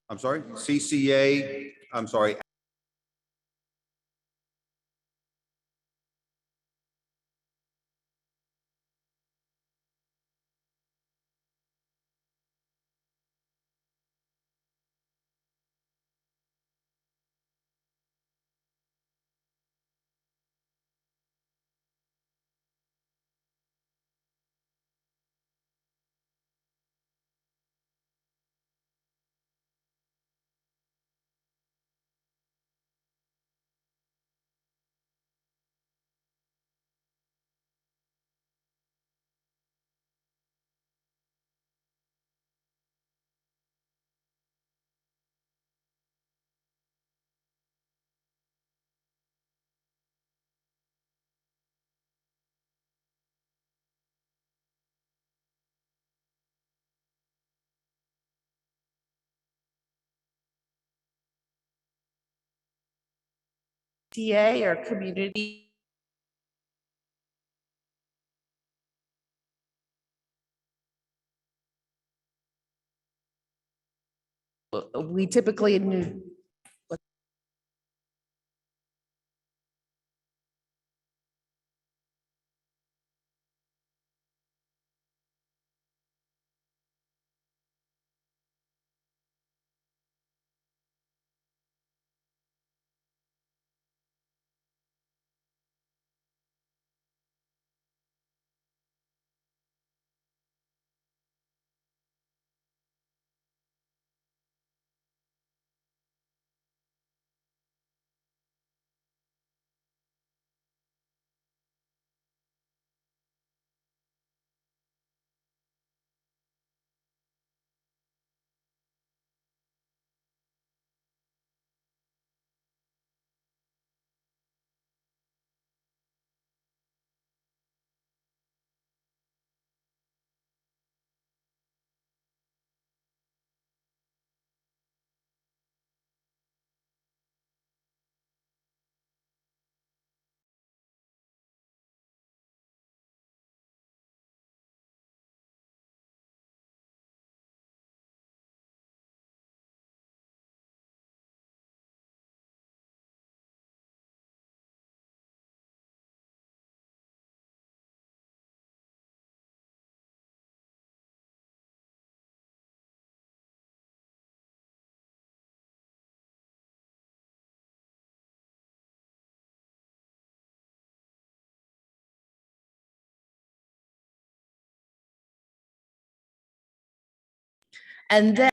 I'm sorry, CCA, I'm sorry. CA or community? We typically and then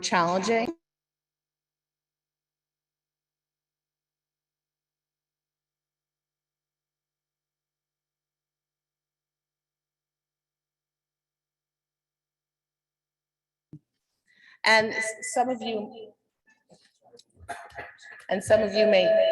challenging. And some of you, may.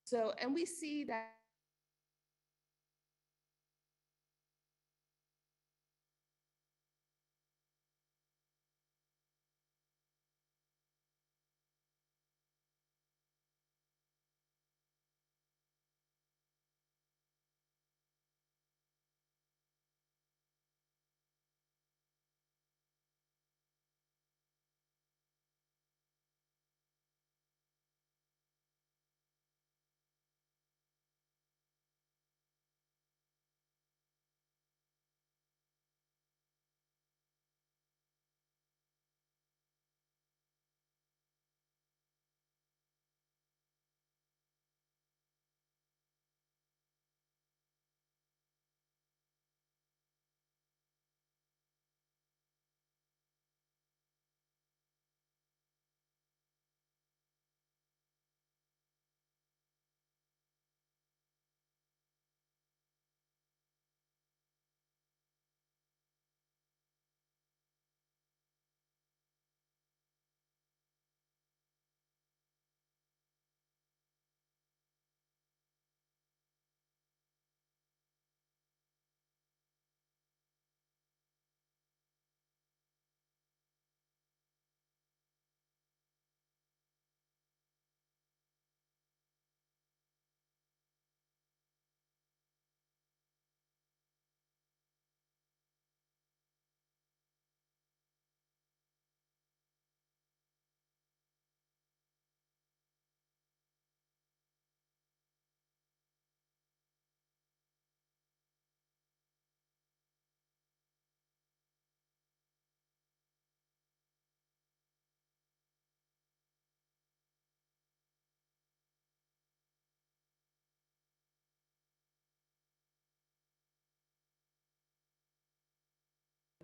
So, and we see that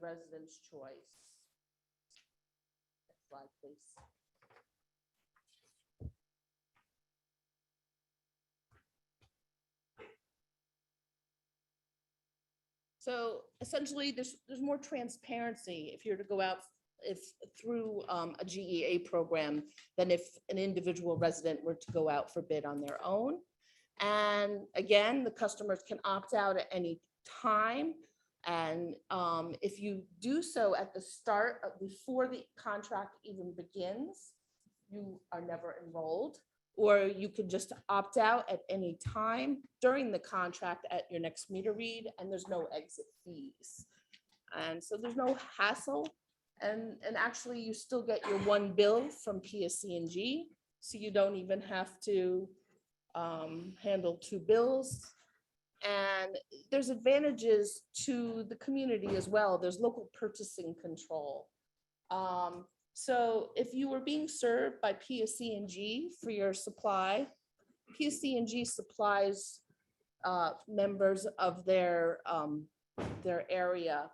residents' choice. Next slide, please. So essentially, there's more transparency if you're to go out if through a GEA program than if an individual resident were to go out for bid on their own. And again, the customers can opt out at any time. And if you do so at the start, before the contract even begins, you are never enrolled. Or you could just opt out at any time during the contract at your next meter read, and there's no exit fees. And so there's no hassle. And actually, you still get your one bill from PSC&G, so you don't even have to handle two bills. And there's advantages to the community as well. There's local purchasing control. So if you were being served by PSC&G for your supply, PSC&G supplies members of their area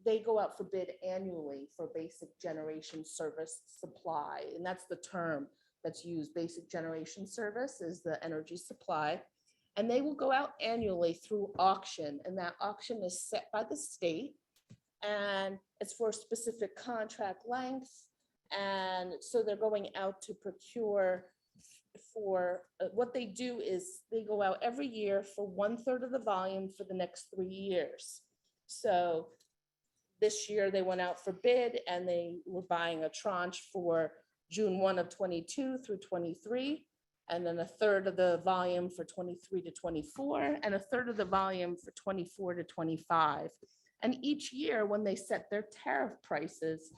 they go out for bid annually for basic generation service supply. And that's the term that's used. Basic generation service is the energy supply. And they will go out annually through auction. And that auction is set by the state. And it's for a specific contract length. And so they're going out to procure what they do is they go out every year for 1/3 of the volume for the next 3 years. So this year they went out for bid and they were buying a tranche for June 1 of 22 through 23, and then 1/3 of the volume for 23 to 24, and 1/3 of the volume for 24 to 25. And each year when they set their tariff prices,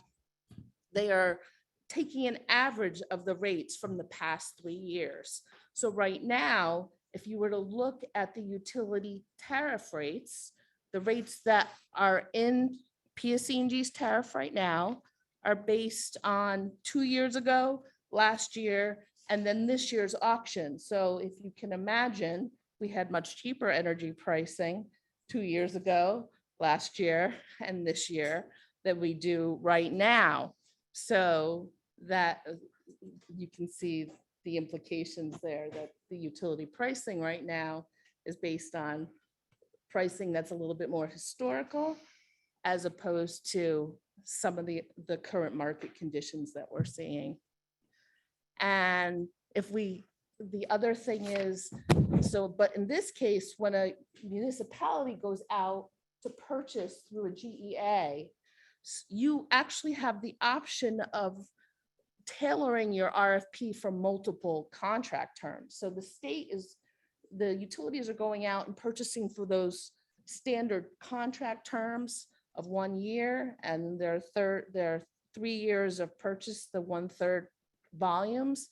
they are taking an average of the rates from the past 3 years. So right now, if you were to look at the utility tariff rates, the rates that are in PSE&G's tariff right now are based on 2 years ago, last year, and then this year's auction. So if you can imagine, we had much cheaper energy pricing 2 years ago, last year, and this year than we do right now. So that you can see the implications there, that the utility pricing right now is based on pricing that's a little bit more historical, as opposed to some of the current market conditions that we're seeing. And the other thing is, but in this case, when a municipality goes out to purchase through a GEA, you actually have the option of tailoring your RFP for multiple contract terms. So the utilities are going out and purchasing for those standard contract terms of 1 year, and their 3 years of purchase, the 1/3 volumes.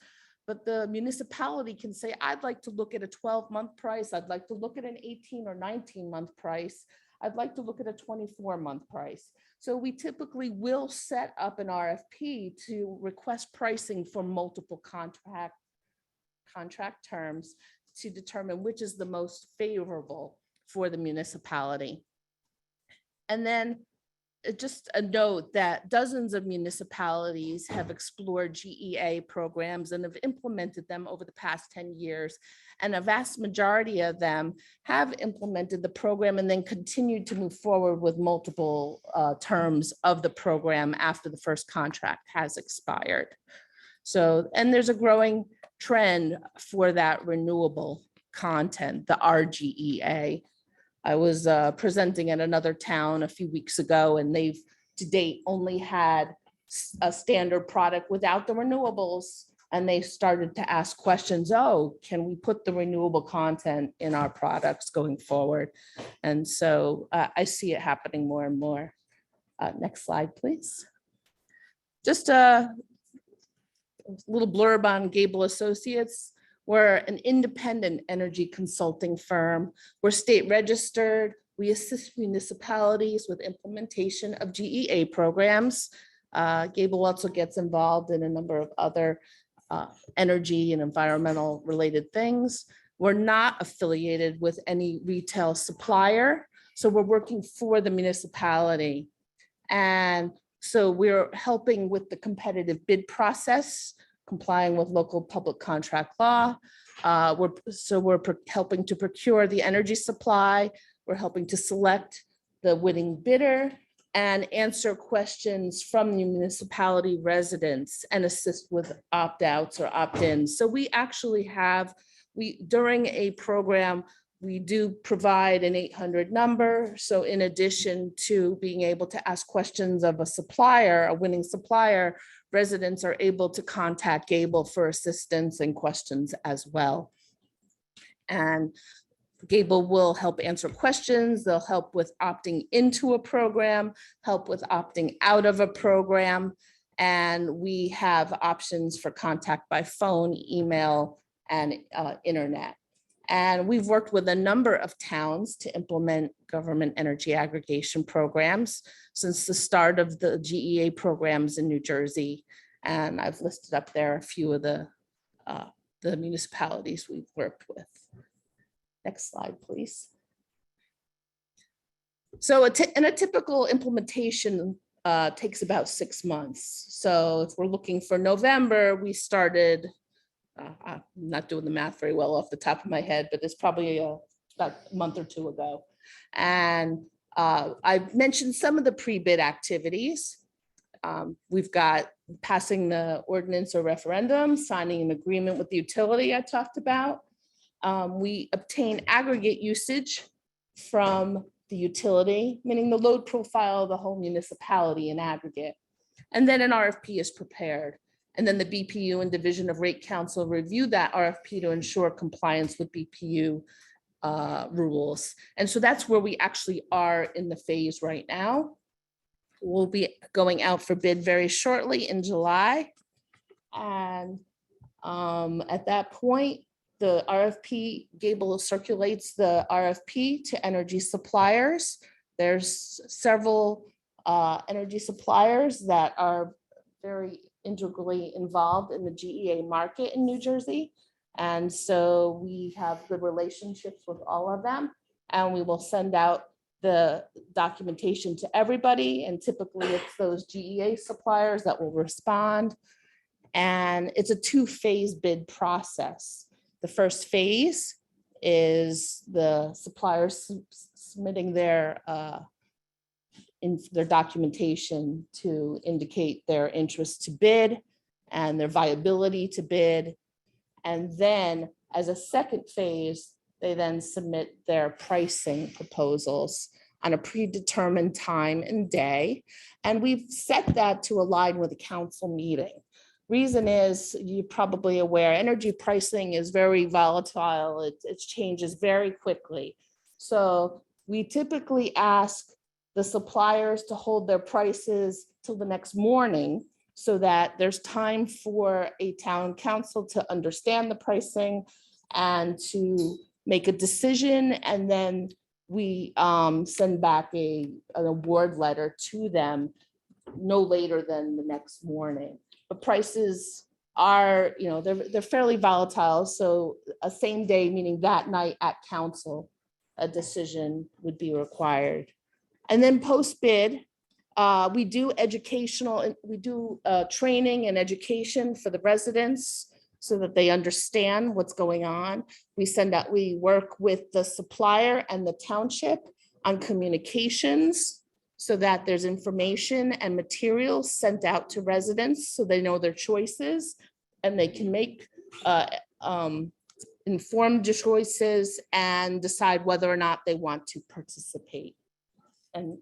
But the municipality can say, I'd like to look at a 12-month price. I'd like to look at an 18 or 19-month price. I'd like to look at a 24-month price. So we typically will set up an RFP to request pricing for multiple contract terms to determine which is the most favorable for the municipality. And then just a note that dozens of municipalities have explored GEA programs and have implemented them over the past 10 years. And a vast majority of them have implemented the program and then continued to move forward with multiple terms of the program after the first contract has expired. So, and there's a growing trend for that renewable content, the RGEA. I was presenting at another town a few weeks ago, and they've to date only had a standard product without the renewables. And they started to ask questions, oh, can we put the renewable content in our products going forward? And so I see it happening more and more. Next slide, please. Just a little blurb on Gable Associates. We're an independent energy consulting firm. We're state registered. We assist municipalities with implementation of GEA programs. Gable also gets involved in a number of other energy and environmental related things. We're not affiliated with any retail supplier, so we're working for the municipality. And so we're helping with the competitive bid process, complying with local public contract law. We're helping to procure the energy supply. We're helping to select the winning bidder and answer questions from the municipality residents and assist with opt-outs or opt-ins. So we actually have, during a program, we do provide an 800 number. So in addition to being able to ask questions of a supplier, a winning supplier, residents are able to contact Gable for assistance and questions as well. And Gable will help answer questions. They'll help with opting into a program, help with opting out of a program. And we have options for contact by phone, email, and internet. And we've worked with a number of towns to implement government energy aggregation programs since the start of the GEA programs in New Jersey. And I've listed up there a few of the municipalities we've worked with. Next slide, please. So in a typical implementation takes about 6 months. So if we're looking for November, we started, I'm not doing the math very well off the top of my head, but it's probably about a month or two ago. And I've mentioned some of the pre-bid activities. We've got passing the ordinance or referendum, signing an agreement with the utility I talked about. We obtain aggregate usage from the utility, meaning the load profile of the whole municipality in aggregate. And then an RFP is prepared. And then the BPU and Division of Rate Counsel review that RFP to ensure compliance with BPU rules. And so that's where we actually are in the phase right now. We'll be going out for bid very shortly in July. And at that point, the RFP, Gable circulates the RFP to energy suppliers. There's several energy suppliers that are very integrally involved in the GEA market in New Jersey. And so we have good relationships with all of them, and we will send out the documentation to everybody. And typically it's those GEA suppliers that will respond. And it's a two-phase bid process. The first phase is the suppliers submitting their documentation to indicate their interest to bid and their viability to bid. And then as a second phase, they then submit their pricing proposals on a predetermined time and day. And we've set that to align with a council meeting. Reason is, you're probably aware, energy pricing is very volatile. It changes very quickly. So we typically ask the suppliers to hold their prices till the next morning so that there's time for a town council to understand the pricing and to make a decision. And then we send back an award letter to them no later than the next morning. But prices are, they're fairly volatile. So a same day, meaning that night at council, a decision would be required. And then post bid, we do training and education for the residents so that they understand what's going on. We work with the supplier and the township on communications so that there's information and materials sent out to residents so they know their choices and they can make informed choices and decide whether or not they want to participate. And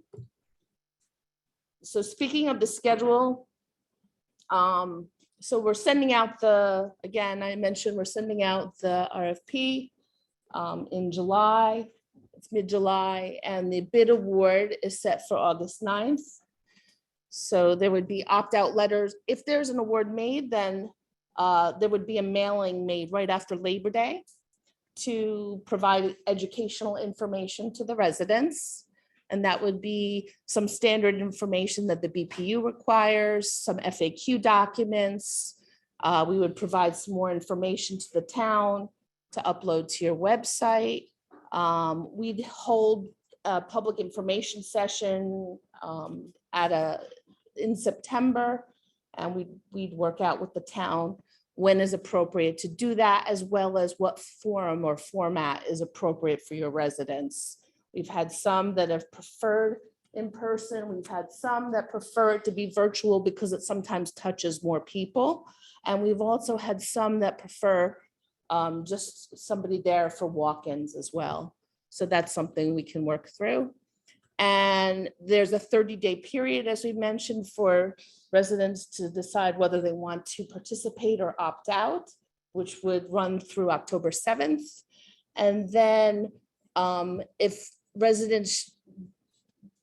so speaking of the schedule, so we're sending out again, I mentioned we're sending out the RFP in July. It's mid-July, and the bid award is set for August 9th. So there would be opt-out letters. If there's an award made, then there would be a mailing made right after Labor Day to provide educational information to the residents. And that would be some standard information that the BPU requires, some FAQ documents. We would provide some more information to the town to upload to your website. We'd hold a public information session in September, and we'd work out with the town when is appropriate to do that, as well as what forum or format is appropriate for your residents. We've had some that have preferred in person. We've had some that prefer it to be virtual because it sometimes touches more people. And we've also had some that prefer just somebody there for walk-ins as well. So that's something we can work through. And there's a 30-day period, as we mentioned, for residents to decide whether they want to participate or opt out, which would run through October 7th. And then if residents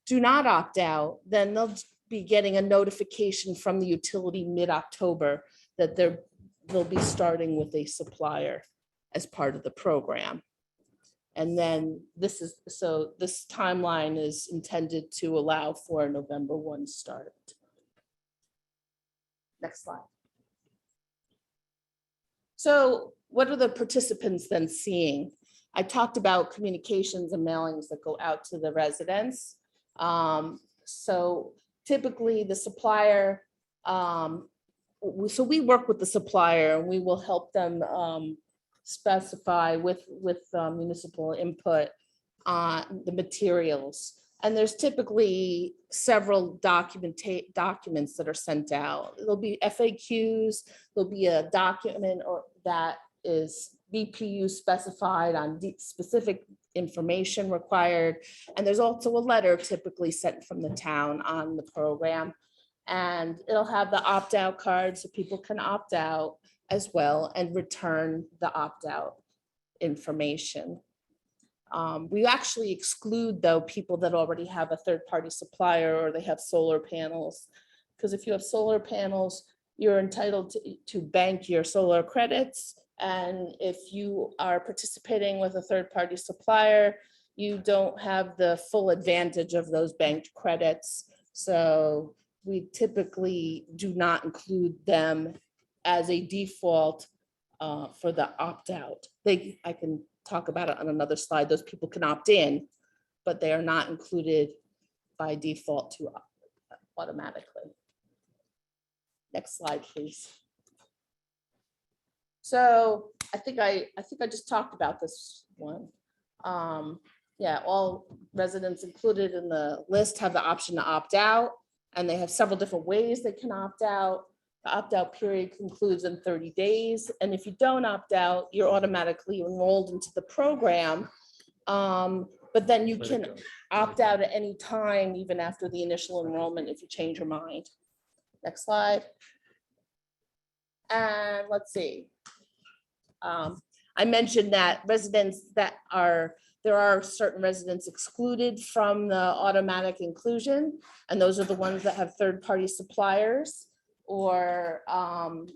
do not opt out, then they'll be getting a notification from the utility mid-October that they'll be starting with a supplier as part of the program. And then this timeline is intended to allow for a November 1 start. Next slide. So what are the participants then seeing? I talked about communications and mailings that go out to the residents. So typically the supplier, so we work with the supplier and we will help them specify with municipal input on the materials. And there's typically several documents that are sent out. There'll be FAQs, there'll be a document or that is BPU specified on specific information required. And there's also a letter typically sent from the town on the program. And it'll have the opt-out card so people can opt out as well and return the opt-out information. We actually exclude though people that already have a third-party supplier or they have solar panels. Because if you have solar panels, you're entitled to bank your solar credits. And if you are participating with a third-party supplier, you don't have the full advantage of those banked credits. So we typically do not include them as a default for the opt-out. I can talk about it on another slide. Those people can opt in, but they are not included by default to automatically. Next slide, please. So I think I just talked about this one. Yeah, all residents included in the list have the option to opt out, and they have several different ways they can opt out. The opt-out period concludes in 30 days. And if you don't opt out, you're automatically enrolled into the program. But then you can opt out at any time, even after the initial enrollment, if you change your mind. Next slide. And let's see. I mentioned that there are certain residents excluded from the automatic inclusion, and those are the ones that have third-party suppliers or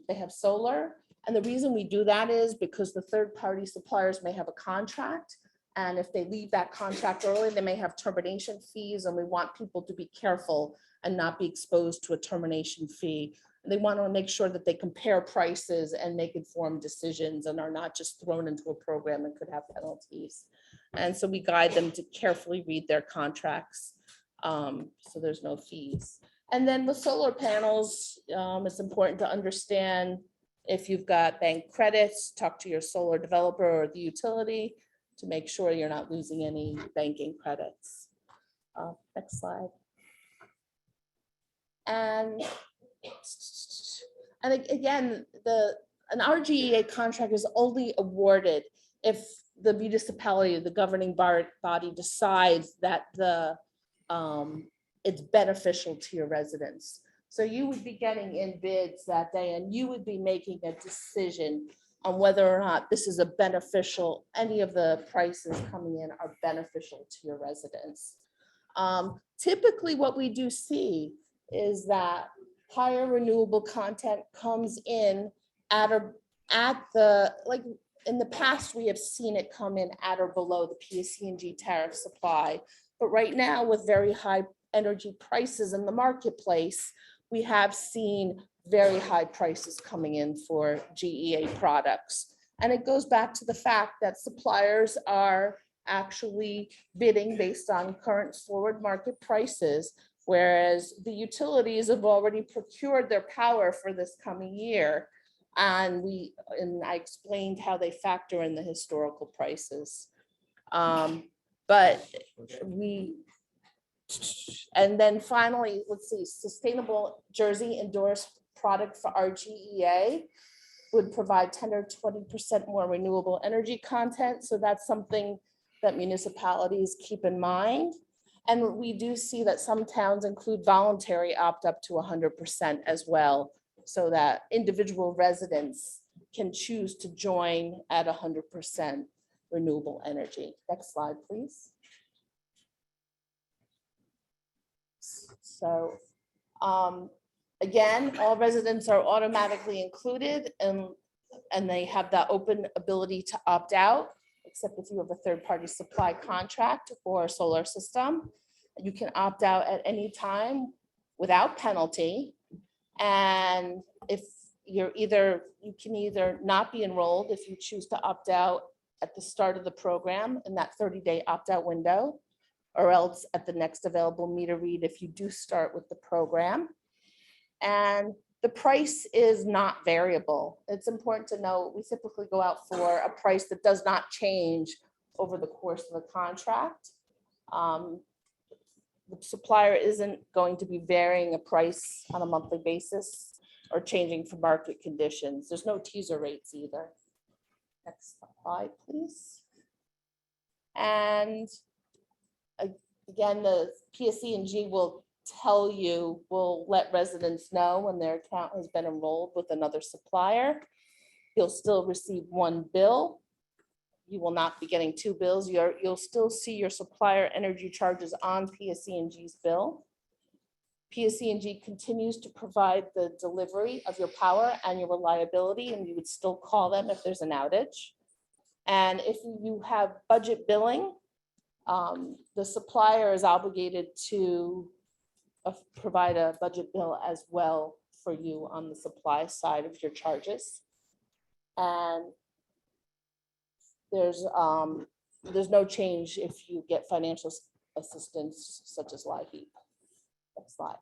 they have solar. And the reason we do that is because the third-party suppliers may have a contract, and if they leave that contract early, they may have termination fees, and we want people to be careful and not be exposed to a termination fee. They want to make sure that they compare prices and make informed decisions and are not just thrown into a program and could have penalties. And so we guide them to carefully read their contracts so there's no fees. And then with solar panels, it's important to understand if you've got bank credits, talk to your solar developer or the utility to make sure you're not losing any banking credits. Next slide. And again, an RGEA contract is only awarded if the municipality, the governing body decides that it's beneficial to your residents. So you would be getting in bids that day and you would be making a decision on whether or not this is a beneficial, any of the prices coming in are beneficial to your residents. Typically what we do see is that higher renewable content comes in in the past, we have seen it come in at or below the PSE&G tariff supply. But right now with very high energy prices in the marketplace, we have seen very high prices coming in for GEA products. And it goes back to the fact that suppliers are actually bidding based on current forward market prices, whereas the utilities have already procured their power for this coming year. And I explained how they factor in the historical prices. And then finally, let's see, Sustainable Jersey endorsed product for RGEA would provide 10 or 20% more renewable energy content. So that's something that municipalities keep in mind. And we do see that some towns include voluntary opt up to 100% as well, so that individual residents can choose to join at 100% renewable energy. Next slide, please. So again, all residents are automatically included and they have that open ability to opt out, except if you have a third-party supply contract or a solar system. You can opt out at any time without penalty. And if you can either not be enrolled if you choose to opt out at the start of the program in that 30-day opt-out window, or else at the next available meter read if you do start with the program. And the price is not variable. It's important to know we typically go out for a price that does not change over the course of the contract. the supplier isn't going to be varying a price on a monthly basis or changing for market conditions. There's no teaser rates either. Next slide, please. And again, the PSE&G will tell you, will let residents know when their account has been enrolled with another supplier. You'll still receive one bill. You will not be getting two bills. You'll still see your supplier energy charges on PSE&G's bill. PSE&G continues to provide the delivery of your power and your reliability, and you would still call them if there's an outage. And if you have budget billing, the supplier is obligated to provide a budget bill as well for you on the supply side of your charges. And there's no change if you get financial assistance such as LIHEAP. Next slide.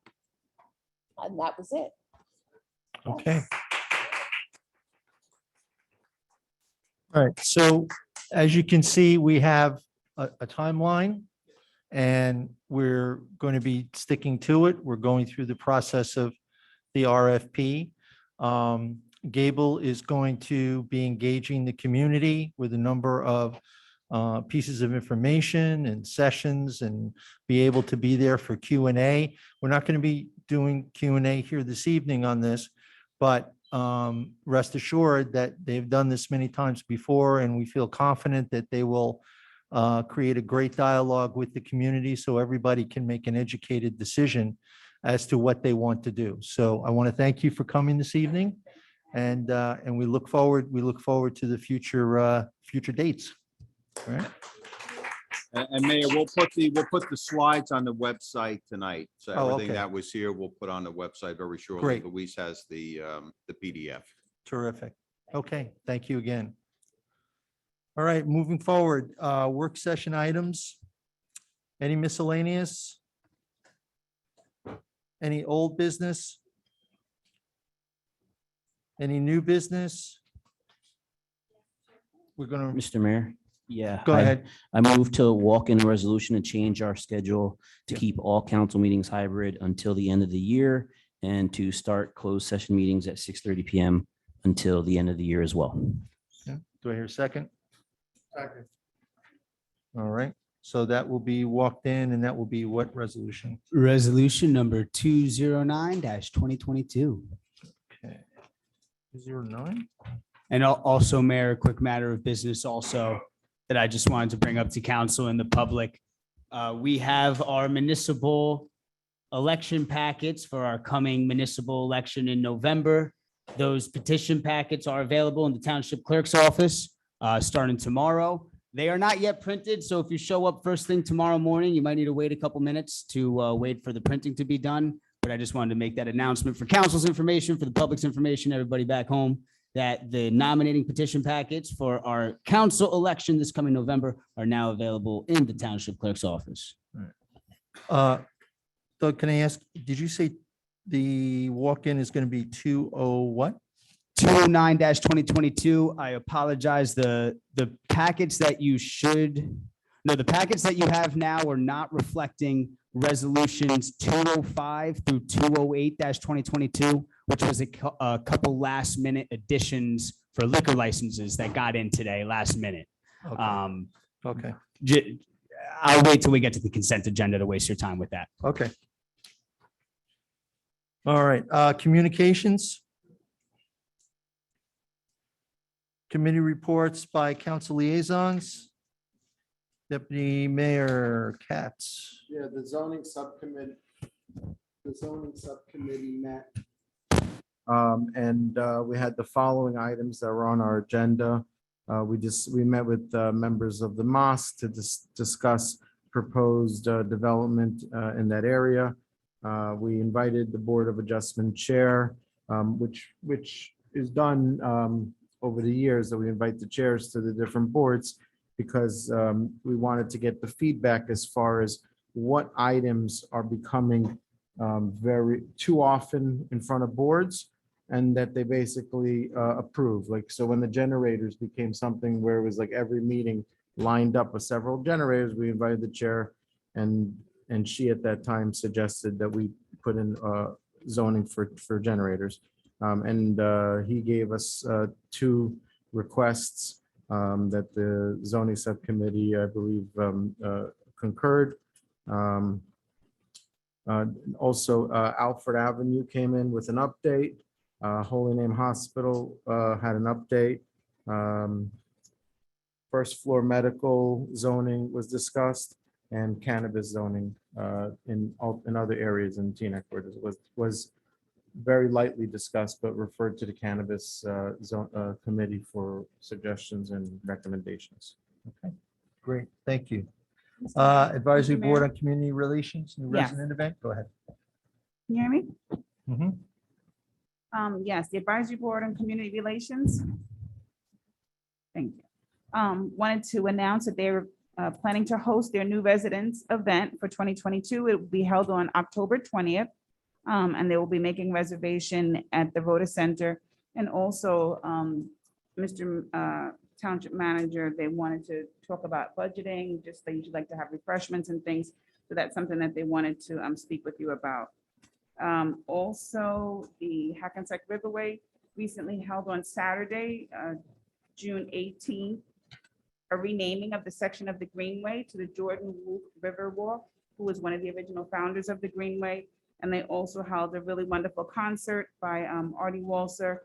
And that was it. Okay. All right, so as you can see, we have a timeline and we're going to be sticking to it. We're going through the process of the RFP. Gable is going to be engaging the community with a number of pieces of information and sessions and be able to be there for Q&A. We're not going to be doing Q&A here this evening on this, but rest assured that they've done this many times before, and we feel confident that they will create a great dialogue with the community so everybody can make an educated decision as to what they want to do. So I want to thank you for coming this evening, and we look forward to the future dates. All right. And Mayor, we'll put the slides on the website tonight. So Oh, everything okay. that was here, we'll put on the website very shortly. Great. Louise has the PDF. Terrific. Okay, thank you again. All right, moving forward, work session items. Any miscellaneous? Any old business? Any new business? We're gonna, Mr. Mayor, yeah. go ahead. I move to walk in a resolution and change our schedule to Yeah. keep all council meetings hybrid until the end of the year and to start closed session meetings at 6:30 PM until the end of the year as well. Yeah. Do I hear a second? Second. All right, so that will be walked in, and that will be what resolution? Resolution number 209-2022. Okay. 209? And also, Mayor, a quick matter of business also that I just wanted to bring up to council and the public. We have our municipal election packets for our coming municipal election in November. Those petition packets are available in the township clerk's office starting tomorrow. They are not yet printed, so if you show up first thing tomorrow morning, you might need to wait a couple minutes to wait for the printing to be done. But I just wanted to make that announcement for council's information, for the public's information, everybody back home, that the nominating petition packets for our council election this coming November are now available in the township clerk's office. Doug, can I ask, did you say the walk-in is going to be 20 what? 209-2022. I apologize. The packets that you the packets that you have now are not reflecting resolutions 205 through 208-2022, which was a couple last minute additions for liquor licenses that got in today, last minute. Okay. Okay. I'll wait till we get to the consent agenda to waste your time with that. Okay. All right, communications. Committee reports by council liaisons. Deputy Mayor Katz. Yeah, the zoning subcommittee met. And we had the following items that were on our agenda. We met with members of the mosque to discuss proposed development in that area. We invited the Board of Adjustment Chair, which is done over the years, that we invite the chairs to the different boards because we wanted to get the feedback as far as what items are becoming very too often in front of boards and that they basically approve. Like, so when the generators became something where it was like every meeting lined up with several generators, we invited the chair and And she at that time suggested that we put in zoning for generators. And he gave us two requests that the zoning subcommittee, I believe, concurred. Also, Alfred Avenue came in with an update. Holy Name Hospital had an update. First floor medical zoning was discussed, and cannabis zoning in other areas in Teaneck where it was very lightly discussed, but referred to the cannabis zone committee for suggestions and recommendations. Okay, great, thank you. Mr. Advisory Board Mayor. on Community Relations, new Yes. resident event, go ahead. Can you hear me? Mhm. Yes, the Advisory Board on Community Relations. Thank you. Wanted to announce that they're planning to host their new residents event for 2022. It will be held on October 20th. And they will be making reservation at the Voda Center. And also, Mr. Township Manager, they wanted to talk about budgeting, just they usually like to have refreshments and things. So that's something that they wanted to speak with you about. Also, the Hackensack Riverway recently held on Saturday, June 18th, a renaming of the section of the Greenway to the Jordan Wolf River Walk, who was one of the original founders of the Greenway. And they also held a really wonderful concert by Artie Walser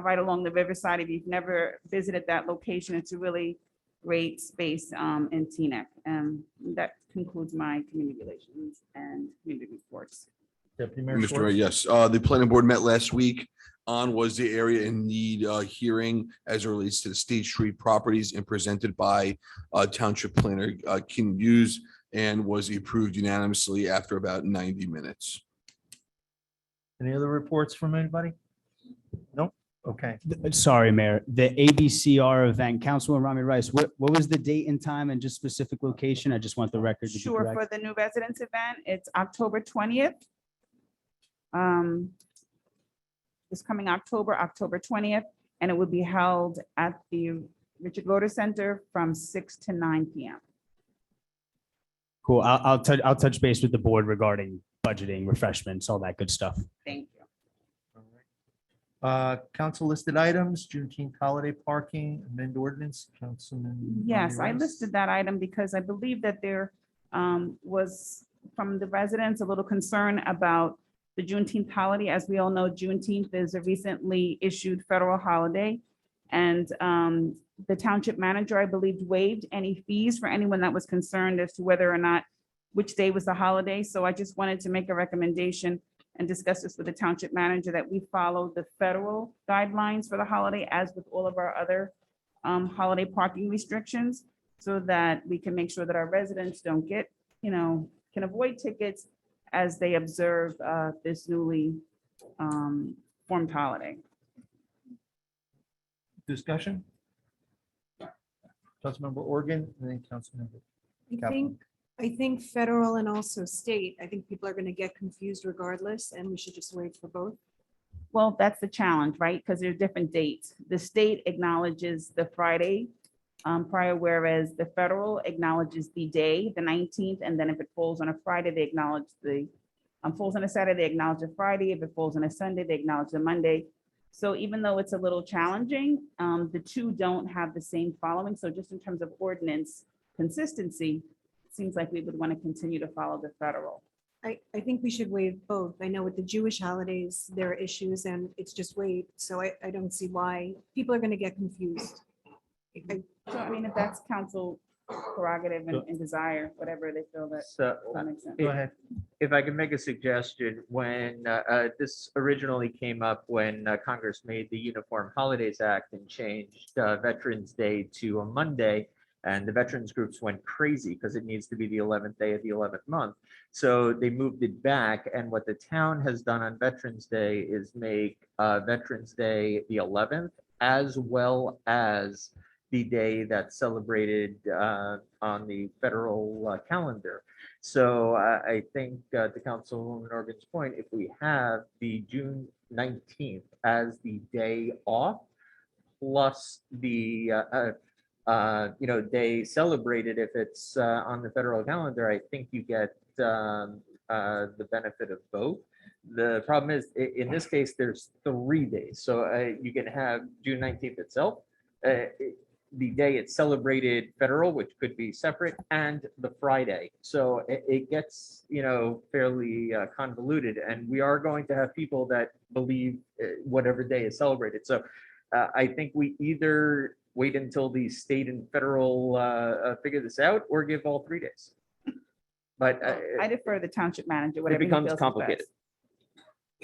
right along the riverside. If you've never visited that location, it's a really great space in Teaneck. And that concludes my community relations and community reports. Deputy Mayor Mr. Mayor, Schwartz. yes, the planning board met last week on was the area in need hearing as it relates to the State Street properties and presented by Township Planner Keenan Hughes and was approved unanimously after about 90 minutes. Any other reports from anybody? Nope, okay. Sorry, Mayor, the ABCR event, Councilwoman Rami Rice, what was the date and time and just specific location? I just want the record to be Sure, for correct. the new residents event, it's October 20th. This coming October 20th, and it would be held at the Richard Voter Center from 6 to 9 p.m. Cool. I'll touch base with the board regarding budgeting, refreshments, all that good stuff. Thank you. Council listed items, Juneteenth holiday parking, amend ordinance, Councilman. Yes, I Rami Rice. listed that item because I believe that there was from the residents a little concern about the Juneteenth holiday. As we all know, Juneteenth is a recently issued federal holiday. And the township manager, I believe, waived any fees for anyone that was concerned as to whether or not which day was the holiday. So I just wanted to make a recommendation and discuss this with the township manager that we follow the federal guidelines for the holiday as with all of our other holiday parking restrictions, so that we can make sure that our residents don't get, can avoid tickets as they observe this newly formed holiday. Discussion? Councilmember Organ, and then Councilmember. I think federal and also state, I think people are going to get confused regardless, and we should just wait for both. Well, that's the challenge, right? Because there are different dates. The state acknowledges the Friday prior, whereas the federal acknowledges the day, the 19th, and then if it falls on a Friday, they acknowledge the, falls on a Saturday, they acknowledge the Friday. If it falls on a Sunday, they acknowledge the Monday. So even though it's a little challenging, the two don't have the same following. So just in terms of ordinance consistency, it seems like we would want to continue to follow the federal. I think we should waive both. I know with the Jewish holidays, there are issues and it's just waived. So I don't see why people are going to get confused. So I mean, if that's council prerogative and desire, whatever they feel that makes sense. Go ahead. If I can make a suggestion, when this originally came up when Congress made the Uniform Holidays Act and changed Veterans Day to a Monday, and the veterans groups went crazy because it needs to be the 11th day of the 11th month. So they moved it back. And what the town has done on Veterans Day is make Veterans Day the 11th, as well as the day that's celebrated on the federal calendar. So I think to Councilwoman Organ's point, if we have the June 19th as the day off, plus the day celebrated if it's on the federal calendar, I think you get the benefit of both. The problem is, in this case, there's 3 days. So you can have June 19th itself, the day it's celebrated federal, which could be separate, and the Friday. So it gets, fairly convoluted. And we are going to have people that believe whatever day is celebrated. So I think we either wait until the state and federal figure this out or give all 3 days. But I defer to the township manager, it whatever he becomes feels is complicated. best.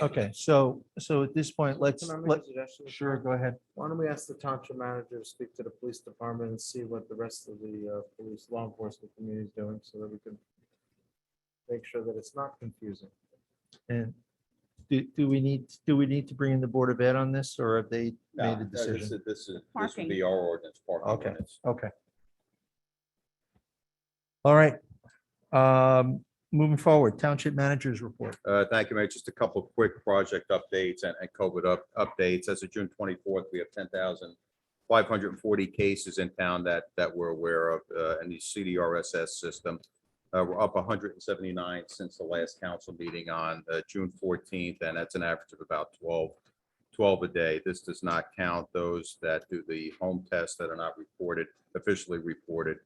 Okay, so at this point, let's, Can I make let, a suggestion? sure, go ahead. Why don't we ask the township manager to speak to the police department and see what the rest of the police law enforcement community is doing so that we can make sure that it's not confusing. And do we need to bring in the Board of Ed on this, or have they made a decision? This would Parking. be our ordinance. Parking Okay. ordinance. Okay. All right. Moving forward, Township Managers Report. Thank you, Mayor. Just a couple of quick project updates and COVID updates. As of June 24th, we have 10,540 cases in town that we're aware of in the CDRSS system. We're up 179 since the last council meeting on June 14th, and that's an average of about 12 a day. This does not count those that do the home tests that are not officially reported.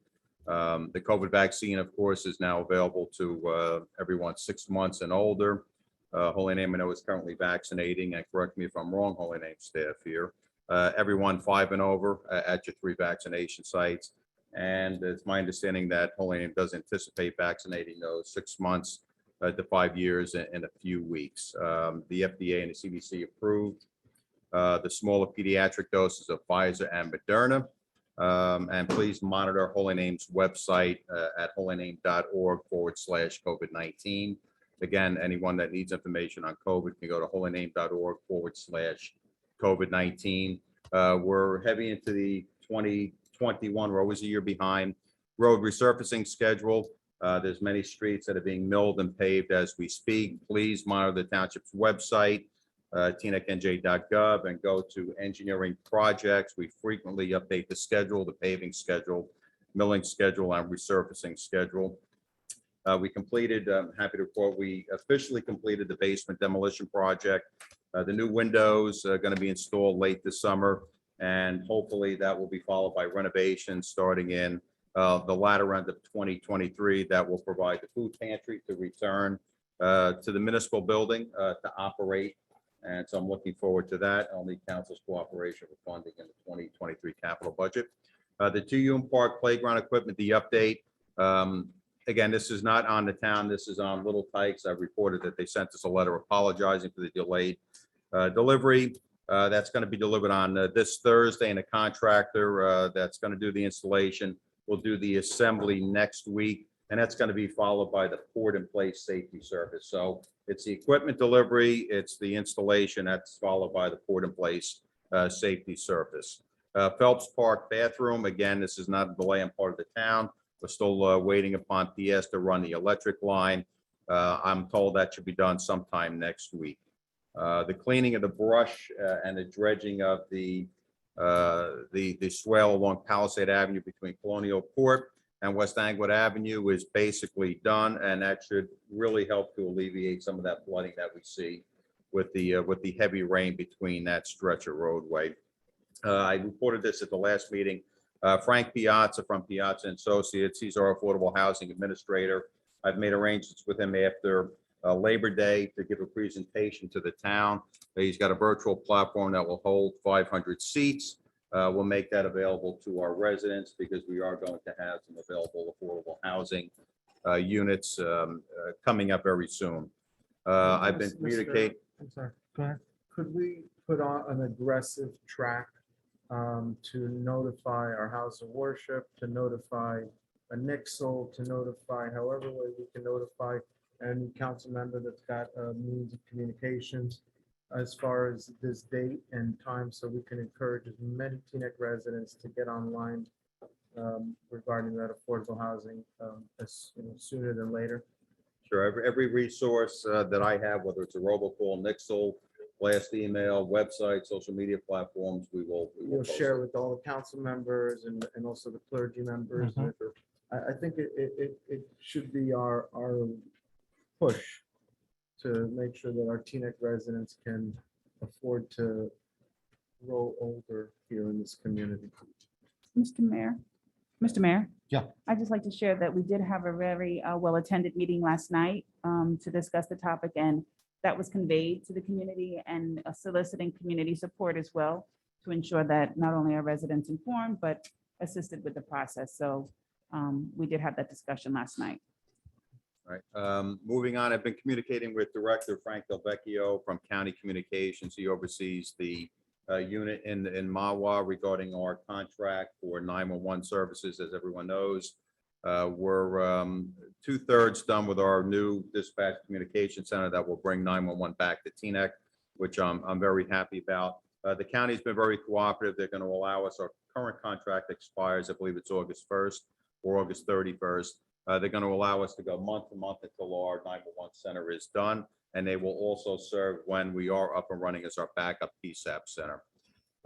The COVID vaccine, of course, is now available to everyone 6 months and older. Holy Name, I know, is currently vaccinating, and correct me if I'm wrong, Holy Name staff here. Everyone 5 and over at your 3 vaccination sites. And it's my understanding that Holy Name does anticipate vaccinating those 6 months to 5 years in a few weeks. The FDA and the CDC approved the smaller pediatric doses of Pfizer and Moderna. And please monitor Holy Name's website at holyname.org/COVID-19. Again, anyone that needs information on COVID can go to holyname.org/COVID-19. We're heavy into the 2021, we're always a year behind, road resurfacing schedule. There's many streets that are being milled and paved as we speak. Please monitor the township's website, teanecknj.gov, and go to engineering projects. We frequently update the schedule, the paving schedule, milling schedule, and resurfacing schedule. We completed, I'm happy to report, we officially completed the basement demolition project. The new windows are going to be installed late this summer, and hopefully that will be followed by renovations starting in the latter end of 2023. That will provide the food pantry to return to the municipal building to operate. And so I'm looking forward to that. I'll need council's cooperation with funding in the 2023 capital budget. The 2 Park playground equipment, the update. Again, this is not on the town. This is on Little Tykes. I reported that they sent us a letter apologizing for the delayed delivery. That's going to be delivered on this Thursday, and a contractor that's going to do the installation will do the assembly next week. And that's going to be followed by the poured in place safety service. So it's the equipment delivery, it's the installation, that's followed by the poured in place safety service. Phelps Park bathroom, again, this is not a delay on part of the town. We're still waiting upon PS to run the electric line. I'm told that should be done sometime next week. The cleaning of the brush and the dredging of the swale along Palisade Avenue between Colonial Court and West Anglewood Avenue is basically done, and that should really help to alleviate some of that flooding that we see with the heavy rain between that stretch of roadway. I reported this at the last meeting. Frank Piazza from Piazza and Associates, he's our affordable housing administrator. I've made arrangements with him after Labor Day to give a presentation to the town. He's got a virtual platform that will hold 500 seats. We'll make that available to our residents because we are going to have some available affordable housing units coming up very soon. I've been communicating. I'm sorry. Go ahead. Could we put on an aggressive track to notify our house of worship, to notify a Nixle, to notify however way we can notify any council member that's got a means of communications as far as this date and time, so we can encourage as many Teaneck residents to get online regarding that affordable housing sooner than later. Sure, every resource that I have, whether it's a robocall, Nixle, blast email, website, social media platforms, we will We'll post share it. with all the council members and also the clergy members. Mhm. I think it should be our push to make sure that our Teaneck residents can afford to grow older here in this community. Mr. Mayor, Mr. Mayor. Yeah. I'd just like to share that we did have a very well-attended meeting last night to discuss the topic, and that was conveyed to the community and soliciting community support as well to ensure that not only are residents informed, but assisted with the process. So we did have that discussion last night. All right, moving on, I've been communicating with Director Frank Del Vecchio from County Communications. He oversees the unit in Mawa regarding our contract for 911 services. As everyone knows, we're 2/3 done with our new dispatch communication center that will bring 911 back to Teaneck, which I'm very happy about. The county's been very cooperative. They're going to allow us, our current contract expires, I believe it's August 1st or August 31st. They're going to allow us to go month to month until our 911 center is done. And they will also serve when we are up and running as our backup PSAP center.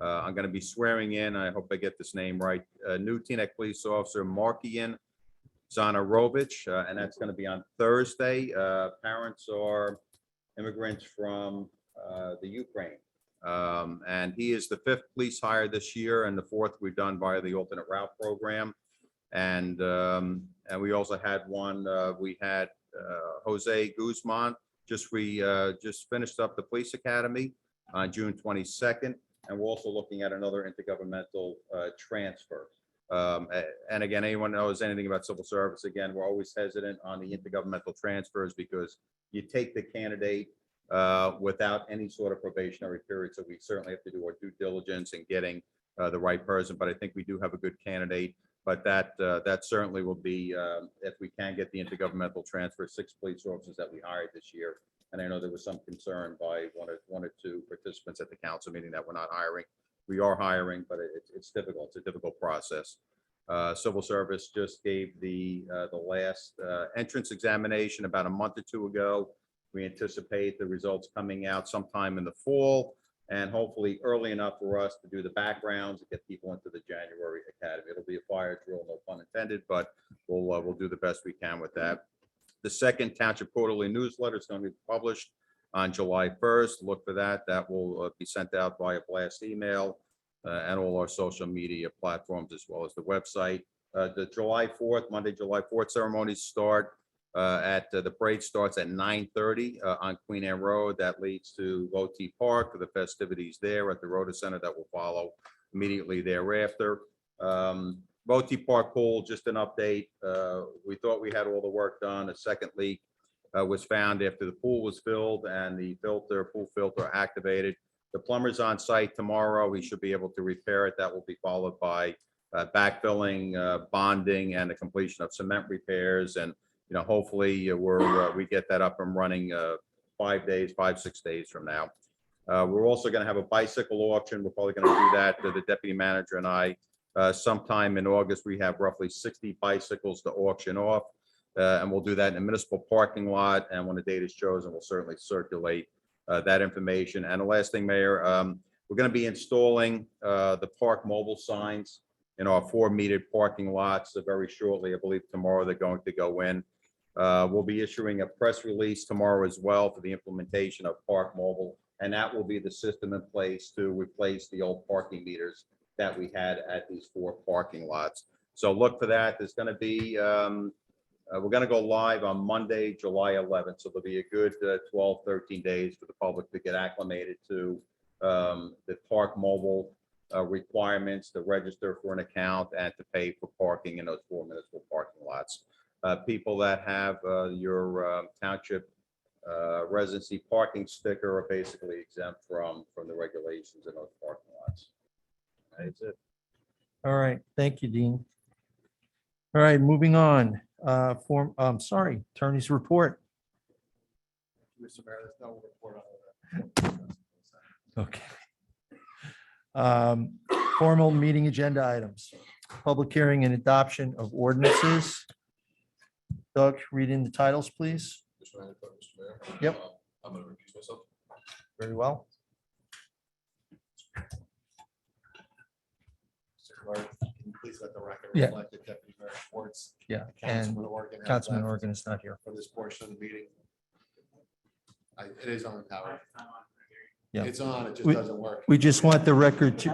I'm going to be swearing in, I hope I get this name right, new Teaneck Police Officer Markian Zanarovich, and that's going to be on Thursday. Parents are immigrants from the Ukraine. And he is the 5th police hire this year and the 4th we've done via the alternate route program. And we also had one, we had Jose Guzman, just finished up the police academy on June 22nd. And we're also looking at another intergovernmental transfer. And again, anyone knows anything about civil service, again, we're always hesitant on the intergovernmental transfers because you take the candidate without any sort of probationary period. So we certainly have to do our due diligence in getting the right person. But I think we do have a good candidate. But that certainly will be, if we can get the intergovernmental transfer, 6 police officers that we hired this year. And I know there was some concern by one or two participants at the council meeting that we're not hiring. We are hiring, but it's difficult. It's a difficult process. Civil service just gave the last entrance examination about a month or 2 ago. We anticipate the results coming out sometime in the fall and hopefully early enough for us to do the backgrounds and get people into the January academy. It'll be a fire drill, no pun intended, but we'll do the best we can with that. The second Township Quarterly newsletter is going to be published on July 1st. Look for that. That will be sent out via blast email and all our social media platforms as well as the website. The July 4th, Monday, July 4th ceremonies start at the parade starts at 9:30 on Queen Anne Road. That leads to Voti Park for the festivities there at the Rota Center that will follow immediately thereafter. Voti Park pool, just an update. We thought we had all the work done. A second leak was found after the pool was filled and the pool filter activated. The plumber's on site tomorrow. We should be able to repair it. That will be followed by backfilling, bonding, and the completion of cement repairs. And hopefully we get that up and running 5-6 days from now. We're also going to have a bicycle auction. We're probably going to do that. The deputy manager and I. Sometime in August, we have roughly 60 bicycles to auction off, and we'll do that in a municipal parking lot. And when the date is chosen, we'll certainly circulate that information. And the last thing, Mayor, we're going to be installing the park mobile signs in our 4 metered parking lots very shortly. I believe tomorrow they're going to go in. We'll be issuing a press release tomorrow as well for the implementation of park mobile, and that will be the system in place to replace the old parking meters that we had at these 4 parking lots. So look for that. There's going to be, we're going to go live on Monday, July 11th. So there'll be a good 12, 13 days for the public to get acclimated to the park mobile requirements, to register for an account and to pay for parking in those 4 municipal parking lots. People that have your township residency parking sticker are basically exempt from the regulations in those parking lots. That's it. All right, thank you, Dean. All right, moving on. Attorney's report. Mr. Mayor, there's no report on that. Okay. Formal meeting agenda items, public hearing and adoption of ordinances. Doug, read in the titles, please. Mr. Mayor. Yep. I'm going to recuse myself. Very well. Mr. Clerk, can you please let the record Yeah. reflect that Deputy Mayor Schwartz, Yeah, and Councilman Organ, has Councilman left Organ is not here. for this portion of the meeting. It is on, Howard. Yeah. It's on, it just We- doesn't work. We just want the record to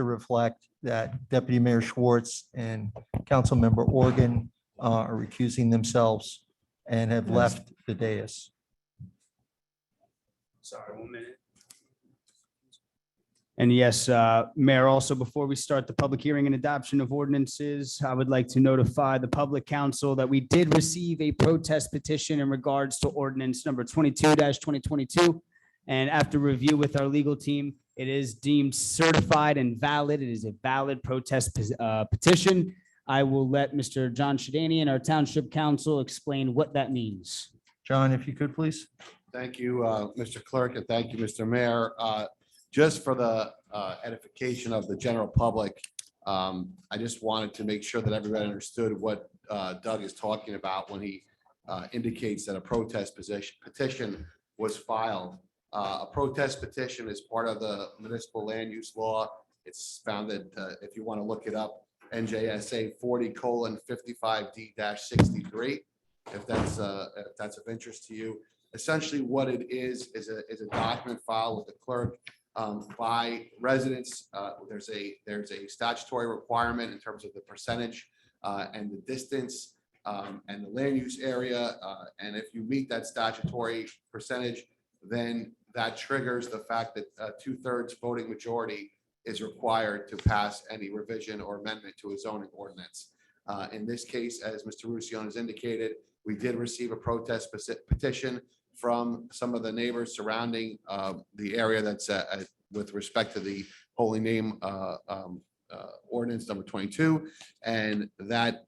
reflect that Deputy Mayor Schwartz and Councilmember Organ are recusing themselves and have left the dais. Sorry, 1 minute. And yes, Mayor, also before we start the public hearing and adoption of ordinances, I would like to notify the public council that we did receive a protest petition in regards to ordinance number 22-2022. And after review with our legal team, it is deemed certified and valid. It is a valid protest petition. I will let Mr. John Shadanian, our township council, explain what that means. John, if you could, please. Thank you, Mr. Clerk, and thank you, Mr. Mayor. Just for the edification of the general public, I just wanted to make sure that everybody understood what Doug is talking about when he indicates that a protest petition was filed. A protest petition is part of the municipal land use law. It's found that if you want to look it up, NJSA 40:55D-63, if that's of interest to you. Essentially, what it is a document filed with the clerk by residents. There's a statutory requirement in terms of the percentage and the distance and the land use area. And if you meet that statutory percentage, then that triggers the fact that 2/3 voting majority is required to pass any revision or amendment to a zoning ordinance. In this case, as Mr. Ruscione has indicated, we did receive a protest petition from some of the neighbors surrounding the area that's with respect to the holy name ordinance number 22. And that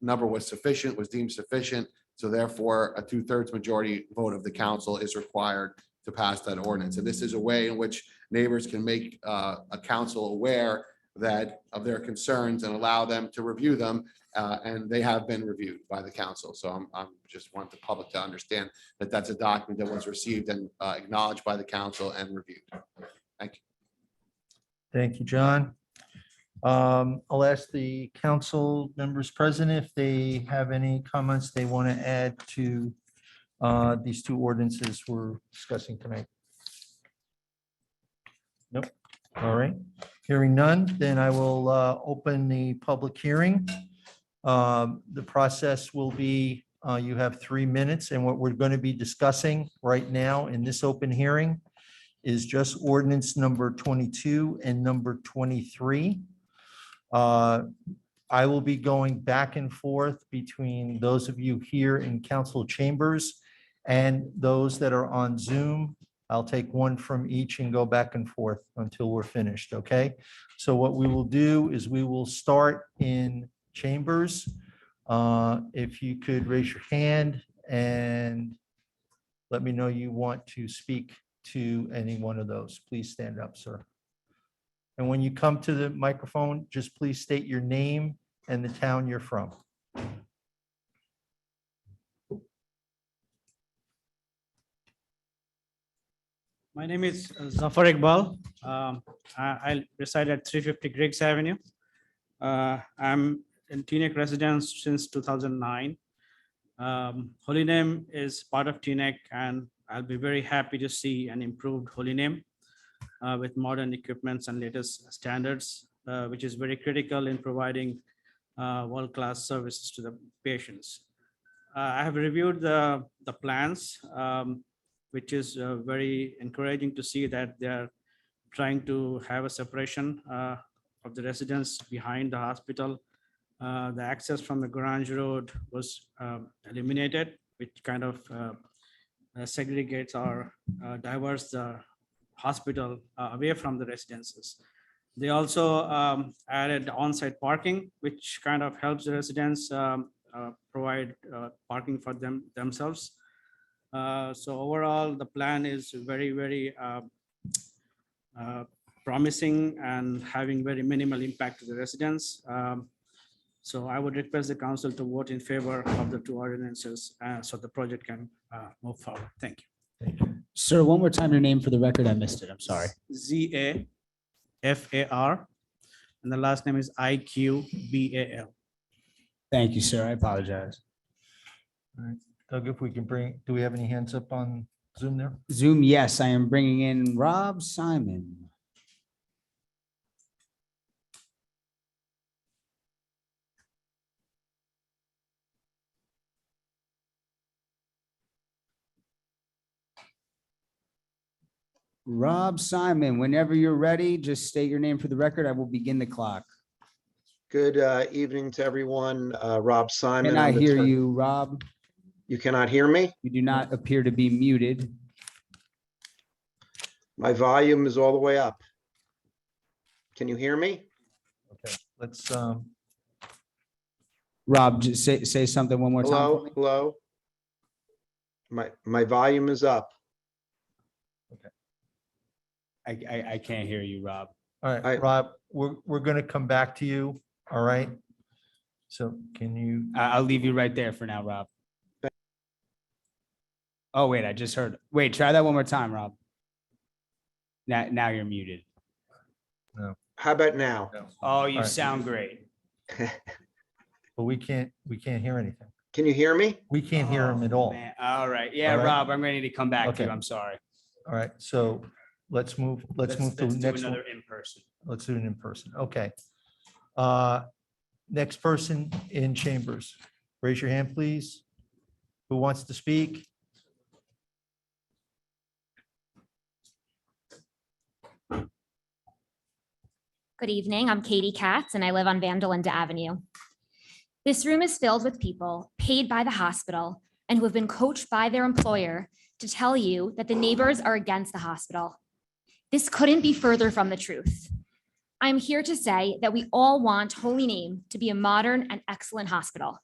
number was sufficient, was deemed sufficient. So therefore, a 2/3 majority vote of the council is required to pass that ordinance. And this is a way in which neighbors can make a council aware of their concerns and allow them to review them. And they have been reviewed by the council. So I'm just want the public to understand that that's a document that was received and acknowledged by the council and reviewed. Thank you. Thank you, John. I'll ask the council members present if they have any comments they want to add to these two ordinances we're discussing tonight. Nope. All right. Hearing none, then I will open the public hearing. The process will be, you have 3 minutes, and what we're going to be discussing right now in this open hearing is just ordinance number 22 and number 23. I will be going back and forth between those of you here in council chambers and those that are on Zoom. I'll take one from each and go back and forth until we're finished, okay? So what we will do is we will start in chambers. If you could raise your hand and let me know you want to speak to any one of those. Please stand up, sir. And when you come to the microphone, just please state your name and the town you're from. My name is Zafar Iqbal. I reside at 350 Griggs Avenue. I'm in Teaneck residence since 2009. Holy Name is part of Teaneck, and I'll be very happy to see an improved Holy Name with modern equipments and latest standards, which is very critical in providing world-class services to the patients. I have reviewed the plans, which is very encouraging to see that they're trying to have a separation of the residents behind the hospital. The access from the Grange Road was eliminated, which kind of segregates or diverts the hospital away from the residences. They also added on-site parking, which kind of helps the residents provide parking for themselves. So overall, the plan is very, very promising and having very minimal impact to the residents. So I would request the council to vote in favor of the two ordinances so the project can move forward. Thank you. Sir, one more time, your name for the record. I missed it. I'm sorry. ZAFAR, and the last name is IQBAL. Thank you, sir. I apologize. Doug, if we can bring, do we have any hands up on Zoom there? Zoom, yes, I am bringing in Rob Simon. Rob Simon, whenever you're ready, just state your name for the record. I will begin the clock. Good evening to everyone. Rob Simon. Can I I'm the hear attorney- you, Rob? You cannot hear me? You do not appear to be muted. My volume is all the way up. Can you hear me? Okay, let's, Rob, just say something one more time. for Hello, me. hello? My volume is up. I can't hear you, Rob. all right, Rob, we're going to come back to you. All right. So can you, I'll leave you right there for now, Rob. Oh, wait, I just heard. Wait, try that one more time, Rob. Now you're muted. How about now? Oh, you right. sound great. but we can't hear anything. Can you hear me? We can't hear him at Oh, all. man. All right. Yeah, All right. Rob, I'm ready to come back to Okay. you. I'm sorry. All right, so let's move to the do next one. another in person. Let's do it in person. Okay. Next person in chambers. Raise your hand, please. Who wants to speak? Good evening. I'm Katie Katz and I live on Vandalinda Avenue. This room is filled with people paid by the hospital and who have been coached by their employer to tell you that the neighbors are against the hospital. This couldn't be further from the truth. I'm here to say that we all want Holy Name to be a modern and excellent hospital.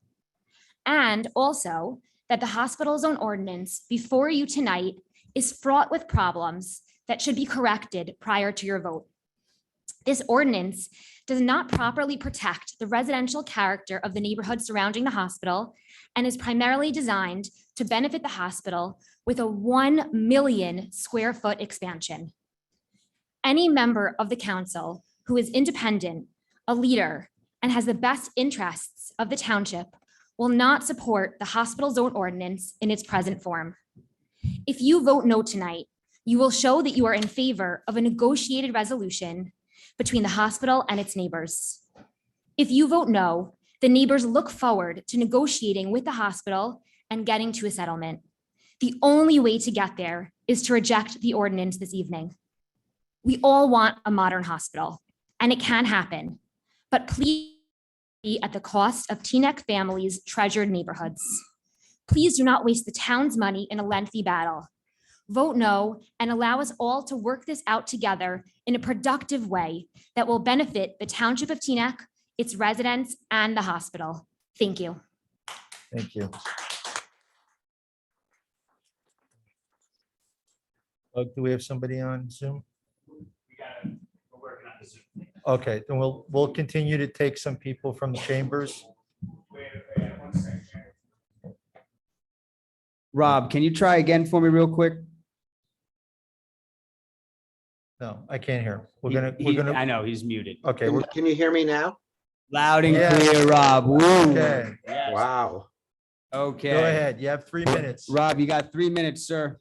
And also that the hospital zone ordinance before you tonight is fraught with problems that should be corrected prior to your vote. This ordinance does not properly protect the residential character of the neighborhood surrounding the hospital and is primarily designed to benefit the hospital with a 1 million square foot expansion. Any member of the council who is independent, a leader, and has the best interests of the township will not support the hospital zone ordinance in its present form. If you vote no tonight, you will show that you are in favor of a negotiated resolution between the hospital and its neighbors. If you vote no, the neighbors look forward to negotiating with the hospital and getting to a settlement. The only way to get there is to reject the ordinance this evening. We all want a modern hospital, and it can happen, but please be at the cost of Teaneck families' treasured neighborhoods. Please do not waste the town's money in a lengthy battle. Vote no and allow us all to work this out together in a productive way that will benefit the township of Teaneck, its residents, and the hospital. Thank you. Thank you. Do we have somebody on Zoom? Okay, then we'll continue to take some people from the chambers. Rob, can you try again for me real quick? No, I can't hear. We're I gonna, know, he's muted. okay, Can you hear me now? Loud and Yeah. clear, Rob. Woo. okay, Wow. Okay. go ahead. You have 3 minutes. Rob, you got 3 minutes, sir.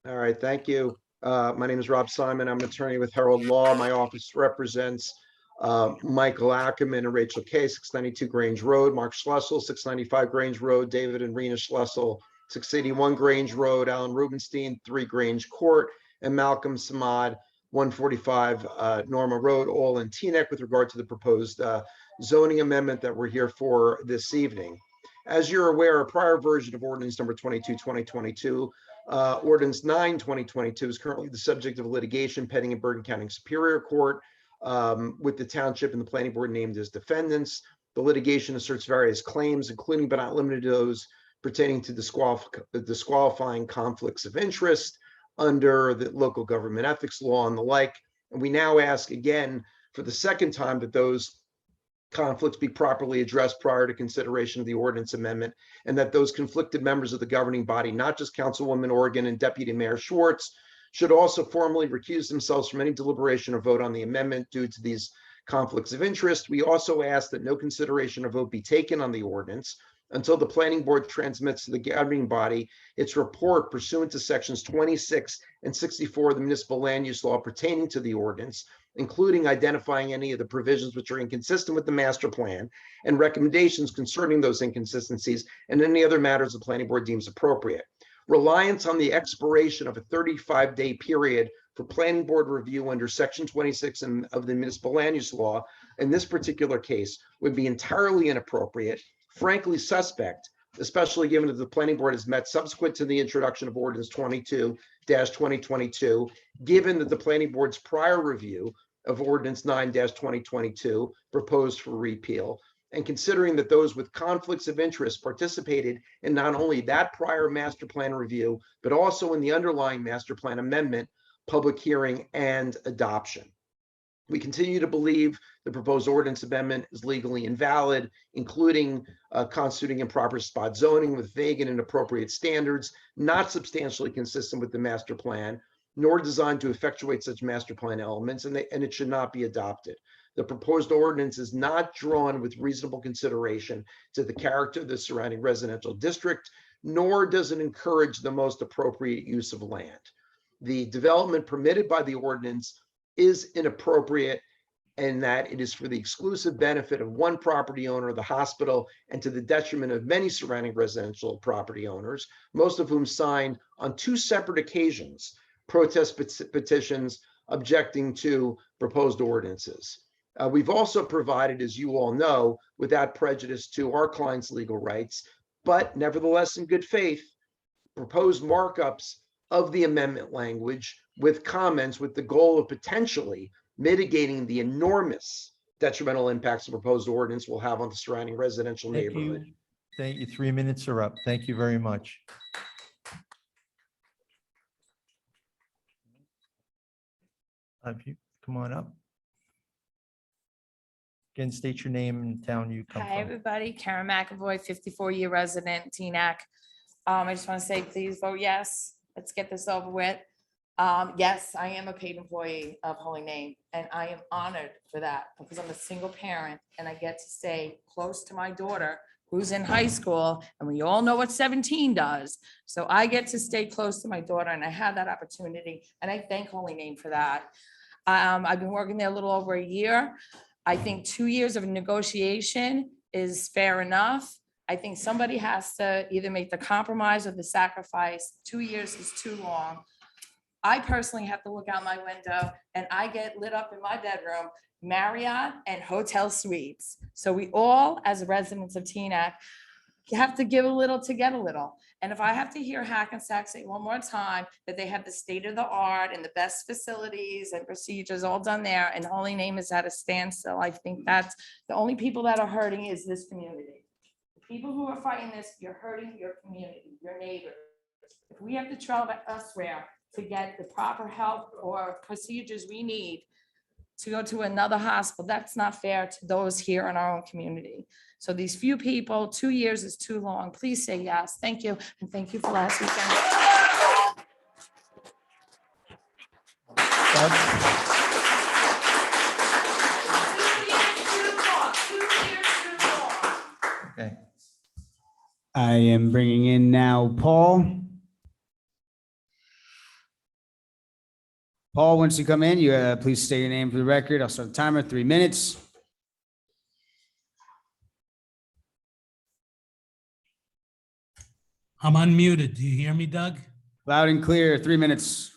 All right, thank you. My name is Rob Simon. I'm an attorney with Herald Law. My office represents Michael Ackerman and Rachel Kay, 692 Grange Road, Mark Schlessel, 695 Grange Road, David and Rena Schlessel, 681 Grange Road, Alan Rubenstein, 3 Grange Court, and Malcolm Samad, 145 Norma Road, all in Teaneck with regard to the proposed zoning amendment that we're here for this evening. As you're aware, a prior version of ordinance number 22/2022, ordinance 9/2022 is currently the subject of litigation pending in Bergen County Superior Court with the township and the planning board named as defendants. The litigation asserts various claims, including but not limited to those pertaining to disqualifying conflicts of interest under the local government ethics law and the like. And we now ask again for the second time that those conflicts be properly addressed prior to consideration of the ordinance amendment, and that those conflicted members of the governing body, not just Councilwoman Organ and Deputy Mayor Schwartz, should also formally recuse themselves from any deliberation or vote on the amendment due to these conflicts of interest. We also ask that no consideration or vote be taken on the ordinance until the planning board transmits to the governing body its report pursuant to sections 26 and 64 of the municipal land use law pertaining to the ordinance, including identifying any of the provisions which are inconsistent with the master plan and recommendations concerning those inconsistencies and any other matters the planning board deems appropriate. Reliance on the expiration of a 35-day period for planning board review under section 26 of the municipal land use law in this particular case would be entirely inappropriate, frankly suspect, especially given that the planning board has met subsequent to the introduction of ordinance 22-2022, given that the planning board's prior review of ordinance 9-2022 proposed for repeal, and considering that those with conflicts of interest participated in not only that prior master plan review, but also in the underlying master plan amendment, public hearing, and adoption. We continue to believe the proposed ordinance amendment is legally invalid, including constituting improper spot zoning with vague and inappropriate standards, not substantially consistent with the master plan, nor designed to effectuate such master plan elements, and it should not be adopted. The proposed ordinance is not drawn with reasonable consideration to the character of the surrounding residential district, nor does it encourage the most appropriate use of land. The development permitted by the ordinance is inappropriate in that it is for the exclusive benefit of one property owner, the hospital, and to the detriment of many surrounding residential property owners, most of whom signed on 2 separate occasions protest petitions objecting to proposed ordinances. We've also provided, as you all know, without prejudice to our clients' legal rights, but nevertheless in good faith, proposed markups of the amendment language with comments with the goal of potentially mitigating the enormous detrimental impacts the proposed ordinance will have on the surrounding residential Thank neighborhood. you. Thank you. 3 minutes are up. Thank you very much. If you come on up. Again, state your name and town you come Hi, from. everybody. Karen McAvoy, 54-year resident, Teaneck. I just want to say, please vote yes. Let's get this over with. Yes, I am a paid employee of Holy Name, and I am honored for that because I'm a single parent and I get to stay close to my daughter who's in high school, and we all know what 17 does. So I get to stay close to my daughter, and I have that opportunity, and I thank Holy Name for that. I've been working there a little over a year. I think 2 years of negotiation is fair enough. I think somebody has to either make the compromise or the sacrifice. 2 years is too long. I personally have to look out my window and I get lit up in my bedroom, Marriott and hotel suites. So we all, as residents of Teaneck, have to give a little to get a little. And if I have to hear Hackensack say one more time that they have the state of the art and the best facilities and procedures all done there, and Holy Name is at a standstill, I think that's the only people that are hurting is this community. The people who are fighting this, you're hurting your community, your neighbors. If we have to travel elsewhere to get the proper help or procedures we need to go to another hospital, that's not fair to those here in our own community. So these few people, 2 years is too long. Please say yes. Thank you. And thank you for last weekend. Okay. I am bringing in now Paul. Paul, once you come in, you please state your name for the record. I'll start the timer, 3 minutes. I'm unmuted. Do you hear me, Doug? Loud and clear, 3 minutes.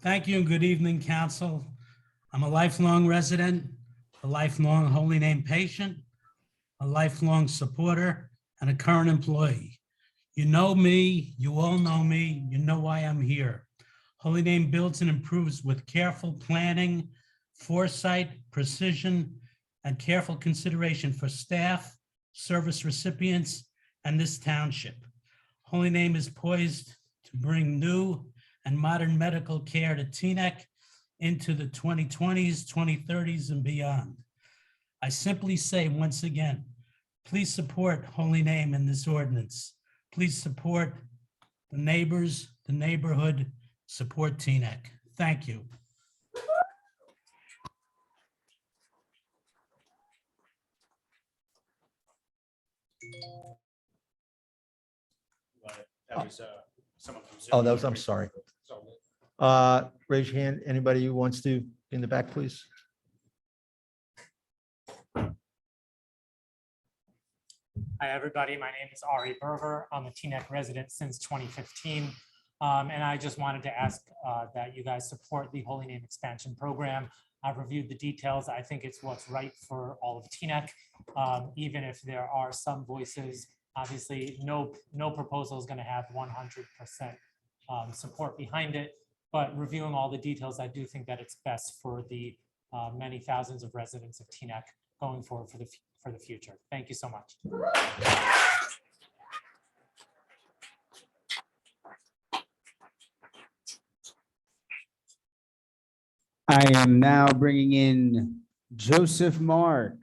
Thank you and good evening, council. I'm a lifelong resident, a lifelong Holy Name patient, a lifelong supporter, and a current employee. You know me, you all know me, you know why I'm here. Holy Name builds and improves with careful planning, foresight, precision, and careful consideration for staff, service recipients, and this township. Holy Name is poised to bring new and modern medical care to Teaneck into the 2020s, 2030s, and beyond. I simply say once again, please support Holy Name in this ordinance. Please support the neighbors, the neighborhood, support Teaneck. Thank you. That was someone from Zoom. Oh, that was, I'm sorry. Raise your hand. Anybody who wants to in the back, please. Hi, everybody. My name is Ari Berger. I'm a Teaneck resident since 2015. And I just wanted to ask that you guys support the Holy Name Expansion Program. I've reviewed the details. I think it's what's right for all of Teaneck, even if there are some voices. Obviously, no proposal is going to have 100% support behind it. But reviewing all the details, I do think that it's best for the many thousands of residents of Teaneck going forward for the future. Thank you so much. I am now bringing in Joseph Mark.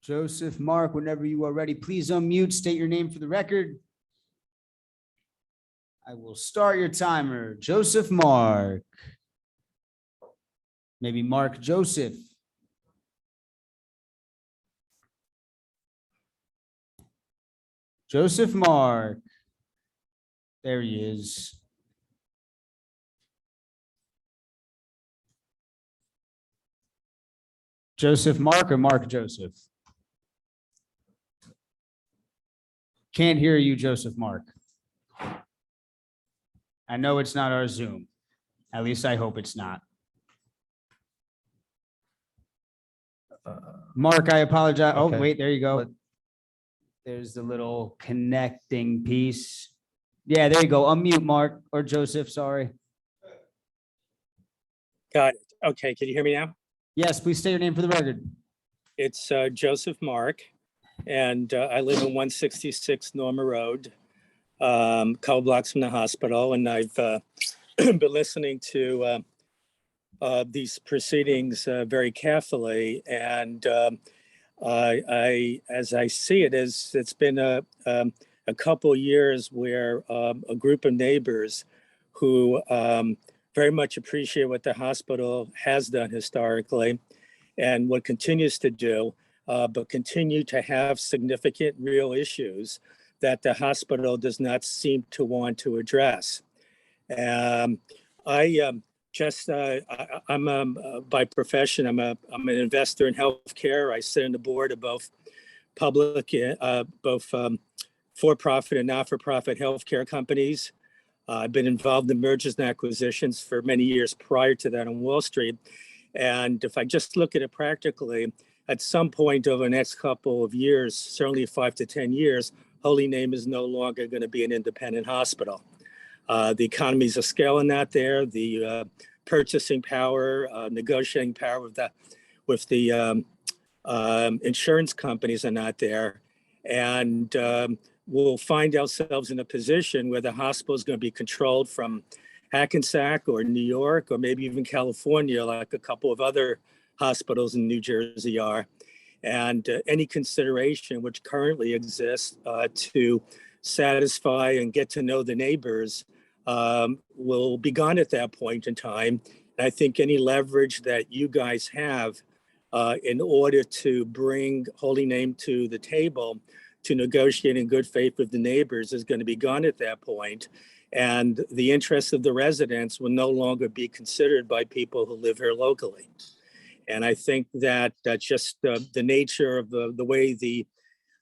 Joseph Mark, whenever you are ready, please unmute, state your name for the record. I will start your timer. Joseph Mark. Maybe Mark Joseph. Joseph Mark. There he is. Joseph Mark or Mark Joseph? Can't hear you, Joseph Mark. I know it's not our Zoom. At least I hope it's not. Mark, I apologize. Oh, Okay. wait, there you go. There's the little connecting piece. Yeah, there you go. Unmute Mark or Joseph, sorry. Got it. Okay, can you hear me now? Yes, please state your name for the record. It's Joseph Mark, and I live in 166 Norma Road, a couple blocks from the hospital, and I've been listening to these proceedings very carefully, and as I see it, it's been a couple years where a group of neighbors who very much appreciate what the hospital has done historically and what continues to do, but continue to have significant real issues that the hospital does not seem to want to address. I'm by profession, I'm an investor in healthcare. I sit on the board of both public, for-profit and not-for-profit healthcare companies. I've been involved in mergers and acquisitions for many years prior to that on Wall Street. And if I just look at it practically, at some point over the next couple of years, certainly 5 to 10 years, Holy Name is no longer going to be an independent hospital. The economies of scale are not there. The purchasing power, negotiating power with the insurance companies are not there. And we'll find ourselves in a position where the hospital is going to be controlled from Hackensack or New York or maybe even California, like a couple of other hospitals in New Jersey are. And any consideration which currently exists to satisfy and get to know the neighbors will be gone at that point in time. And I think any leverage that you guys have in order to bring Holy Name to the table to negotiate in good faith with the neighbors is going to be gone at that point. And the interests of the residents will no longer be considered by people who live here locally. And I think that that's just the nature of the way the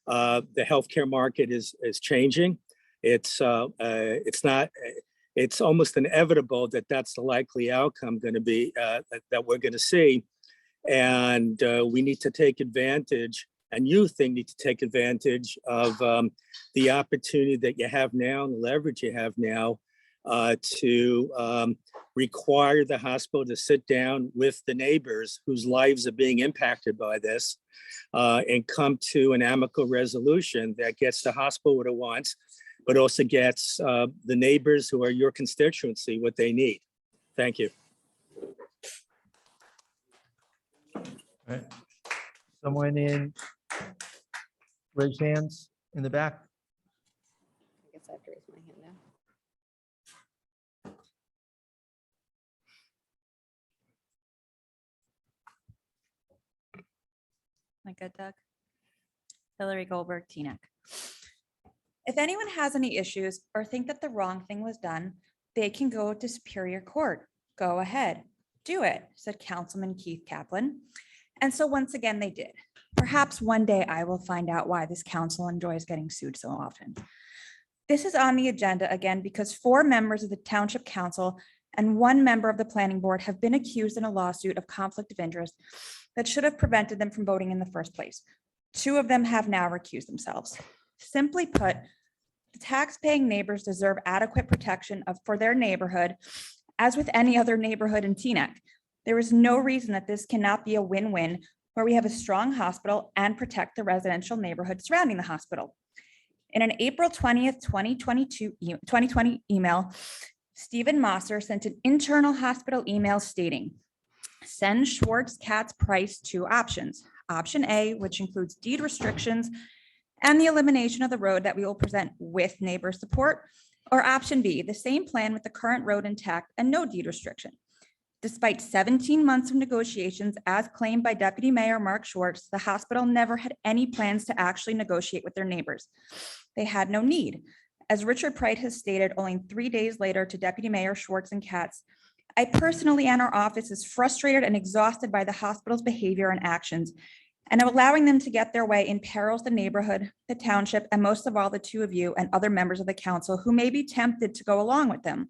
healthcare market is changing. It's almost inevitable that that's the likely outcome going to be that we're going to see. And we need to take advantage, and you need to take advantage of the opportunity that you have now and the leverage you have now to require the hospital to sit down with the neighbors whose lives are being impacted by this and come to an amicable resolution that gets the hospital what it wants, but also gets the neighbors who are your constituency what they need. Thank you. All right. Someone raise hands in the back. I guess I have to raise my hand now. good, Doug? Hillary Goldberg, Teaneck. If anyone has any issues or think that the wrong thing was done, they can go to Superior Court. Go ahead, do it, said Councilman Keith Kaplan. And so once again, they did. Perhaps one day I will find out why this council enjoys getting sued so often. This is on the agenda again because 4 members of the Township Council and 1 member of the Planning Board have been accused in a lawsuit of conflict of interest that should have prevented them from voting in the first place. 2 of them have now recused themselves. Simply put, the tax-paying neighbors deserve adequate protection for their neighborhood, as with any other neighborhood in Teaneck. There is no reason that this cannot be a win-win where we have a strong hospital and protect the residential neighborhood surrounding the hospital. In an April 20th, 2020 email, Stephen Mosser sent an internal hospital email stating, send Schwartz Katz Price 2 options. Option A, which includes deed restrictions and the elimination of the road that we will present with neighbor support, or option B, the same plan with the current road intact and no deed restriction. Despite 17 months of negotiations, as claimed by Deputy Mayor Mark Schwartz, the hospital never had any plans to actually negotiate with their neighbors. They had no need. As Richard Pride has stated only 3 days later to Deputy Mayor Schwartz and Katz, I personally and our office is frustrated and exhausted by the hospital's behavior and actions, and allowing them to get their way imperils the neighborhood, the township, and most of all, the 2 of you and other members of the council who may be tempted to go along with them.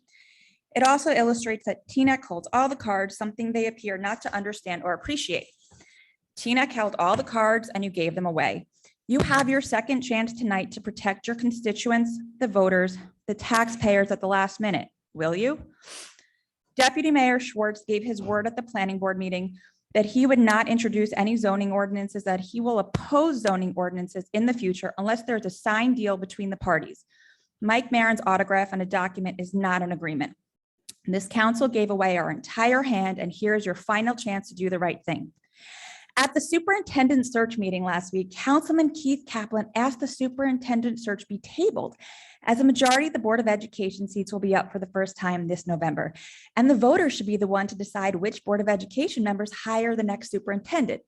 It also illustrates that Teaneck holds all the cards, something they appear not to understand or appreciate. Teaneck held all the cards and you gave them away. You have your second chance tonight to protect your constituents, the voters, the taxpayers at the last minute. Will you? Deputy Mayor Schwartz gave his word at the planning board meeting that he would not introduce any zoning ordinances, that he will oppose zoning ordinances in the future unless there's a signed deal between the parties. Mike Maron's autograph on a document is not an agreement. This council gave away our entire hand, and here's your final chance to do the right thing. At the superintendent search meeting last week, Councilman Keith Kaplan asked the superintendent search be tabled, as a majority of the Board of Education seats will be up for the first time this November, and the voters should be the one to decide which Board of Education members hire the next superintendent.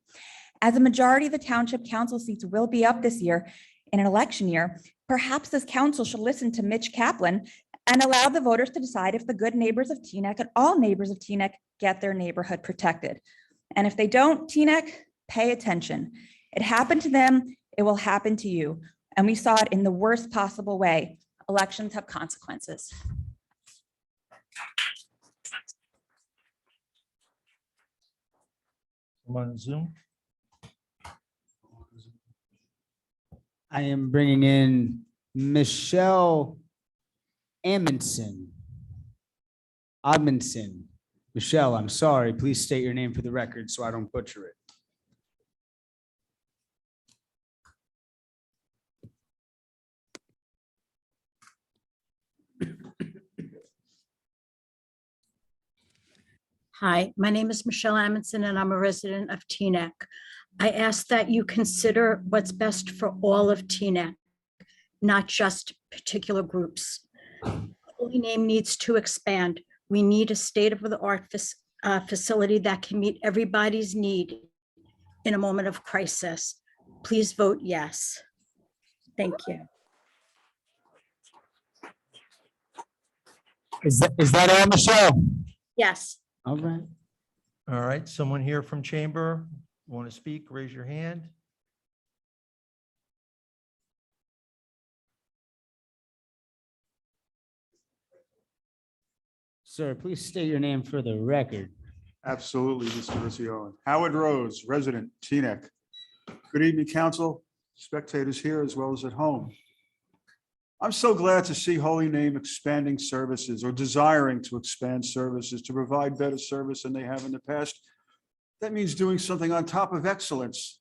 As a majority of the Township Council seats will be up this year in an election year, perhaps this council should listen to Mitch Kaplan and allow the voters to decide if the good neighbors of Teaneck and all neighbors of Teaneck get their neighborhood protected. And if they don't, Teaneck, pay attention. It happened to them, it will happen to you. And we saw it in the worst possible way. Elections have consequences. Someone on Zoom? I am bringing in Michelle Amundsen. Michelle, I'm sorry. Please state your name for the record so I don't butcher it. Hi, my name is Michelle Amundsen and I'm a resident of Teaneck. I ask that you consider what's best for all of Teaneck, not just particular groups. Holy Name needs to expand. We need a state-of-the-art facility that can meet everybody's need in a moment of crisis. Please vote yes. Thank you. Is that all, Michelle? Yes. All right. All right, someone here from Chamber want to speak? Raise your hand. Sir, please state your name for the record. Absolutely, Mr. Riccione. Howard Rose, resident, Teaneck. Good evening, council, spectators here as well as at home. I'm so glad to see Holy Name expanding services or desiring to expand services to provide better service than they have in the past. That means doing something on top of excellence.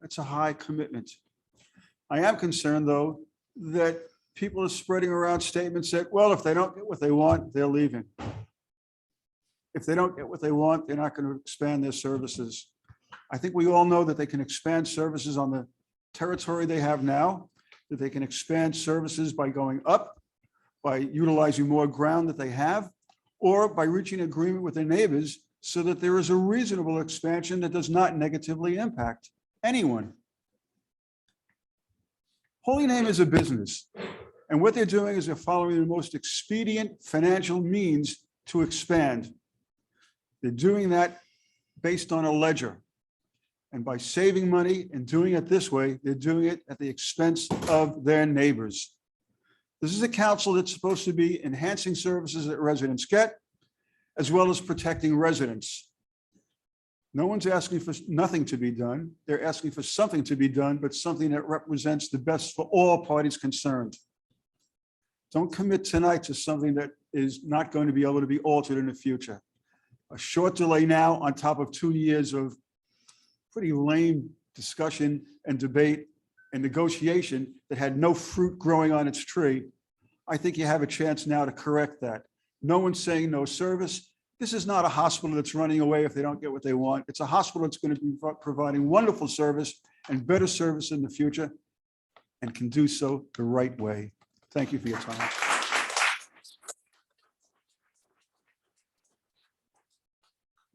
That's a high commitment. I am concerned, though, that people are spreading around statements that, well, if they don't get what they want, they're leaving. If they don't get what they want, they're not going to expand their services. I think we all know that they can expand services on the territory they have now, that they can expand services by going up, by utilizing more ground that they have, or by reaching agreement with their neighbors so that there is a reasonable expansion that does not negatively impact anyone. Holy Name is a business, and what they're doing is they're following the most expedient financial means to expand. They're doing that based on a ledger. And by saving money and doing it this way, they're doing it at the expense of their neighbors. This is a council that's supposed to be enhancing services that residents get, as well as protecting residents. No one's asking for nothing to be done. They're asking for something to be done, but something that represents the best for all parties concerned. Don't commit tonight to something that is not going to be able to be altered in the future. A short delay now on top of 2 years of pretty lame discussion and debate and negotiation that had no fruit growing on its tree. I think you have a chance now to correct that. No one's saying no service. This is not a hospital that's running away if they don't get what they want. It's a hospital that's going to be providing wonderful service and better service in the future and can do so the right way. Thank you for your time.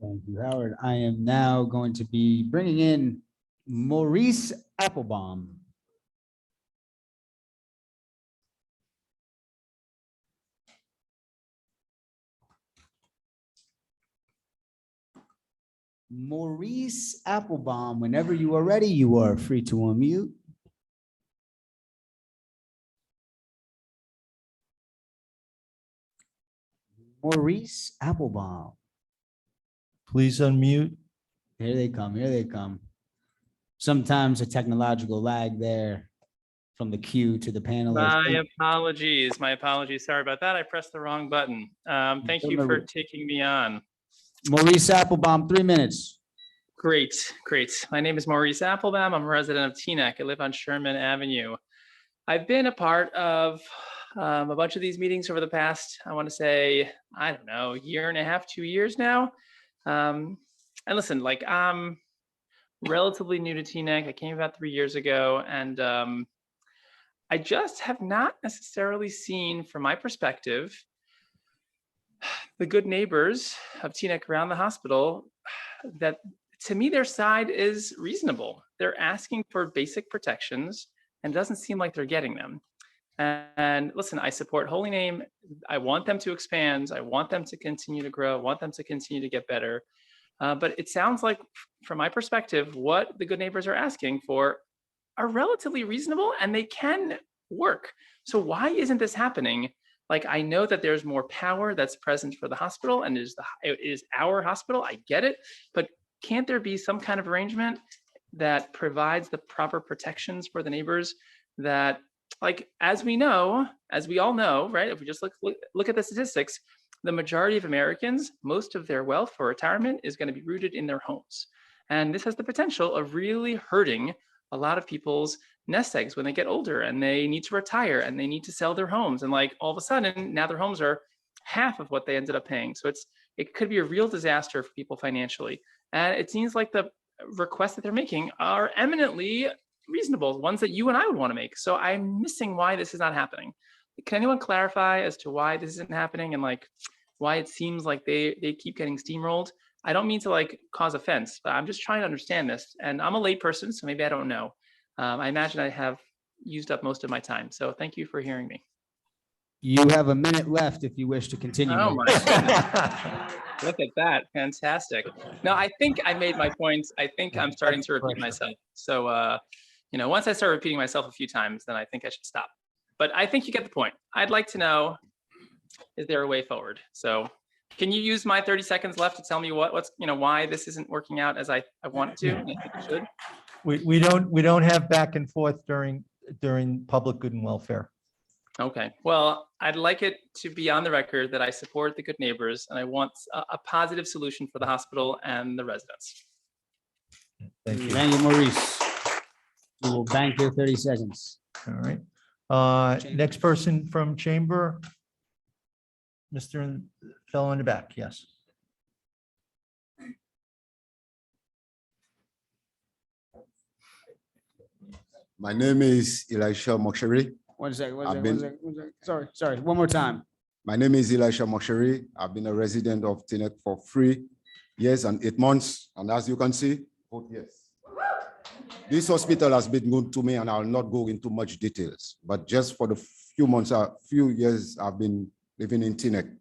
Thank you, Howard. I am now going to be bringing in Maurice Applebaum. Maurice Applebaum, whenever you are ready, you are free to unmute. Maurice Applebaum. Please unmute. Here they come, here they come. Sometimes a technological lag there from the queue to the panelists. My apologies. Sorry about that. I pressed the wrong button. Thank you for taking me on. Maurice Applebaum, 3 minutes. Great, great. My name is Maurice Applebaum. I'm a resident of Teaneck. I live on Sherman Avenue. I've been a part of a bunch of these meetings over the past, I want to say, I don't know, year and a half, 2 years now. And listen, like I'm relatively new to Teaneck. I came about 3 years ago, and I just have not necessarily seen, from my perspective, the good neighbors of Teaneck around the hospital that, to me, their side is reasonable. They're asking for basic protections, and it doesn't seem like they're getting them. And listen, I support Holy Name. I want them to expand. I want them to continue to grow. I want them to continue to get better. But it sounds like, from my perspective, what the good neighbors are asking for are relatively reasonable, and they can work. So why isn't this happening? Like, I know that there's more power that's present for the hospital, and it is our hospital. I get it. But can't there be some kind of arrangement that provides the proper protections for the neighbors that, like, as we all know, right? If we just look at the statistics, the majority of Americans, most of their wealth for retirement is going to be rooted in their homes. And this has the potential of really hurting a lot of people's nest eggs when they get older and they need to retire and they need to sell their homes. And like all of a sudden, now their homes are half of what they ended up paying. So it could be a real disaster for people financially. And it seems like the requests that they're making are eminently reasonable, ones that you and I would want to make. So I'm missing why this is not happening. Can anyone clarify as to why this isn't happening and like why it seems like they keep getting steamrolled? I don't mean to like cause offense, but I'm just trying to understand this. And I'm a lay person, so maybe I don't know. I imagine I have used up most of my time. So thank you for hearing me. You have a minute left if you wish to continue. Oh my goodness. Look at that. Fantastic. No, I think I made my points. I think I'm starting to repeat myself. So, once I start repeating myself a few times, then I think I should stop. But I think you get the point. I'd like to know, is there a way forward? So can you use my 30 seconds left to tell me what's why this isn't working out as I want it to? And I think it should. We don't have back and forth during public good and welfare. Okay, well, I'd like it to be on the record that I support the good neighbors and I want a positive solution for the hospital and the residents. Thank you. Thank you, Maurice. We will bank your 30 seconds. All right. Next person from chamber. Mr. Fellow in the back, yes. My name is Elisha Moksheri. One second. Sorry. One more time. My name is Elisha Moksheri. I've been a resident of Teaneck for 3 years and 8 months. And as you can see, vote yes. This hospital has been good to me, and I'll not go into much details, but just for the few years I've been living in Teaneck,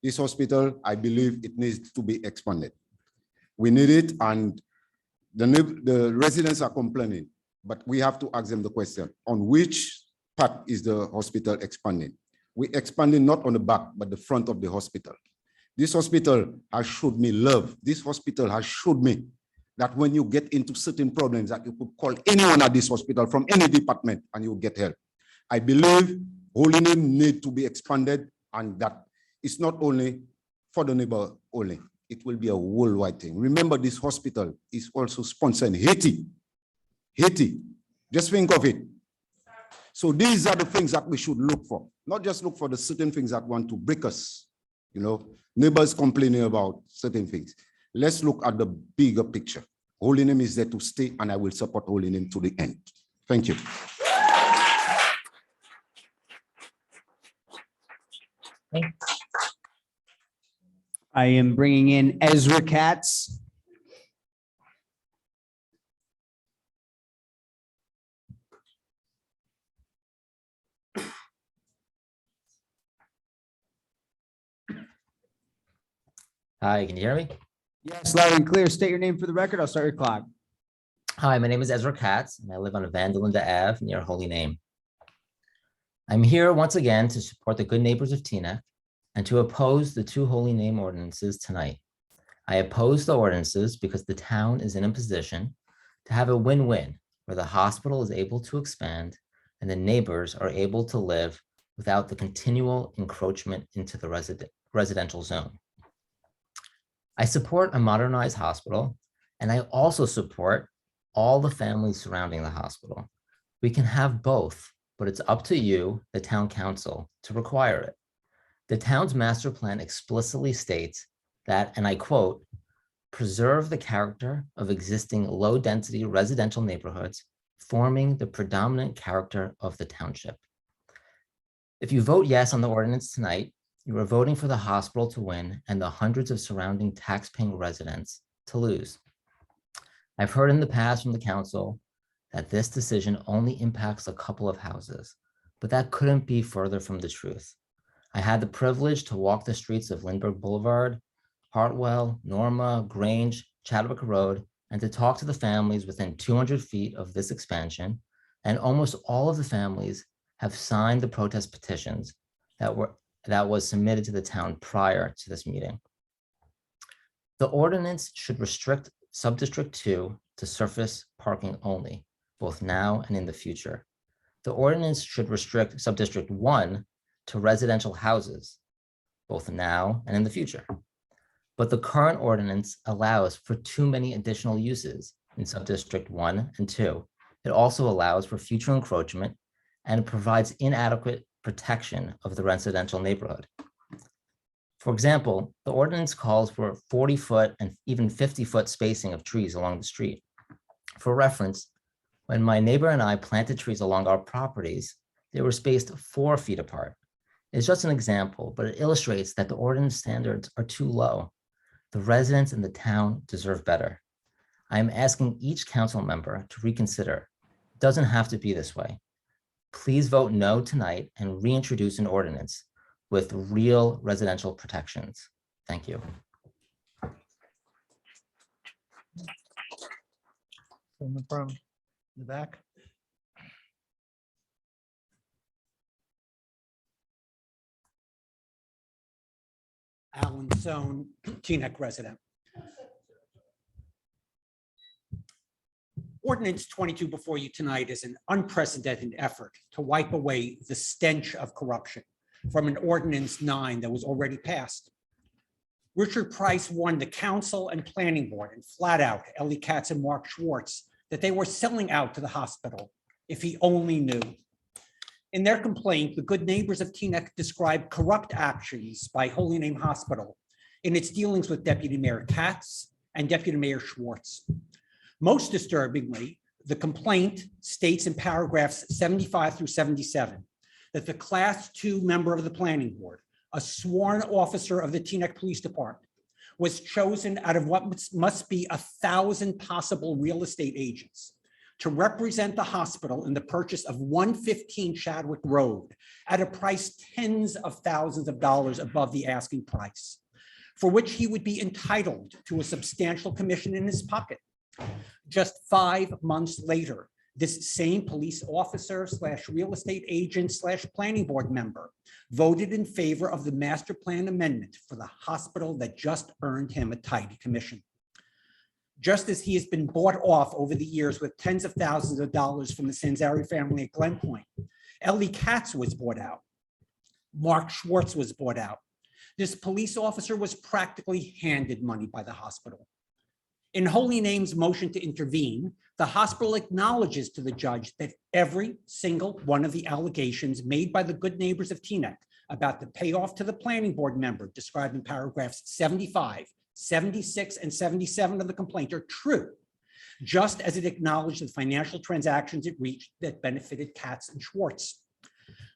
this hospital, I believe it needs to be expanded. We need it, and the residents are complaining, but we have to ask them the question, on which part is the hospital expanding? We're expanding not on the back, but the front of the hospital. This hospital has showed me love. This hospital has showed me that when you get into certain problems, that you could call anyone at this hospital from any department and you'll get help. I believe Holy Name need to be expanded, and that it's not only for the neighbor only. It will be a worldwide thing. Remember, this hospital is also sponsoring Haiti. Haiti, just think of it. So these are the things that we should look for, not just look for the certain things that want to break us. You know, neighbors complaining about certain things. Let's look at the bigger picture. Holy Name is there to stay, and I will support Holy Name to the end. Thank you. I am bringing in Ezra Katz. Hi, can you hear me? Yes, loud and clear. State your name for the record. I'll start your clock. Hi, my name is Ezra Katz, and I live on Vandalinda Ave near Holy Name. I'm here once again to support the good neighbors of Teaneck and to oppose the two Holy Name ordinances tonight. I oppose the ordinances because the town is in a position to have a win-win where the hospital is able to expand and the neighbors are able to live without the continual encroachment into the residential zone. I support a modernized hospital, and I also support all the families surrounding the hospital. We can have both, but it's up to you, the town council, to require it. The town's master plan explicitly states that, and I quote, preserve the character of existing low-density residential neighborhoods forming the predominant character of the township. If you vote yes on the ordinance tonight, you are voting for the hospital to win and the hundreds of surrounding tax-paying residents to lose. I've heard in the past from the council that this decision only impacts a couple of houses, but that couldn't be further from the truth. I had the privilege to walk the streets of Lindbergh Boulevard, Hartwell, Norma, Grange, Chadwick Road, and to talk to the families within 200 feet of this expansion, and almost all of the families have signed the protest petitions that was submitted to the town prior to this meeting. The ordinance should restrict Subdistrict 2 to surface parking only, both now and in the future. The ordinance should restrict Subdistrict 1 to residential houses, both now and in the future. But the current ordinance allows for too many additional uses in Subdistrict 1 and 2. It also allows for future encroachment and provides inadequate protection of the residential neighborhood. For example, the ordinance calls for 40-foot and even 50-foot spacing of trees along the street. For reference, when my neighbor and I planted trees along our properties, they were spaced 4 feet apart. It's just an example, but it illustrates that the ordinance standards are too low. The residents in the town deserve better. I am asking each council member to reconsider. It doesn't have to be this way. Please vote no tonight and reintroduce an ordinance with real residential protections. Thank you. Someone from the back. Alan Zone, Teaneck resident. Ordinance 22 before you tonight is an unprecedented effort to wipe away the stench of corruption from an ordinance 9 that was already passed. Richard Price warned the council and planning board and flat out Ellie Katz and Mark Schwartz that they were selling out to the hospital if he only knew. In their complaint, the good neighbors of Teaneck described corrupt actions by Holy Name Hospital in its dealings with Deputy Mayor Katz and Deputy Mayor Schwartz. Most disturbingly, the complaint states in paragraphs 75 through 77 that the Class 2 member of the planning board, a sworn officer of the Teaneck Police Department, was chosen out of what must be 1,000 possible real estate agents to represent the hospital in the purchase of 115 Chadwick Road at a price tens of thousands of dollars above the asking price, for which he would be entitled to a substantial commission in his pocket. Just 5 months later, this same police officer / real estate agent / planning board member voted in favor of the master plan amendment for the hospital that just earned him a tidy commission. Just as he has been bought off over the years with tens of thousands of dollars from the Sanzari family at Glen Point, Ellie Katz was bought out. Mark Schwartz was bought out. This police officer was practically handed money by the hospital. In Holy Name's motion to intervene, the hospital acknowledges to the judge that every single one of the allegations made by the good neighbors of Teaneck about the payoff to the planning board member described in paragraphs 75, 76, and 77 of the complaint are true, just as it acknowledged the financial transactions it reached that benefited Katz and Schwartz.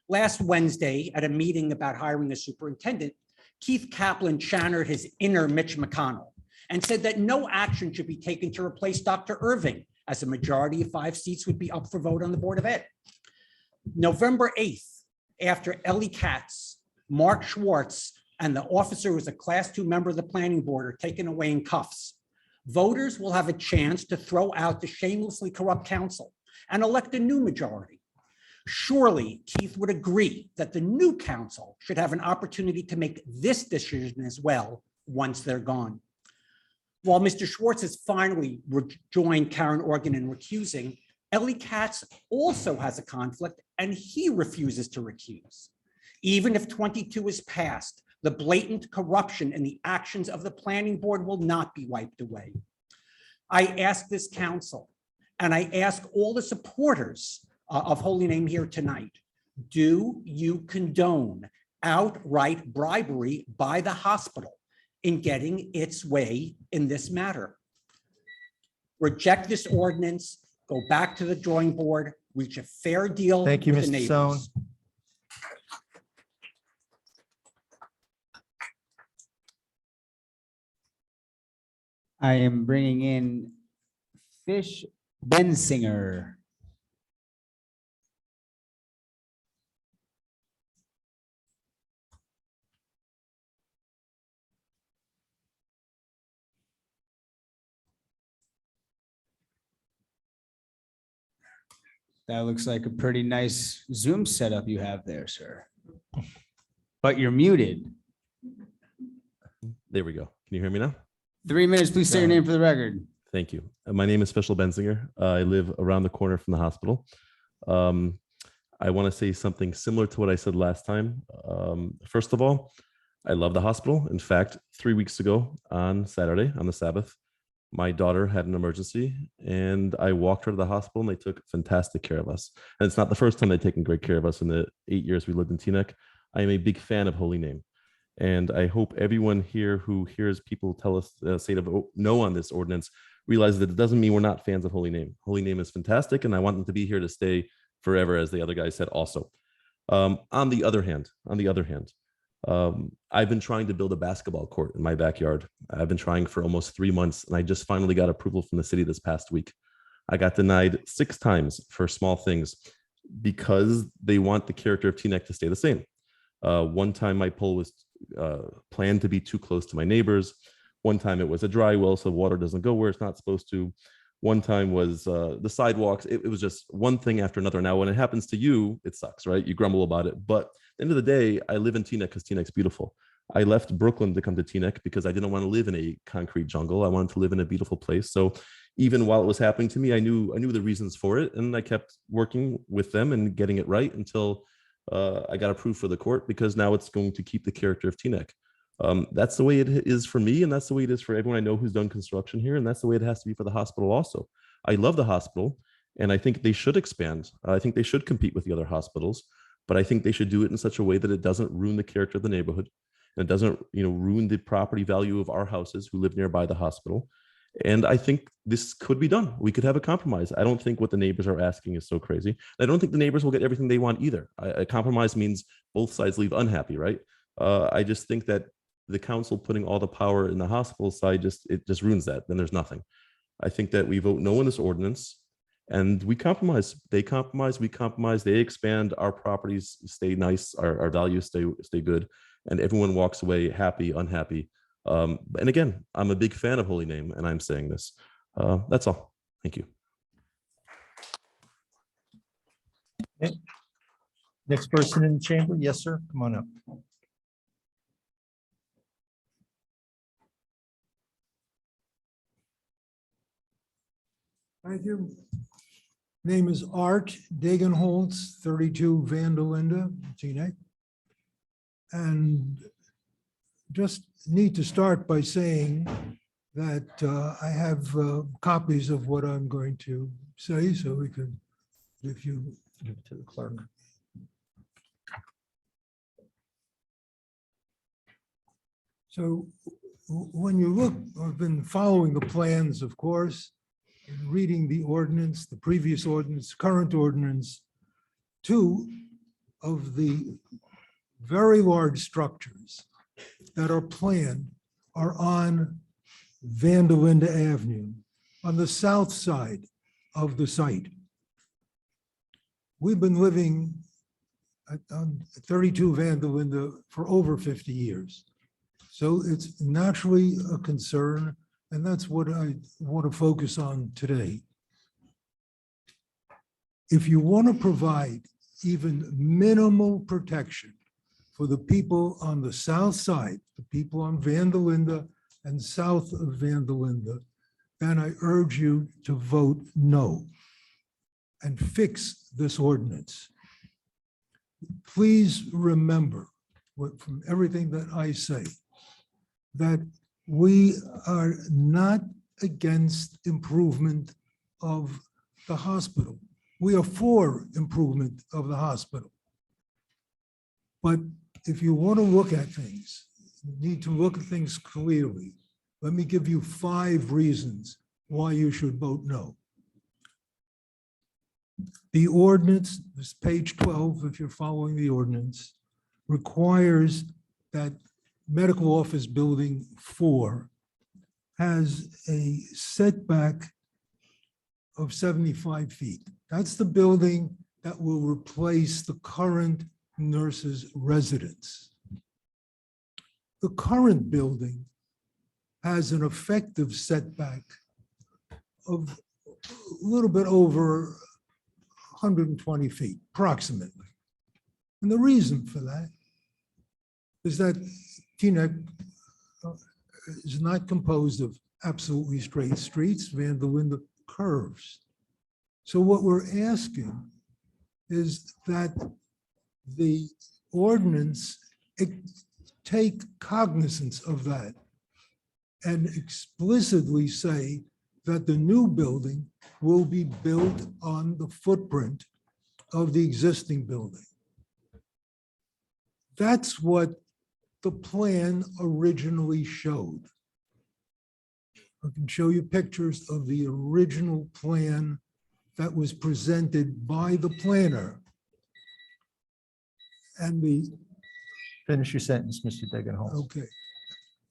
Last Wednesday, at a meeting about hiring a superintendent, Keith Kaplan channeled his inner Mitch McConnell and said that no action should be taken to replace Dr. Irving, as a majority of 5 seats would be up for vote on the Board of Ed. November 8th, after Ellie Katz, Mark Schwartz, and the officer who was a Class 2 member of the planning board are taken away in cuffs, voters will have a chance to throw out the shamelessly corrupt council and elect a new majority. Surely Keith would agree that the new council should have an opportunity to make this decision as well once they're gone. While Mr. Schwartz has finally joined Karen Organ in recusing, Ellie Katz also has a conflict and he refuses to recuse. Even if 22 is passed, the blatant corruption in the actions of the planning board will not be wiped away. I ask this council, and I ask all the supporters of Holy Name here tonight, do you condone outright bribery by the hospital in getting its way in this matter? Reject this ordinance, go back to the drawing board, reach a fair deal. Thank you, with the Mr. neighbors. Stone. I am bringing in Fish Bensinger. That looks like a pretty nice Zoom setup you have there, sir. But you're muted. There we go. Can you hear me now? 3 minutes, please say your name for the record. Thank you. My name is Special Bensinger. I live around the corner from the hospital. I want to say something similar to what I said last time. First of all, I love the hospital. In fact, 3 weeks ago on Saturday, on the Sabbath, my daughter had an emergency and I walked her to the hospital and they took fantastic care of us. And it's not the first time they've taken great care of us in the 8 years we lived in Teaneck. I am a big fan of Holy Name. And I hope everyone here who hears people tell us, say to vote no on this ordinance, realizes that it doesn't mean we're not fans of Holy Name. Holy Name is fantastic and I want them to be here to stay forever, as the other guy said also. On the other hand, I've been trying to build a basketball court in my backyard. I've been trying for almost 3 months and I just finally got approval from the city this past week. I got denied 6 times for small things because they want the character of Teaneck to stay the same. One time my pole was planned to be too close to my neighbors. One time it was a dry well, so water doesn't go where it's not supposed to. One time was the sidewalks. It was just one thing after another. Now, when it happens to you, it sucks, right? You grumble about it. But at the end of the day, I live in Teaneck because Teaneck's beautiful. I left Brooklyn to come to Teaneck because I didn't want to live in a concrete jungle. I wanted to live in a beautiful place. So even while it was happening to me, I knew the reasons for it. And I kept working with them and getting it right until I got approved for the court, because now it's going to keep the character of Teaneck. That's the way it is for me, and that's the way it is for everyone I know who's done construction here, and that's the way it has to be for the hospital also. I love the hospital, and I think they should expand. I think they should compete with the other hospitals, but I think they should do it in such a way that it doesn't ruin the character of the neighborhood, and it doesn't, ruin the property value of our houses who live nearby the hospital. And I think this could be done. We could have a compromise. I don't think what the neighbors are asking is so crazy. I don't think the neighbors will get everything they want either. A compromise means both sides leave unhappy, right? I just think that the council putting all the power in the hospital side, it just ruins that. Then there's nothing. I think that we vote no on this ordinance, And we compromise. They compromise, we compromise, they expand, our properties stay nice, our values stay good, and everyone walks away happy, unhappy. And again, I'm a big fan of Holy Name, and I'm saying this. That's all. Thank you. Okay. Next person in the chamber. Yes, sir. Come on up. Thank you. Name is Art Dagenholtz, 32 Van der Linde, Teaneck. And just need to start by saying that I have copies of what I'm going to say, so we could, if you give it to the clerk. So when you look, I've been following the plans, of course, and reading the ordinance, the previous ordinance, current ordinance. Two of the very large structures that are planned are on Van der Linde Avenue, on the south side of the site. We've been living on 32 Van der Linde for over 50 years. So it's naturally a concern, and that's what I want to focus on today. If you want to provide even minimal protection for the people on the south side, the people on Van der Linde and south of Van der Linde, then I urge you to vote no and fix this ordinance. Please remember from everything that I say, that we are not against improvement of the hospital. We are for improvement of the hospital. But if you want to look at things, you need to look at things clearly. Let me give you 5 reasons why you should vote no. The ordinance, this is page 12, if you're following the ordinance, requires that Medical Office Building 4 has a setback of 75 feet. That's the building that will replace the current nurses' residence. The current building has an effective setback of a little bit over 120 feet, approximately. And the reason for that is that Teaneck is not composed of absolutely straight streets. Van der Linde curves. So what we're asking is that the ordinance take cognizance of that and explicitly say that the new building will be built on the footprint of the existing building. That's what the plan originally showed. I can show you pictures of the original plan that was presented by the planner. And the Finish your sentence, Mr. Degenholz. okay.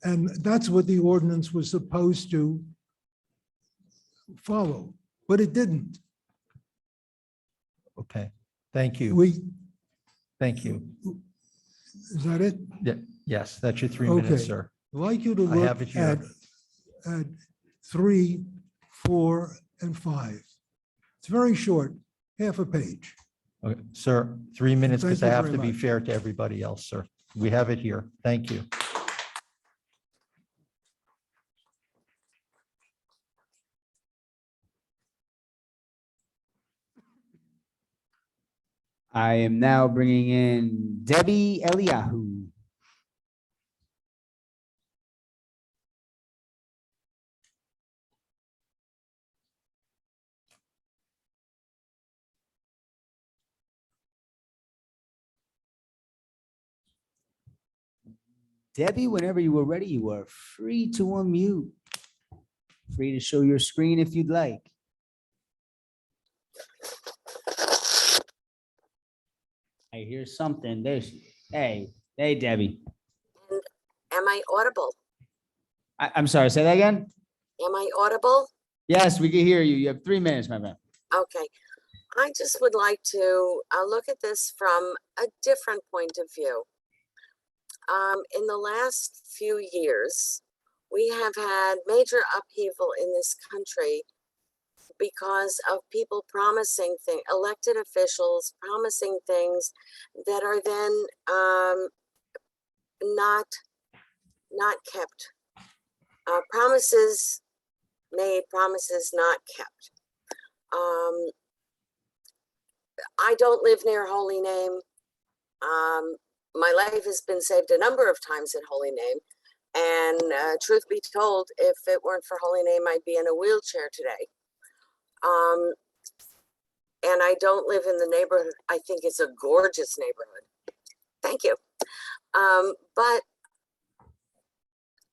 And that's what the ordinance was supposed to follow, but it didn't. Okay, thank you. Thank you. Is that it? Yeah, yes, that's your 3 minutes, Okay. sir. I'd like you to I have look it here. at 3, 4, and 5. It's very short, half a page. Okay, sir, 3 minutes because Thank I you have to very be much. fair to everybody else, sir. We have it here. Thank you. I am now bringing in Debbie Eliyahu. Debbie, whenever you were ready, you are free to unmute. Free to show your screen if you'd like. I hear something. There's, hey, Debbie. Am I audible? I'm sorry, say that again? Am I audible? Yes, we can hear you. You have 3 minutes, my friend. Okay, I just would like to look at this from a different point of view. In the last few years, we have had major upheaval in this country because of people promising things, elected officials promising things that are then not kept. Promises made, promises not kept. I don't live near Holy Name. My life has been saved a number of times at Holy Name. And truth be told, if it weren't for Holy Name, I'd be in a wheelchair today. And I don't live in the neighborhood. I think it's a gorgeous neighborhood. Thank you. But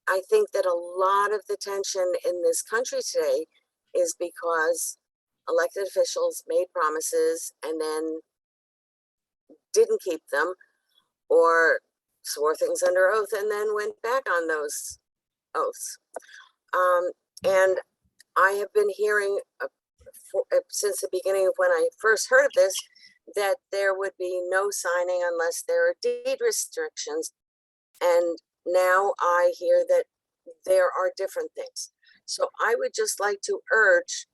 I think that a lot of the tension in this country today is because elected officials made promises and then didn't keep them, or swore things under oath and then went back on those oaths. And I have been hearing since the beginning of when I first heard of this, that there would be no signing unless there are deed restrictions. And now I hear that there are different things. So I would just like to urge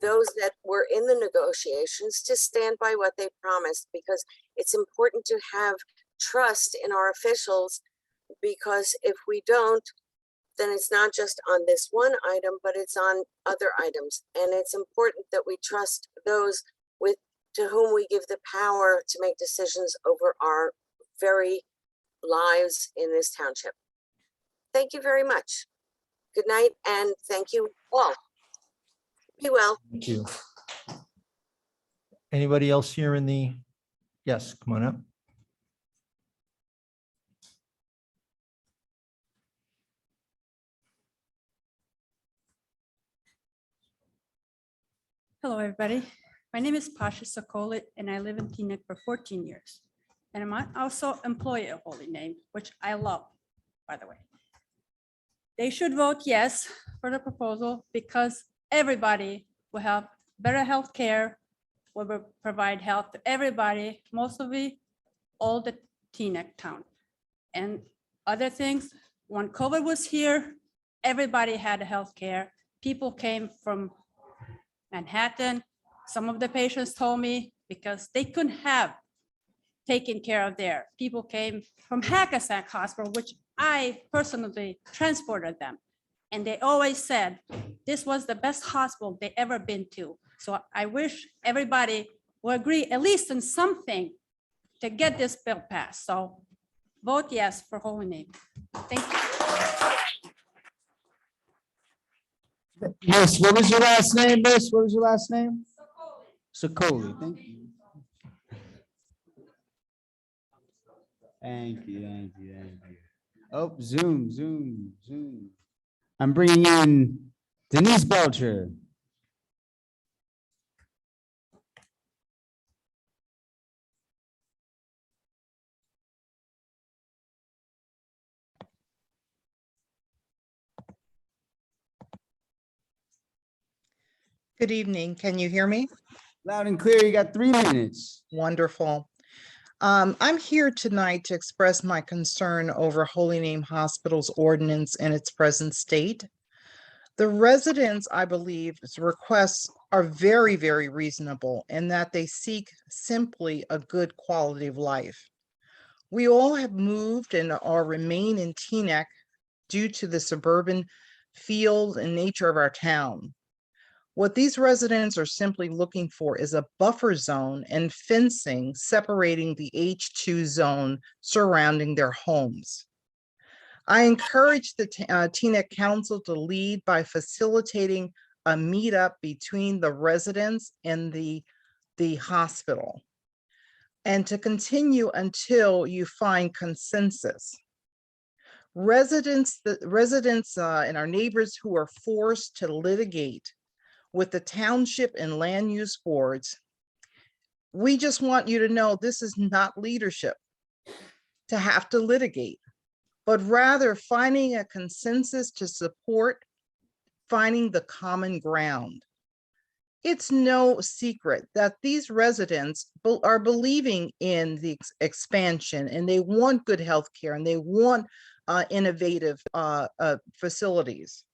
those that were in the negotiations to stand by what they promised, because it's important to have trust in our officials, because if we don't, then it's not just on this one item, but it's on other items. And it's important that we trust those to whom we give the power to make decisions over our very lives in this township. Thank you very much. Good night, and thank you all. Be well. Thank you. Anybody else here in the, yes, come on up. Hello, everybody. My name is Pasha Sokolit, and I live in Teaneck for 14 years. And I'm also employee of Holy Name, which I love, by the way. They should vote yes for the proposal because everybody will have better health care, will provide health to everybody, mostly all the Teaneck town. And other things, when COVID was here, everybody had health care. People came from Manhattan. Some of the patients told me because they couldn't have taken care of their people came from Hackensack Hospital, which I personally transported them. And they always said this was the best hospital they ever been to. So I wish everybody will agree at least in something to get this bill passed. So vote yes for Holy Name. Thank you. Miss, what was your last name, Miss? What was your last name? Sokoli. Thank you. Thank you, thank you, thank you. Oh, Zoom. I'm bringing in Denise Belcher. Good evening. Can you hear me? Loud and clear. You got 3 minutes. Wonderful. I'm here tonight to express my concern over Holy Name Hospital's ordinance in its present state. The residents, I believe, requests are very, very reasonable in that they seek simply a good quality of life. We all have moved and or remain in Teaneck due to the suburban feel and nature of our town. What these residents are simply looking for is a buffer zone and fencing separating the H2 zone surrounding their homes. I encourage the Teaneck Council to lead by facilitating a meetup between the residents and the hospital, and to continue until you find consensus. Residents and our neighbors who are forced to litigate with the township and land use boards, we just want you to know this is not leadership to have to litigate, but rather finding a consensus to support finding the common ground. It's no secret that these residents are believing in the expansion, and they want good health care, and they want innovative facilities.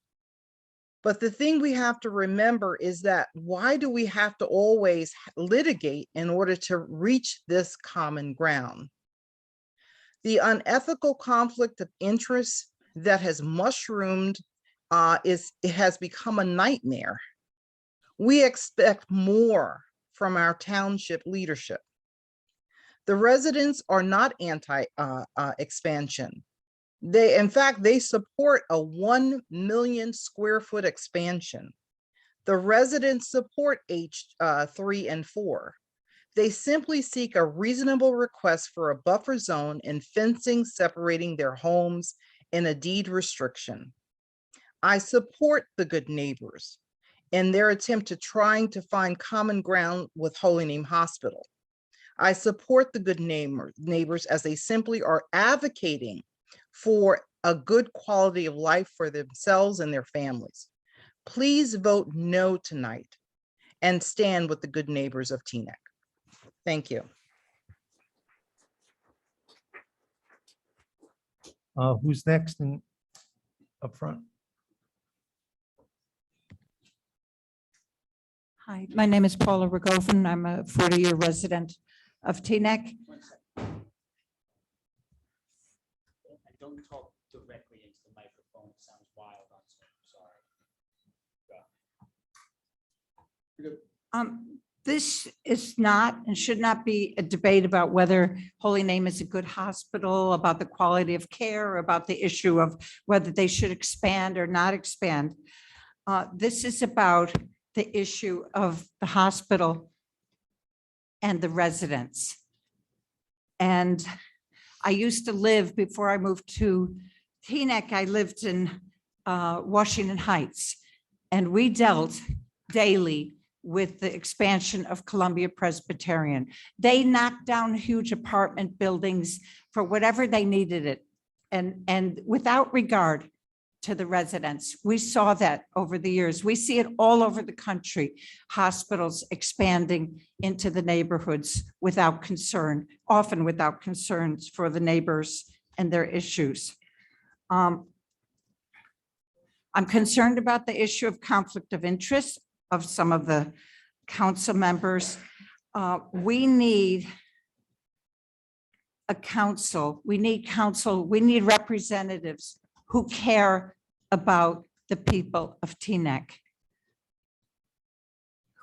But the thing we have to remember is that why do we have to always litigate in order to reach this common ground? The unethical conflict of interest that has mushroomed it has become a nightmare. We expect more from our township leadership. The residents are not anti-expansion. In fact, they support a 1 million square foot expansion. The residents support H3 and 4. They simply seek a reasonable request for a buffer zone and fencing separating their homes and a deed restriction. I support the good neighbors in their attempt to trying to find common ground with Holy Name Hospital. I support the good neighbors as they simply are advocating for a good quality of life for themselves and their families. Please vote no tonight and stand with the good neighbors of Teaneck. Thank you. Who's next and up front? Hi, my name is Paula Rogovan. I'm a 40-year resident of Teaneck. Don't talk directly into the microphone. It sounds wild on Zoom. Sorry. This is not and should not be a debate about whether Holy Name is a good hospital, about the quality of care, or about the issue of whether they should expand or not expand. This is about the issue of the hospital and the residents. And I used to live, before I moved to Teaneck, I lived in Washington Heights, and we dealt daily with the expansion of Columbia Presbyterian. They knocked down huge apartment buildings for whatever they needed it, and without regard to the residents. We saw that over the years. We see it all over the country, hospitals expanding into the neighborhoods without concern, often without concerns for the neighbors and their issues. I'm concerned about the issue of conflict of interest of some of the council members. We need a council, we need representatives who care about the people of Teaneck,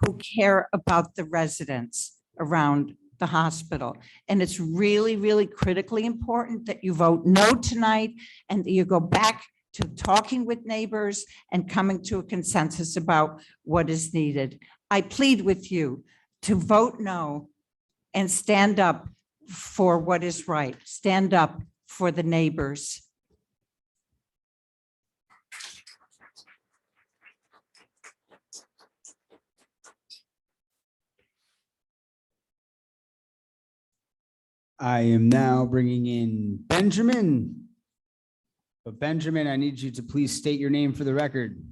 who care about the residents around the hospital. And it's really, really critically important that you vote no tonight and that you go back to talking with neighbors and coming to a consensus about what is needed. I plead with you to vote no and stand up for what is right. Stand up for the neighbors. I am now bringing in Benjamin. But Benjamin, I need you to please state your name for the record.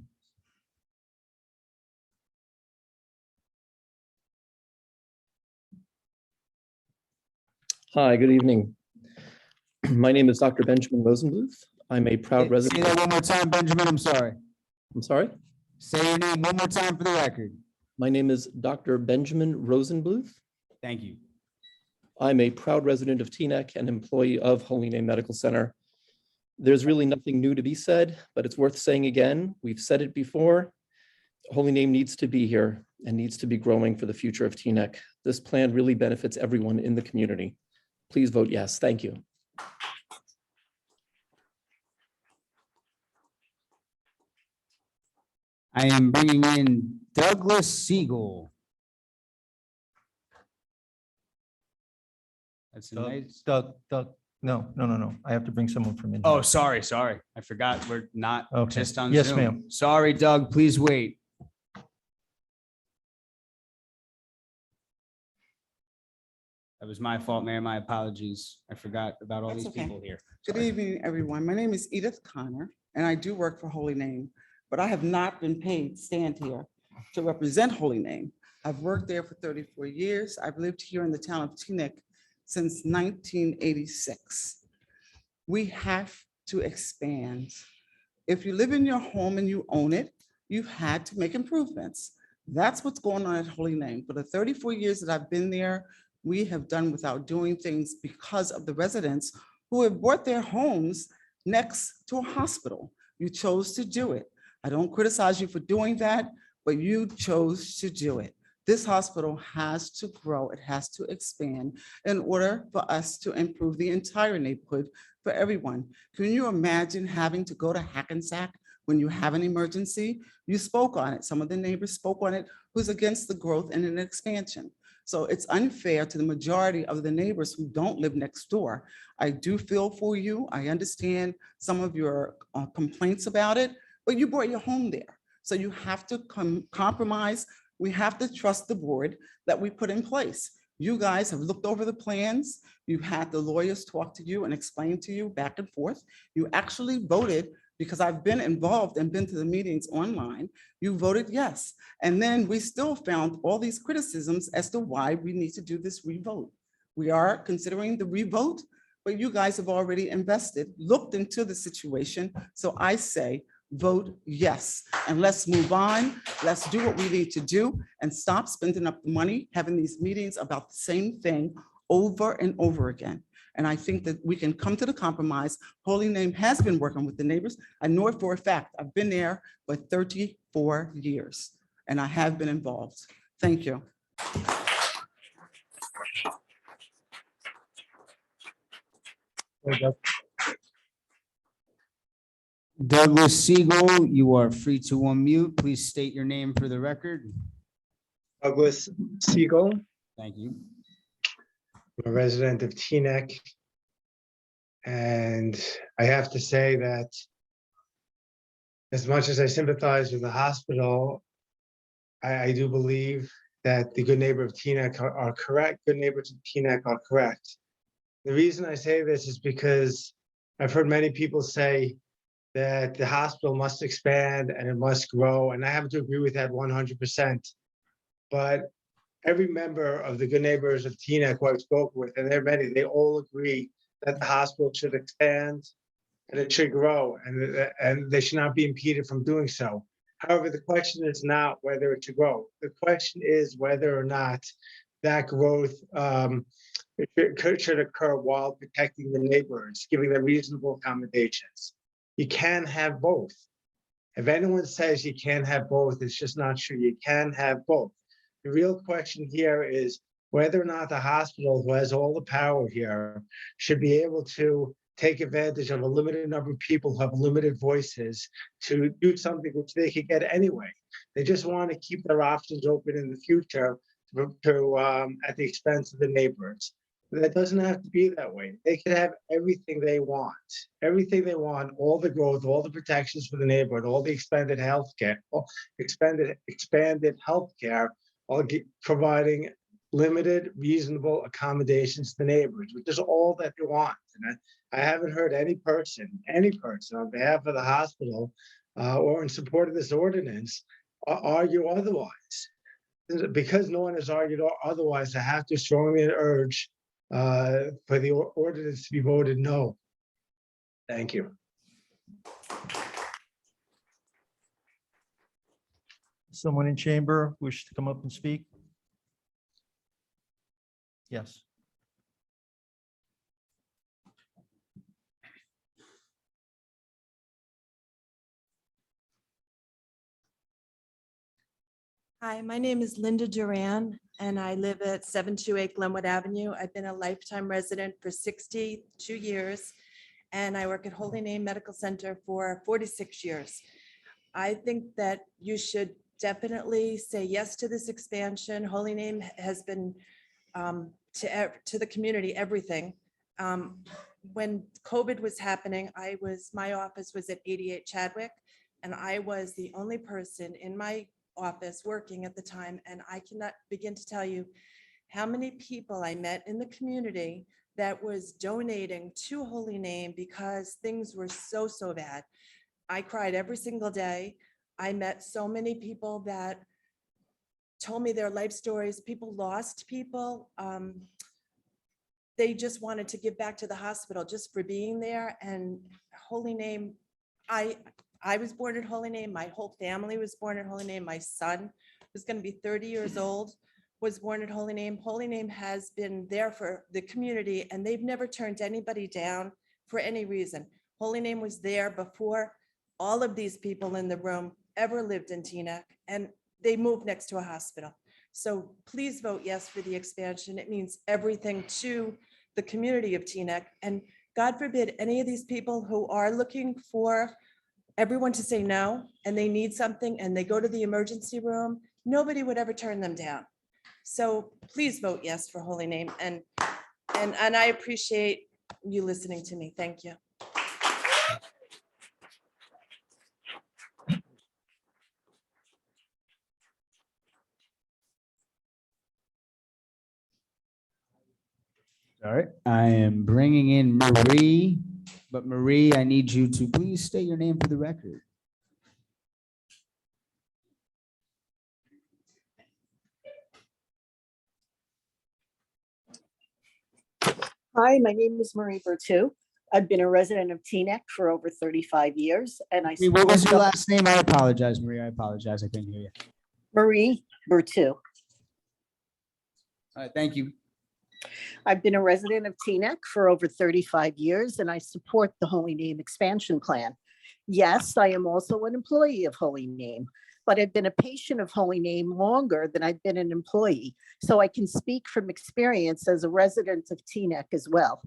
Hi, good evening. My name is Dr. Benjamin Rosenbluth. I'm a proud resident. Say that one more time, Benjamin. I'm sorry. I'm sorry? Say your name one more time for the record. My name is Dr. Benjamin Rosenbluth. Thank you. I'm a proud resident of Teaneck and employee of Holy Name Medical Center. There's really nothing new to be said, but it's worth saying again. We've said it before. Holy Name needs to be here and needs to be growing for the future of Teaneck. This plan really benefits everyone in the community. Please vote yes. Thank you. I am bringing in Douglas Siegel. That's a nice. Doug, no. I have to bring someone from in. Oh, sorry. I forgot we're not Okay. just on Yes, Zoom. ma'am. Sorry, Doug, please wait. That was my fault, Mayor. My apologies. I forgot about all That's these okay. people here. Good evening, everyone. My name is Edith Connor, and I do work for Holy Name, but I have not been paid to stand here. to represent Holy Name. I've worked there for 34 years. I've lived here in the town of Teaneck since 1986. We have to expand. If you live in your home and you own it, you've had to make improvements. That's what's going on at Holy Name. For the 34 years that I've been there, we have done without doing things because of the residents who have bought their homes next to a hospital. You chose to do it. I don't criticize you for doing that, but you chose to do it. This hospital has to grow, it has to expand in order for us to improve the entire neighborhood for everyone. Can you imagine having to go to Hackensack when you have an emergency? You spoke on it. Some of the neighbors spoke on it who's against the growth and an expansion. So it's unfair to the majority of the neighbors who don't live next door. I do feel for you. I understand some of your complaints about it, but you bought your home there. So you have to compromise. We have to trust the board that we put in place. You guys have looked over the plans. You've had the lawyers talk to you and explain to you back and forth. You actually voted, because I've been involved and been to the meetings online, you voted yes. And then we still found all these criticisms as to why we need to do this revote. We are considering the revote, but you guys have already invested, looked into the situation. So I say, vote yes, and let's move on. Let's do what we need to do and stop spending up the money, having these meetings about the same thing over and over again. And I think that we can come to the compromise. Holy Name has been working with the neighbors. I know it for a fact. I've been there for 34 years and I have been involved. Thank you. Douglas Siegel, you are free to unmute. Please state your name for the record. Douglas Siegel. Thank you. I'm a resident of Teaneck. And I have to say that as much as I sympathize with the hospital, I do believe that the good neighbor of Teaneck are correct. Good neighbors of Teaneck are correct. The reason I say this is because I've heard many people say that the hospital must expand and it must grow. And I have to agree with that 100%. But every member of the good neighbors of Teaneck who I've spoken with, and there are many, they all agree that the hospital should expand and it should grow and they should not be impeded from doing so. However, the question is not whether it should grow. The question is whether or not that growth should occur while protecting the neighbors, giving them reasonable accommodations. You can have both. If anyone says you can't have both, it's just not true. You can have both. The real question here is whether or not the hospital, who has all the power here, should be able to take advantage of a limited number of people who have limited voices to do something which they could get anyway. They just want to keep their options open in the future at the expense of the neighbors. That doesn't have to be that way. They can have everything they want, all the growth, all the protections for the neighborhood, all the expanded healthcare, expanded healthcare, all providing limited, reasonable accommodations to the neighbors, which is all that they want. And I haven't heard any person on behalf of the hospital or in support of this ordinance argue otherwise. Because no one has argued otherwise, I have to strongly urge for the ordinance to be voted no. Thank you. Someone in chamber wish to come up and speak? Yes. Hi, my name is Linda Duran, and I live at 728 Glenwood Avenue. I've been a lifetime resident for 62 years, and I work at Holy Name Medical Center for 46 years. I think that you should definitely say yes to this expansion. Holy Name has been to the community everything. When COVID was happening, my office was at 88 Chadwick, and I was the only person in my office working at the time, and I cannot begin to tell you how many people I met in the community that was donating to Holy Name because things were so bad. I cried every single day. I met so many people that told me their life stories. People lost people. They just wanted to give back to the hospital just for being there. And Holy Name, I was born at Holy Name. My whole family was born at Holy Name. My son was going to be 30 years old, was born at Holy Name. Holy Name has been there for the community, and they've never turned anybody down for any reason. Holy Name was there before all of these people in the room ever lived in Teaneck, and they moved next to a hospital. So please vote yes for the expansion. It means everything to the community of Teaneck. And God forbid any of these people who are looking for everyone to say no, and they need something, and they go to the emergency room, nobody would ever turn them down. So please vote yes for Holy Name. And I appreciate you listening to me. Thank you. All right, I am bringing in Marie, but Marie, I need you to please state your name for the record. Hi, my name is Marie Bertu. I've been a resident of Teaneck for over 35 years, and I. What was your last name? I apologize, Marie. I apologize. I couldn't hear you. Marie Bertu. All right, thank you. I've been a resident of Teaneck for over 35 years, and I support the Holy Name expansion plan. Yes, I am also an employee of Holy Name, but I've been a patient of Holy Name longer than I've been an employee, so I can speak from experience as a resident of Teaneck as well.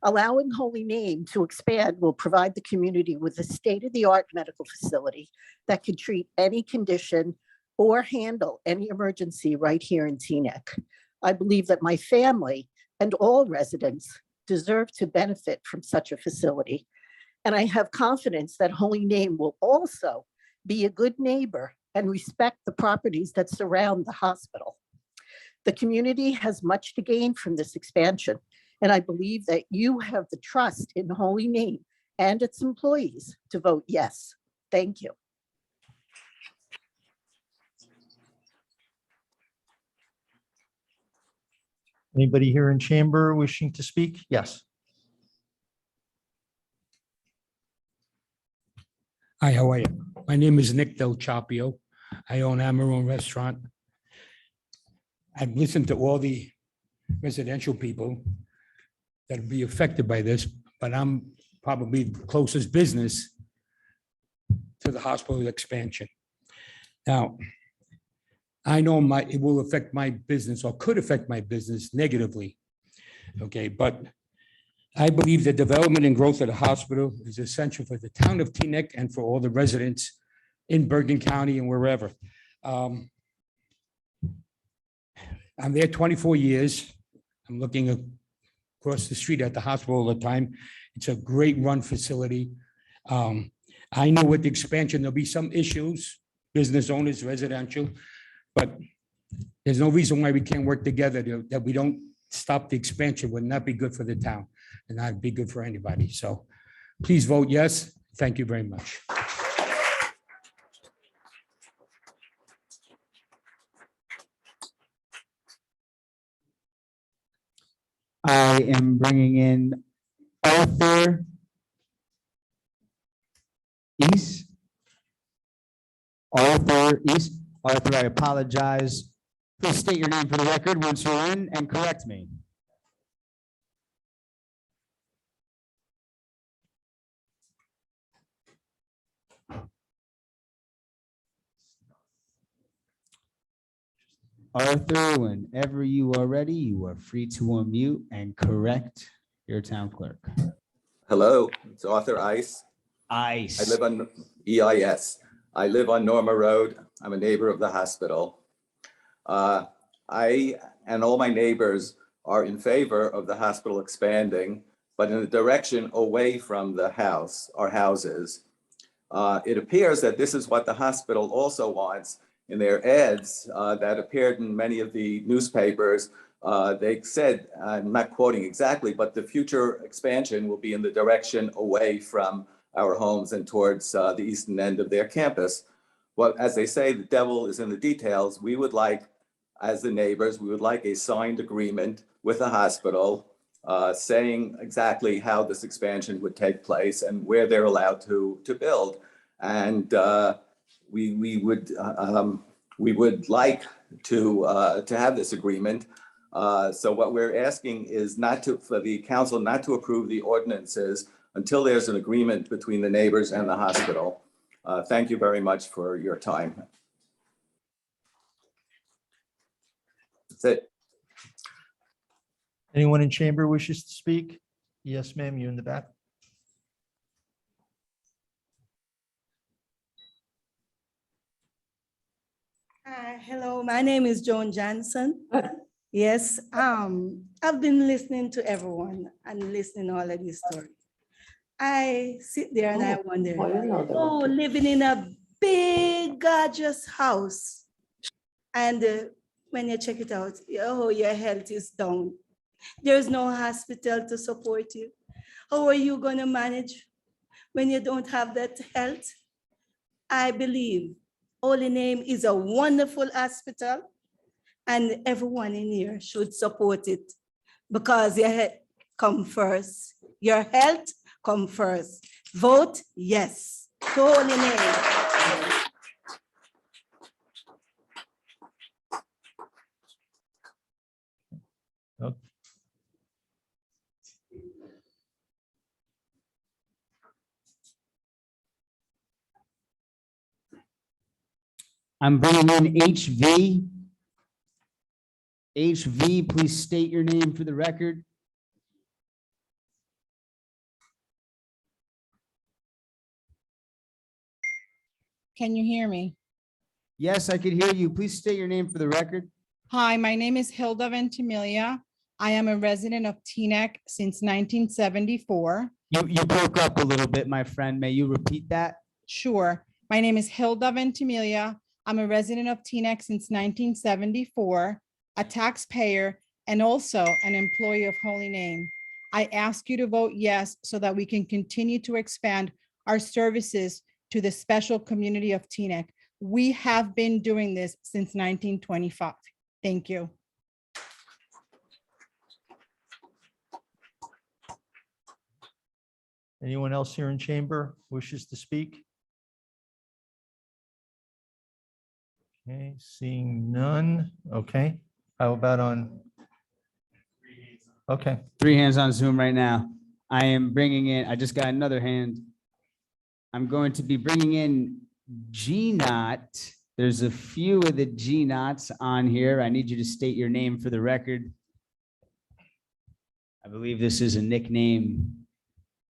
Allowing Holy Name to expand will provide the community with a state-of-the-art medical facility that can treat any condition or handle any emergency right here in Teaneck. I believe that my family and all residents deserve to benefit from such a facility. And I have confidence that Holy Name will also be a good neighbor and respect the properties that surround the hospital. The community has much to gain from this expansion, and I believe that you have the trust in Holy Name and its employees to vote yes. Thank you. Anybody here in chamber wishing to speak? Yes. Hi, how are you? My name is Nick Del Chapio. I own Amarone Restaurant. I've listened to all the residential people that will be affected by this, but I'm probably the closest business to the hospital expansion. Now, I know it will affect my business or could affect my business negatively. Okay, but I believe the development and growth of the hospital is essential for the town of Teaneck and for all the residents in Bergen County and wherever. I'm there 24 years. I'm looking across the street at the hospital all the time. It's a great run facility. I know with the expansion, there'll be some issues, business owners, residential, but there's no reason why we can't work together that we don't stop the expansion. Would not be good for the town and not be good for anybody. So please vote yes. Thank you very much. I am bringing in Arthur East. Arthur East. Arthur, I apologize. Please state your name for the record once you're in and correct me. Arthur, whenever you are ready, you are free to unmute and correct your town clerk. Hello, it's Arthur Ice. Ice. I live on EIS. I live on Norma Road. I'm a neighbor of the hospital. I and all my neighbors are in favor of the hospital expanding, but in the direction away from the house or houses. It appears that this is what the hospital also wants. In their ads that appeared in many of the newspapers, they said, I'm not quoting exactly, but the future expansion will be in the direction away from our homes and towards the eastern end of their campus. well, as they say, the devil is in the details. We would like, as the neighbors, we would like a signed agreement with the hospital saying exactly how this expansion would take place and where they're allowed to build. And we would like to have this agreement. So what we're asking is for the council not to approve the ordinances until there's an agreement between the neighbors and the hospital. Thank you very much for your time. That's it. Anyone in chamber wishes to speak? Yes, ma'am, you in the back. Hello, my name is Joan Johnson. Yes, I've been listening to everyone and listening to all of these stories. I sit there and I wonder, living in a big, gorgeous house, and when you check it out, oh, your health is down. There's no hospital to support you. How are you going to manage when you don't have that health? I believe Holy Name is a wonderful hospital, and everyone in here should support it because your health come first. Your health come first. Vote yes to Holy Name. Okay. I'm bringing in HV. HV, please state your name for the record. Can you hear me? Yes, I could hear you. Please state your name for the record. Hi, my name is Hilda Ventimiglia. I am a resident of Teaneck since 1974. You broke up a little bit, my friend. May you repeat that? Sure. My name is Hilda Ventimiglia. I'm a resident of Teaneck since 1974, a taxpayer, and also an employee of Holy Name. I ask you to vote yes so that we can continue to expand our services to the special community of Teaneck. We have been doing this since 1925. Thank you. Anyone else here in chamber wishes to speak? Okay, seeing none. Okay, how about on? Okay. 3 hands on Zoom right now. I am bringing in, I just got another hand. I'm going to be bringing in G-Not. There's a few of the G-Nots on here. I need you to state your name for the record. I believe this is a nickname.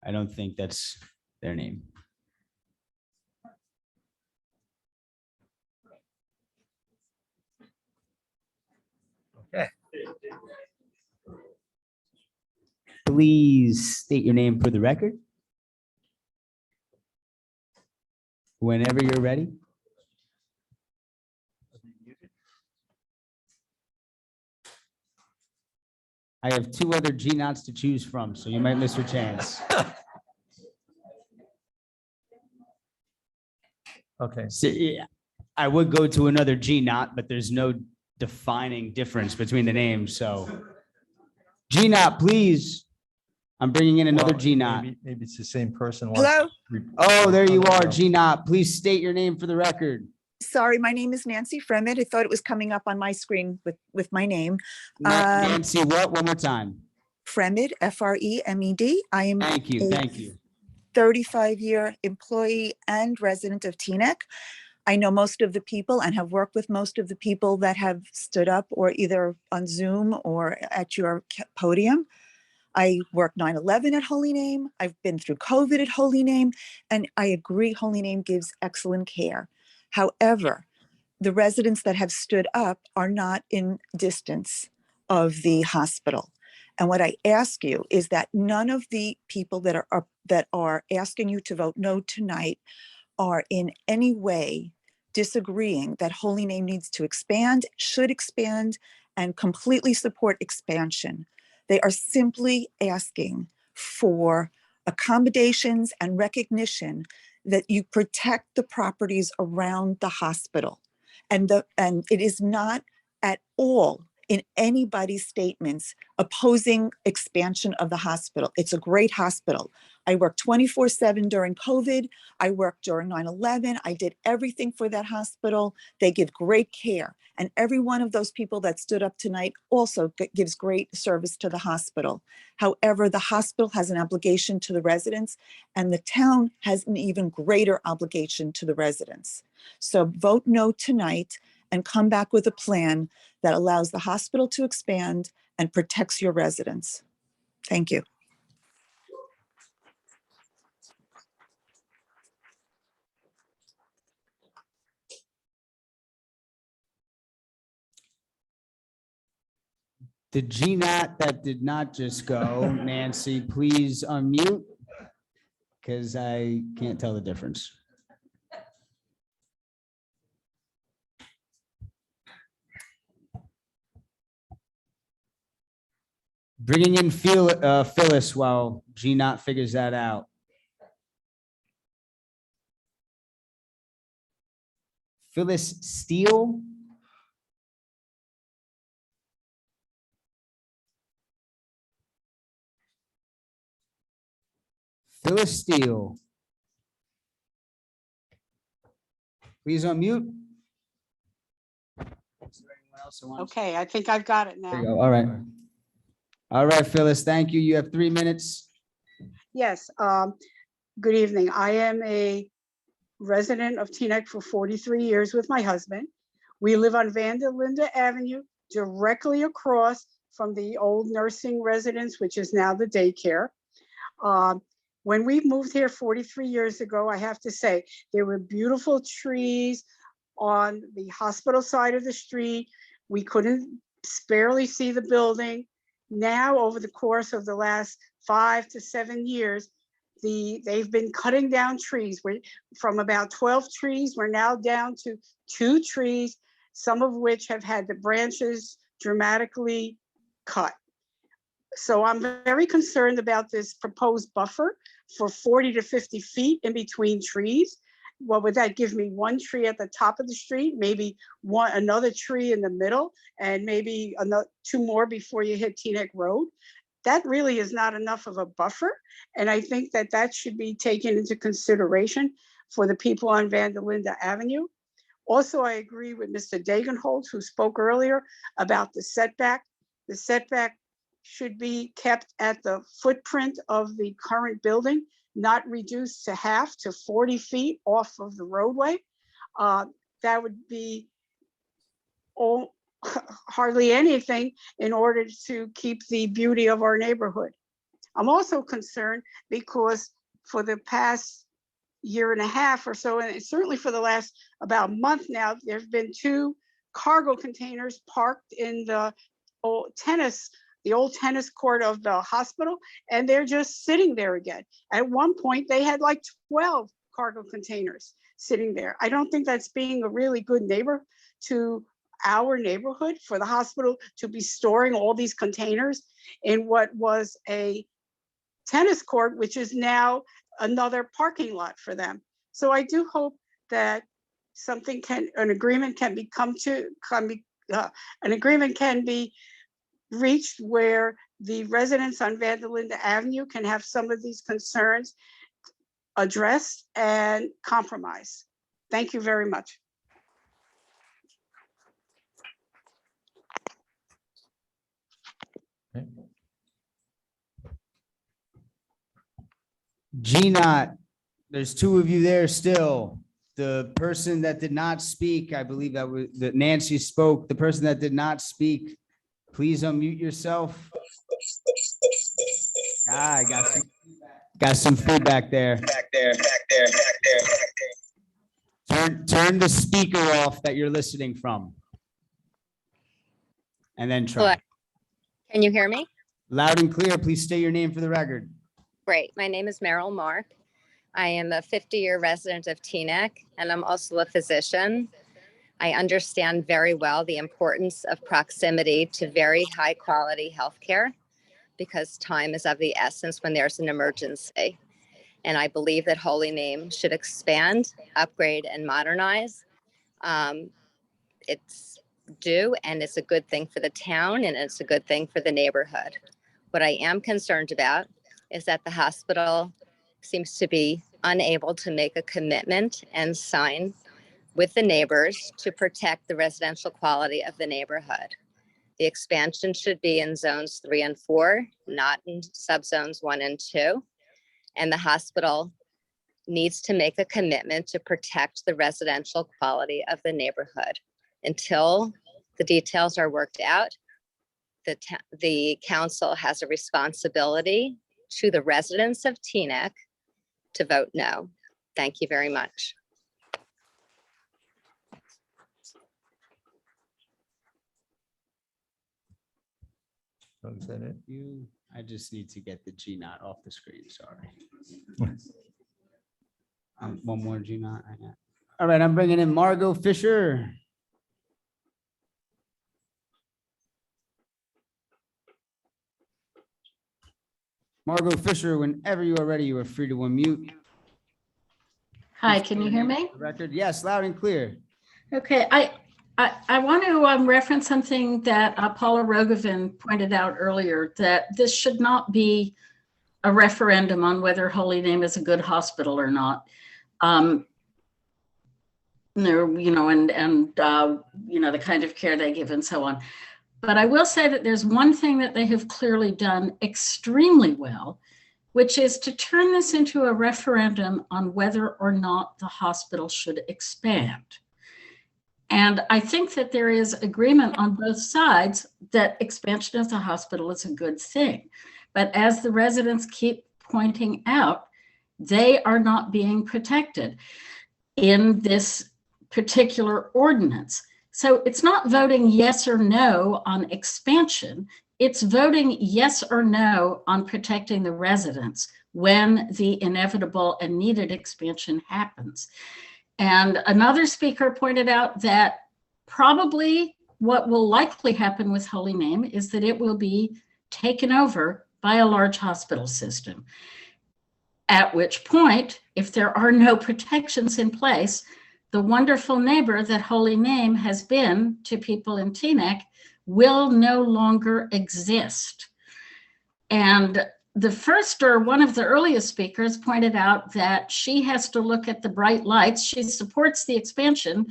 I don't think that's their name. Okay. Please state your name for the record. Whenever you're ready. I have 2 other G-Nots to choose from, so you might miss your chance. Okay. So, yeah, I would go to another G-Not, but there's no defining difference between the names, so. G-Not, please. I'm bringing in another Well, G-Not. Maybe it's the same person. Hello? Oh, there you are, G-Not. Please state your name for the record. Sorry, my name is Nancy Fremid. I thought it was coming up on my screen with my name. Nancy, what? One more time. Fremid, F-R-E-M-E-D. I am Thank you, a thank you. 35-year employee and resident of Teaneck. I know most of the people and have worked with most of the people that have stood up or either on Zoom or at your podium. I worked 9/11 at Holy Name. I've been through COVID at Holy Name, and I agree Holy Name gives excellent care. However, the residents that have stood up are not in distance of the hospital. And what I ask you is that none of the people that are asking you to vote no tonight are in any way disagreeing that Holy Name needs to expand, should expand, and completely support expansion. They are simply asking for accommodations and recognition that you protect the properties around the hospital. And it is not at all in anybody's statements opposing expansion of the hospital. It's a great hospital. I worked 24/7 during COVID. I worked during 9/11. I did everything for that hospital. They give great care. And every one of those people that stood up tonight also gives great service to the hospital. However, the hospital has an obligation to the residents, and the town has an even greater obligation to the residents. So vote no tonight and come back with a plan that allows the hospital to expand and protects your residents. Thank you. The GNAT that did not just go, Nancy, please unmute, because I can't tell the difference. Bringing in Phyllis while GNAT figures that out. Phyllis Steele. Phyllis Steele. Please unmute. Okay, I think I've got it There you now. go. All right. All right, Phyllis, thank you. You have 3 minutes. Yes, good evening. I am a resident of Teaneck for 43 years with my husband. We live on Vanderlinde Avenue, directly across from the old nursing residence, which is now the daycare. When we moved here 43 years ago, I have to say, there were beautiful trees on the hospital side of the street. We couldn't barely see the building. Now, over the course of the last 5 to 7 years, they've been cutting down trees. From about 12 trees, we're now down to 2 trees, some of which have had the branches dramatically cut. So I'm very concerned about this proposed buffer for 40 to 50 feet in between trees. What would that give me? 1 tree at the top of the street, maybe another tree in the middle, and maybe 2 more before you hit Teaneck Road. That really is not enough of a buffer. And I think that that should be taken into consideration for the people on Vanderlinde Avenue. Also, I agree with Mr. Dagenholtz, who spoke earlier about the setback. The setback should be kept at the footprint of the current building, not reduced to half, to 40 feet off of the roadway. That would be hardly anything in order to keep the beauty of our neighborhood. I'm also concerned because for the past year and a half or so, and certainly for the last about month now, there've been 2 cargo containers parked in the old tennis court of the hospital, and they're just sitting there again. At one point, they had like 12 cargo containers sitting there. I don't think that's being a really good neighbor to our neighborhood, for the hospital to be storing all these containers in what was a tennis court, which is now another parking lot for them. So I do hope that an agreement can be reached where the residents on Vanderlinde Avenue can have some of these concerns addressed and compromised. Thank you very much. GNAT, there's 2 of you there still. The person that did not speak, I believe that Nancy spoke. The person that did not speak, please unmute yourself. I got some feedback there. Turn the speaker off that you're listening from. And then try. Hello. Can you hear me? Loud and clear. Please state your name for the record. Great. My name is Meryl Mark. I am a 50-year resident of Teaneck, and I'm also a physician. I understand very well the importance of proximity to very high-quality healthcare, because time is of the essence when there's an emergency. And I believe that Holy Name should expand, upgrade, and modernize. It's due, and it's a good thing for the town, and it's a good thing for the neighborhood. What I am concerned about is that the hospital seems to be unable to make a commitment and sign with the neighbors to protect the residential quality of the neighborhood. The expansion should be in zones 3 and 4, not in subzones 1 and 2. And the hospital needs to make a commitment to protect the residential quality of the neighborhood. Until the details are worked out, the council has a responsibility to the residents of Teaneck to vote no. Thank you very much. Is that it? I just need to get the G knot off the screen, sorry. One more G knot. All right, I'm bringing in Margot Fisher. Margot Fisher, whenever you are ready, you are free to unmute. Hi, can you hear me? Record, yes, loud and clear. Okay, I want to reference something that Paula Rogovin pointed out earlier, that this should not be a referendum on whether Holy Name is a good hospital or not. The kind of care they give and so on. But I will say that there's one thing that they have clearly done extremely well, which is to turn this into a referendum on whether or not the hospital should expand. And I think that there is agreement on both sides that expansion of the hospital is a good thing. But as the residents keep pointing out, they are not being protected in this particular ordinance. So it's not voting yes or no on expansion. It's voting yes or no on protecting the residents when the inevitable and needed expansion happens. And another speaker pointed out that probably what will likely happen with Holy Name is that it will be taken over by a large hospital system. At which point, if there are no protections in place, the wonderful neighbor that Holy Name has been to people in Teaneck will no longer exist. And the first, or one of the earliest speakers, pointed out that she has to look at the bright lights. She supports the expansion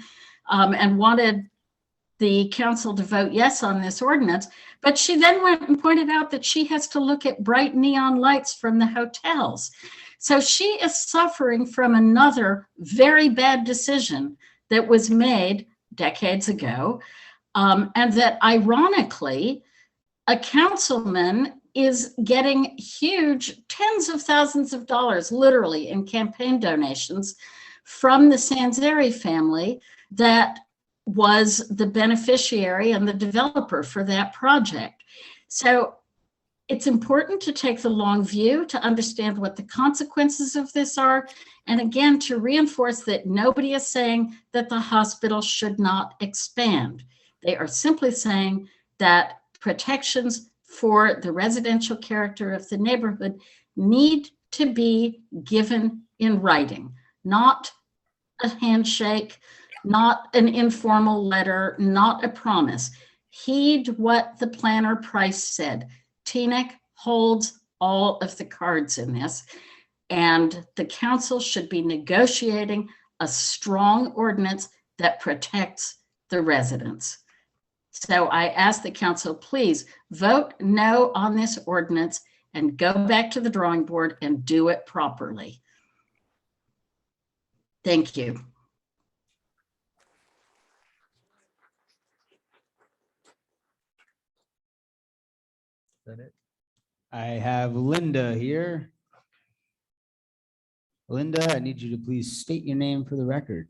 and wanted the council to vote yes on this ordinance. But she then went and pointed out that she has to look at bright neon lights from the hotels. So she is suffering from another very bad decision that was made decades ago. And that ironically, a councilman is getting huge tens of thousands of dollars, literally in campaign donations from the Sanzeri family that was the beneficiary and the developer for that project. So it's important to take the long view, to understand what the consequences of this are. And again, to reinforce that nobody is saying that the hospital should not expand. They are simply saying that protections for the residential character of the neighborhood need to be given in writing, not a handshake, not an informal letter, not a promise. Heed what the planner Price said. Teaneck holds all of the cards in this, and the council should be negotiating a strong ordinance that protects the residents. So I ask the council, please vote no on this ordinance and go back to the drawing board and do it properly. Thank you. Is that it? I have Linda here. Linda, I need you to please state your name for the record.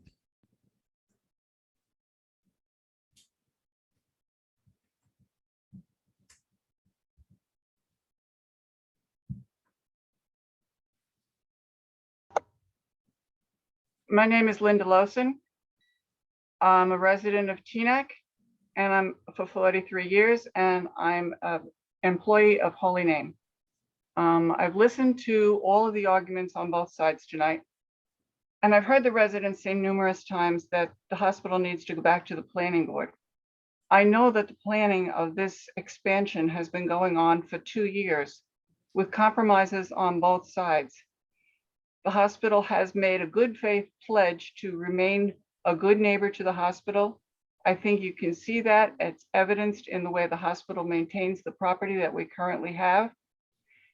My name is Linda Lawson. I'm a resident of Teaneck, and I'm for 43 years, and I'm an employee of Holy Name. I've listened to all of the arguments on both sides tonight. And I've heard the residents say numerous times that the hospital needs to go back to the planning board. I know that the planning of this expansion has been going on for 2 years with compromises on both sides. The hospital has made a good faith pledge to remain a good neighbor to the hospital. I think you can see that. It's evidenced in the way the hospital maintains the property that we currently have.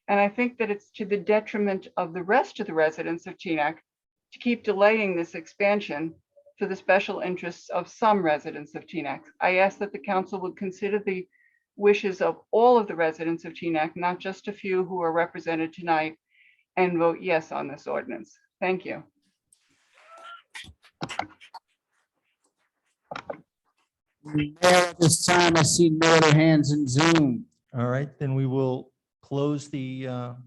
And I think that it's to the detriment of the rest of the residents of Teaneck to keep delaying this expansion for the special interests of some residents of Teaneck. I ask that the council would consider the wishes of all of the residents of Teaneck, not just a few who are represented tonight, and vote yes on this ordinance. Thank you. At this time, I see no other hands in Zoom. All right, then we will close the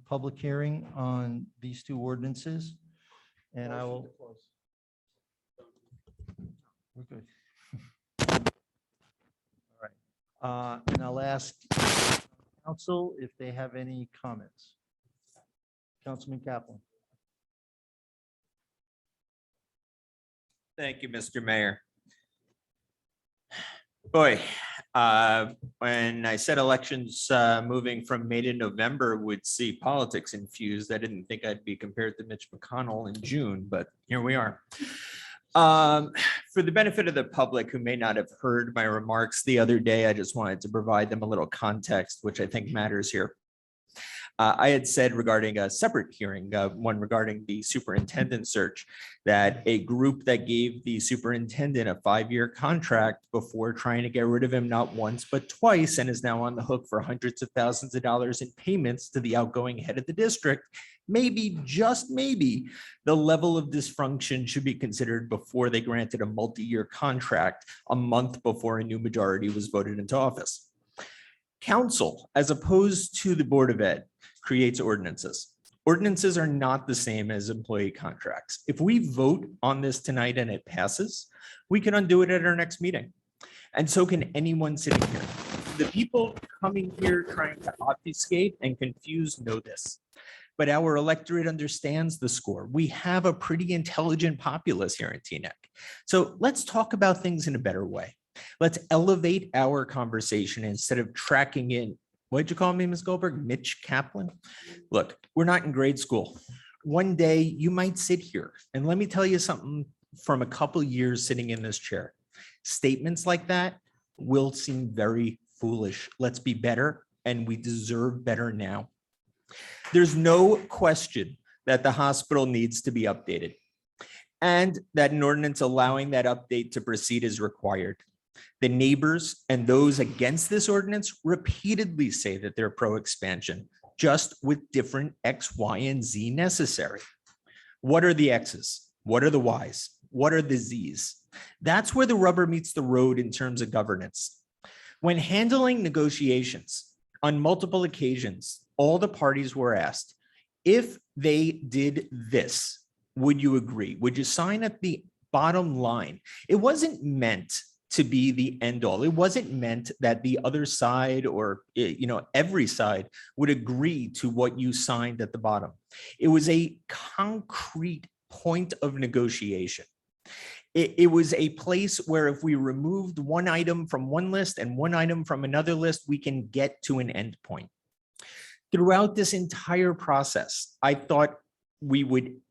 public hearing on these two ordinances. And I will. We're good. All right. And I'll ask council if they have any comments. Councilman Kaplan. Thank you, Mr. Mayor. Boy, when I said elections moving from May to November would see politics infused, I didn't think I'd be compared to Mitch McConnell in June, but here we are. For the benefit of the public who may not have heard my remarks the other day, I just wanted to provide them a little context, which I think matters here. I had said regarding a separate hearing, one regarding the superintendent search, that a group that gave the superintendent a 5-year contract before trying to get rid of him not once, but twice, and is now on the hook for hundreds of thousands of dollars in payments to the outgoing head of the district, maybe, just maybe, the level of dysfunction should be considered before they granted a multi-year contract a month before a new majority was voted into office. Council, as opposed to the Board of Ed, creates ordinances. Ordinances are not the same as employee contracts. If we vote on this tonight and it passes, we can undo it at our next meeting. And so can anyone sitting here. The people coming here trying to obfuscate and confuse know this. But our electorate understands the score. We have a pretty intelligent populace here in Teaneck. So let's talk about things in a better way. Let's elevate our conversation instead of tracking in. What'd you call me, Ms. Goldberg? Mitch Kaplan? Look, we're not in grade school. One day you might sit here, and let me tell you something from a couple years sitting in this chair. Statements like that will seem very foolish. Let's be better, and we deserve better now. There's no question that the hospital needs to be updated, and that an ordinance allowing that update to proceed is required. The neighbors and those against this ordinance repeatedly say that they're pro-expansion, just with different X, Y, and Z necessary. What are the X's? What are the Y's? What are the Z's? That's where the rubber meets the road in terms of governance. When handling negotiations, on multiple occasions, all the parties were asked, if they did this, would you agree? Would you sign at the bottom line? It wasn't meant to be the end all. It wasn't meant that the other side or, every side would agree to what you signed at the bottom. It was a concrete point of negotiation. It was a place where if we removed one item from one list and one item from another list, we can get to an end point. Throughout this entire process, I thought we would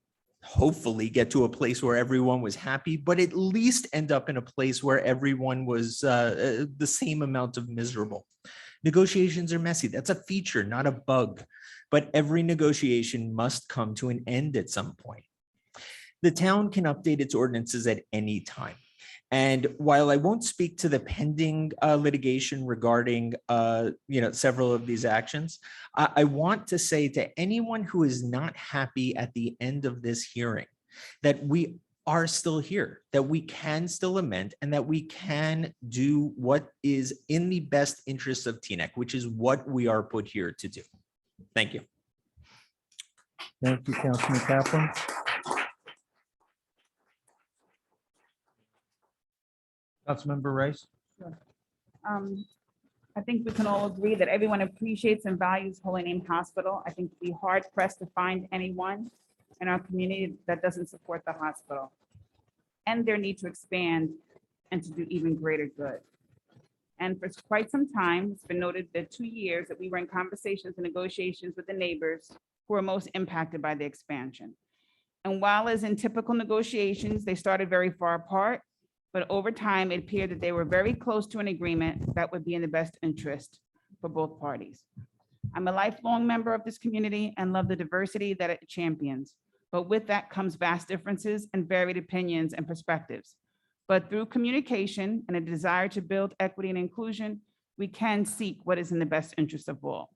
hopefully get to a place where everyone was happy, but at least end up in a place where everyone was the same amount of miserable. Negotiations are messy. That's a feature, not a bug, but every negotiation must come to an end at some point. The town can update its ordinances at any time. And while I won't speak to the pending litigation regarding several of these actions, I want to say to anyone who is not happy at the end of this hearing that we are still here, that we can still amend, and that we can do what is in the best interest of Teaneck, which is what we are put here to do. Thank you. Thank you, Councilman Kaplan. Councilmember Rice. I think we can all agree that everyone appreciates and values Holy Name Hospital. I think it'd be hard pressed to find anyone in our community that doesn't support the hospital and their need to expand and to do even greater good. And for quite some time, it's been noted that 2 years that we were in conversations and negotiations with the neighbors who were most impacted by the expansion. And while as in typical negotiations, they started very far apart, but over time, it appeared that they were very close to an agreement that would be in the best interest for both parties. I'm a lifelong member of this community and love the diversity that it champions. But with that comes vast differences and varied opinions and perspectives. But through communication and a desire to build equity and inclusion, we can seek what is in the best interest of all.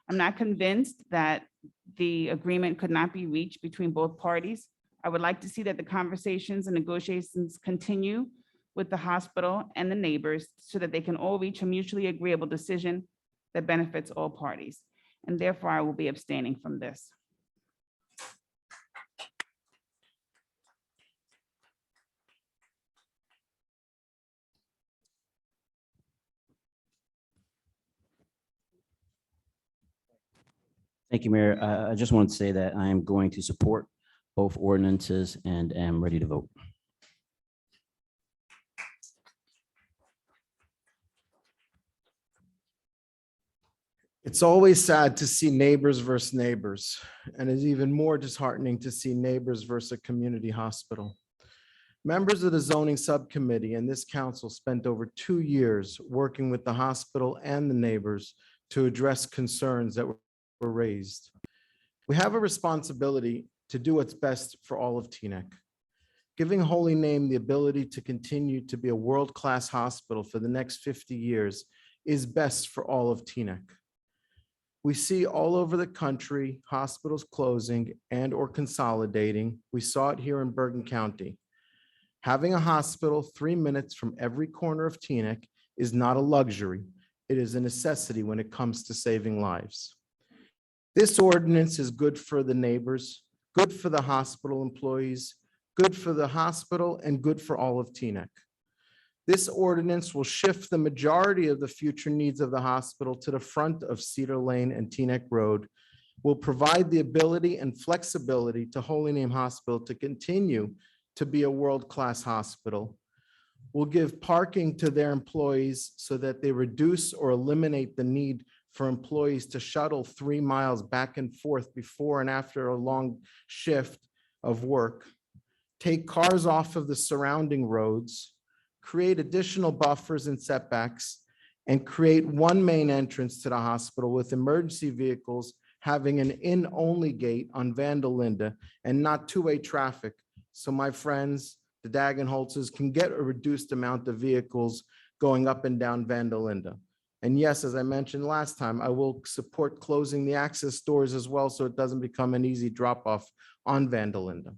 I'm not convinced that the agreement could not be reached between both parties. I would like to see that the conversations and negotiations continue with the hospital and the neighbors so that they can all reach a mutually agreeable decision that benefits all parties. And therefore, I will be abstaining from this. Thank you, Mayor. I just wanted to say that I am going to support both ordinances and am ready to vote. It's always sad to see neighbors versus neighbors, and it's even more disheartening to see neighbors versus a community hospital. Members of the zoning subcommittee and this council spent over 2 years working with the hospital and the neighbors to address concerns that were raised. We have a responsibility to do what's best for all of Teaneck. Giving Holy Name the ability to continue to be a world-class hospital for the next 50 years is best for all of Teaneck. We see all over the country hospitals closing and or consolidating. We saw it here in Bergen County. Having a hospital 3 minutes from every corner of Teaneck is not a luxury. It is a necessity when it comes to saving lives. This ordinance is good for the neighbors, good for the hospital employees, good for the hospital, and good for all of Teaneck. This ordinance will shift the majority of the future needs of the hospital to the front of Cedar Lane and Teaneck Road, will provide the ability and flexibility to Holy Name Hospital to continue to be a world-class hospital, will give parking to their employees so that they reduce or eliminate the need for employees to shuttle 3 miles back and forth before and after a long shift of work, take cars off of the surrounding roads, create additional buffers and setbacks, and create one main entrance to the hospital with emergency vehicles having an in-only gate on Vandalinda and not two-way traffic. So my friends, the Dagenholtzes, can get a reduced amount of vehicles going up and down Vandalinda. And yes, as I mentioned last time, I will support closing the access doors as well so it doesn't become an easy drop-off on Vandalinda.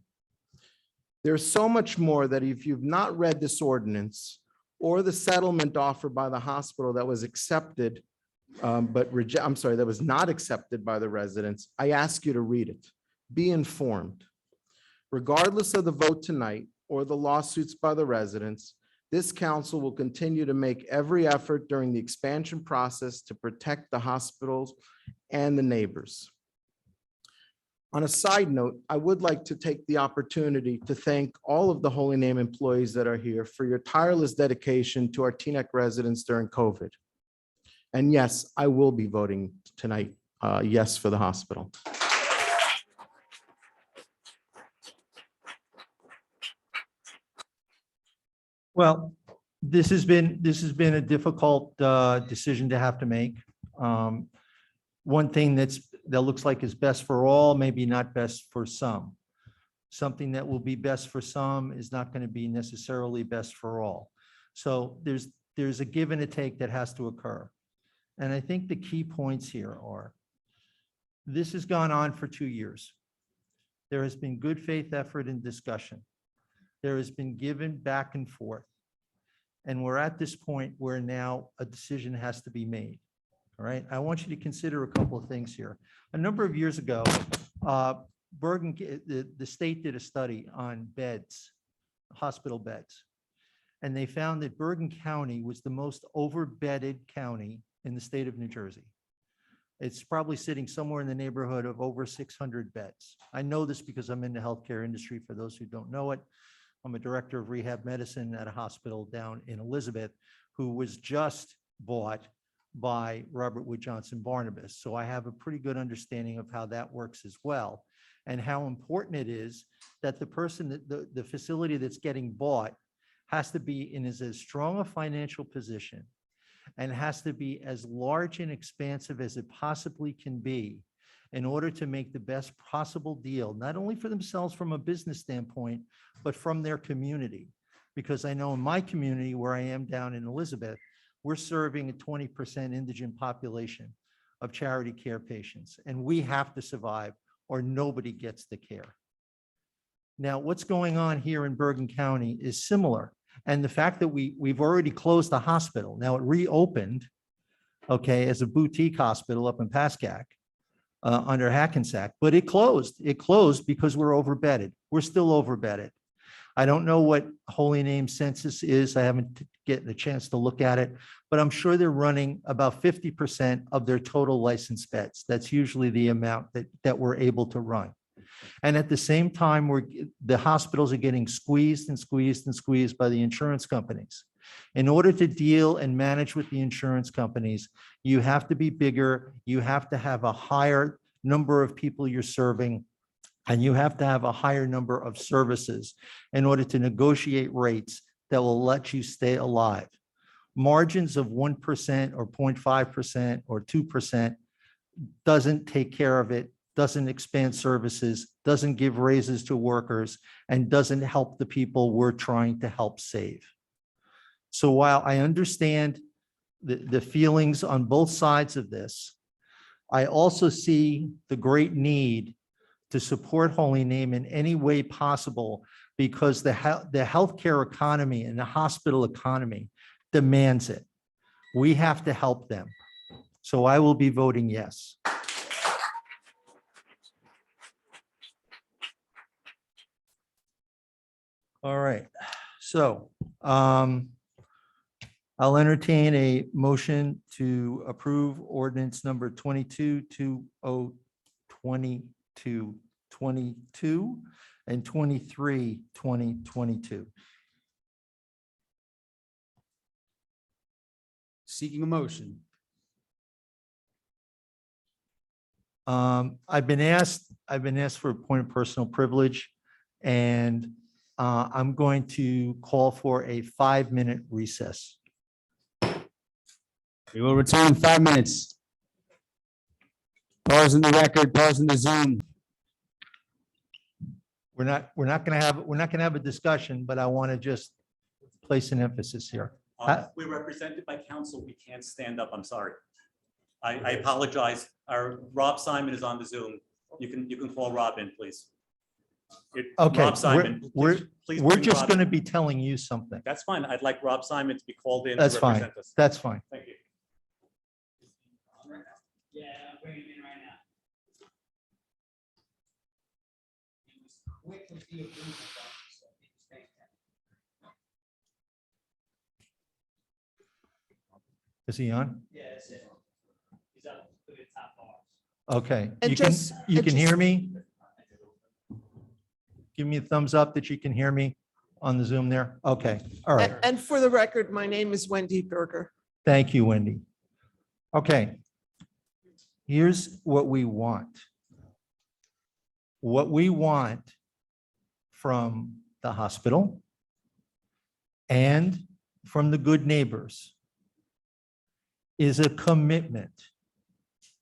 There's so much more that if you've not read this ordinance or the settlement offered by the hospital that was accepted, that was not accepted by the residents, I ask you to read it. Be informed. Regardless of the vote tonight or the lawsuits by the residents, this council will continue to make every effort during the expansion process to protect the hospitals and the neighbors. On a side note, I would like to take the opportunity to thank all of the Holy Name employees that are here for your tireless dedication to our Teaneck residents during COVID. And yes, I will be voting tonight, yes, for the hospital. Well, this has been a difficult decision to have to make. One thing that looks like is best for all, maybe not best for some. Something that will be best for some is not going to be necessarily best for all. So there's a give and a take that has to occur. And I think the key points here are, this has gone on for 2 years. There has been good faith effort and discussion. There has been given back and forth. And we're at this point where now a decision has to be made. All right. I want you to consider a couple of things here. A number of years ago, the state did a study on beds, hospital beds. And they found that Bergen County was the most overbedded county in the state of New Jersey. It's probably sitting somewhere in the neighborhood of over 600 beds. I know this because I'm in the healthcare industry. For those who don't know it, I'm a director of rehab medicine at a hospital down in Elizabeth, who was just bought by Robert Wood Johnson Barnabas. So I have a pretty good understanding of how that works as well, and how important it is that the person, the facility that's getting bought has to be in as strong a financial position and has to be as large and expansive as it possibly can be in order to make the best possible deal, not only for themselves from a business standpoint, but from their community. Because I know in my community where I am down in Elizabeth, we're serving a 20% indigent population of charity care patients, and we have to survive or nobody gets the care. Now, what's going on here in Bergen County is similar. And the fact that we've already closed the hospital, now it reopened, okay, as a boutique hospital up in Pascack under Hackensack, but it closed. It closed because we're overbedded. We're still overbedded. I don't know what Holy Name census is. I haven't gotten a chance to look at it, but I'm sure they're running about 50% of their total licensed beds. That's usually the amount that we're able to run. And at the same time, the hospitals are getting squeezed and squeezed and squeezed by the insurance companies. In order to deal and manage with the insurance companies, you have to be bigger, you have to have a higher number of people you're serving, and you have to have a higher number of services in order to negotiate rates that will let you stay alive. Margins of 1% or 0.5% or 2% doesn't take care of it, doesn't expand services, doesn't give raises to workers, and doesn't help the people we're trying to help save. So while I understand the feelings on both sides of this, I also see the great need to support Holy Name in any way possible, because the healthcare economy and the hospital economy demands it. We have to help them. So I will be voting yes. All right, so I'll entertain a motion to approve ordinance number 22-2022 and 23-2022. Seeking a motion. I've been asked for a point of personal privilege, and I'm going to call for a 5-minute recess. We will return in 5 minutes. Pause in the record, pause in the Zoom. We're not going to have a discussion, but I want to just place an emphasis here. We're represented by counsel. We can't stand up. I'm sorry. I apologize. Our Rob Simon is on the Zoom. You can call Rob in, please. Okay, Rob Simon, we're please we're bring just Rob going to in. be telling you something. That's fine. I'd like Rob Simon to be called in. That's to fine. represent us. That's fine. Thank you. Yeah, I'm bringing him in right now. Is he on? Yeah, that's it. He's up to the top bars. Okay, And you can just- hear me? Give me a thumbs up that you can hear me on the Zoom there. Okay, all right. And for the record, my name is Wendy Berger. Thank you, Wendy. Okay. Here's what we want. What we want from the hospital and from the good neighbors is a commitment,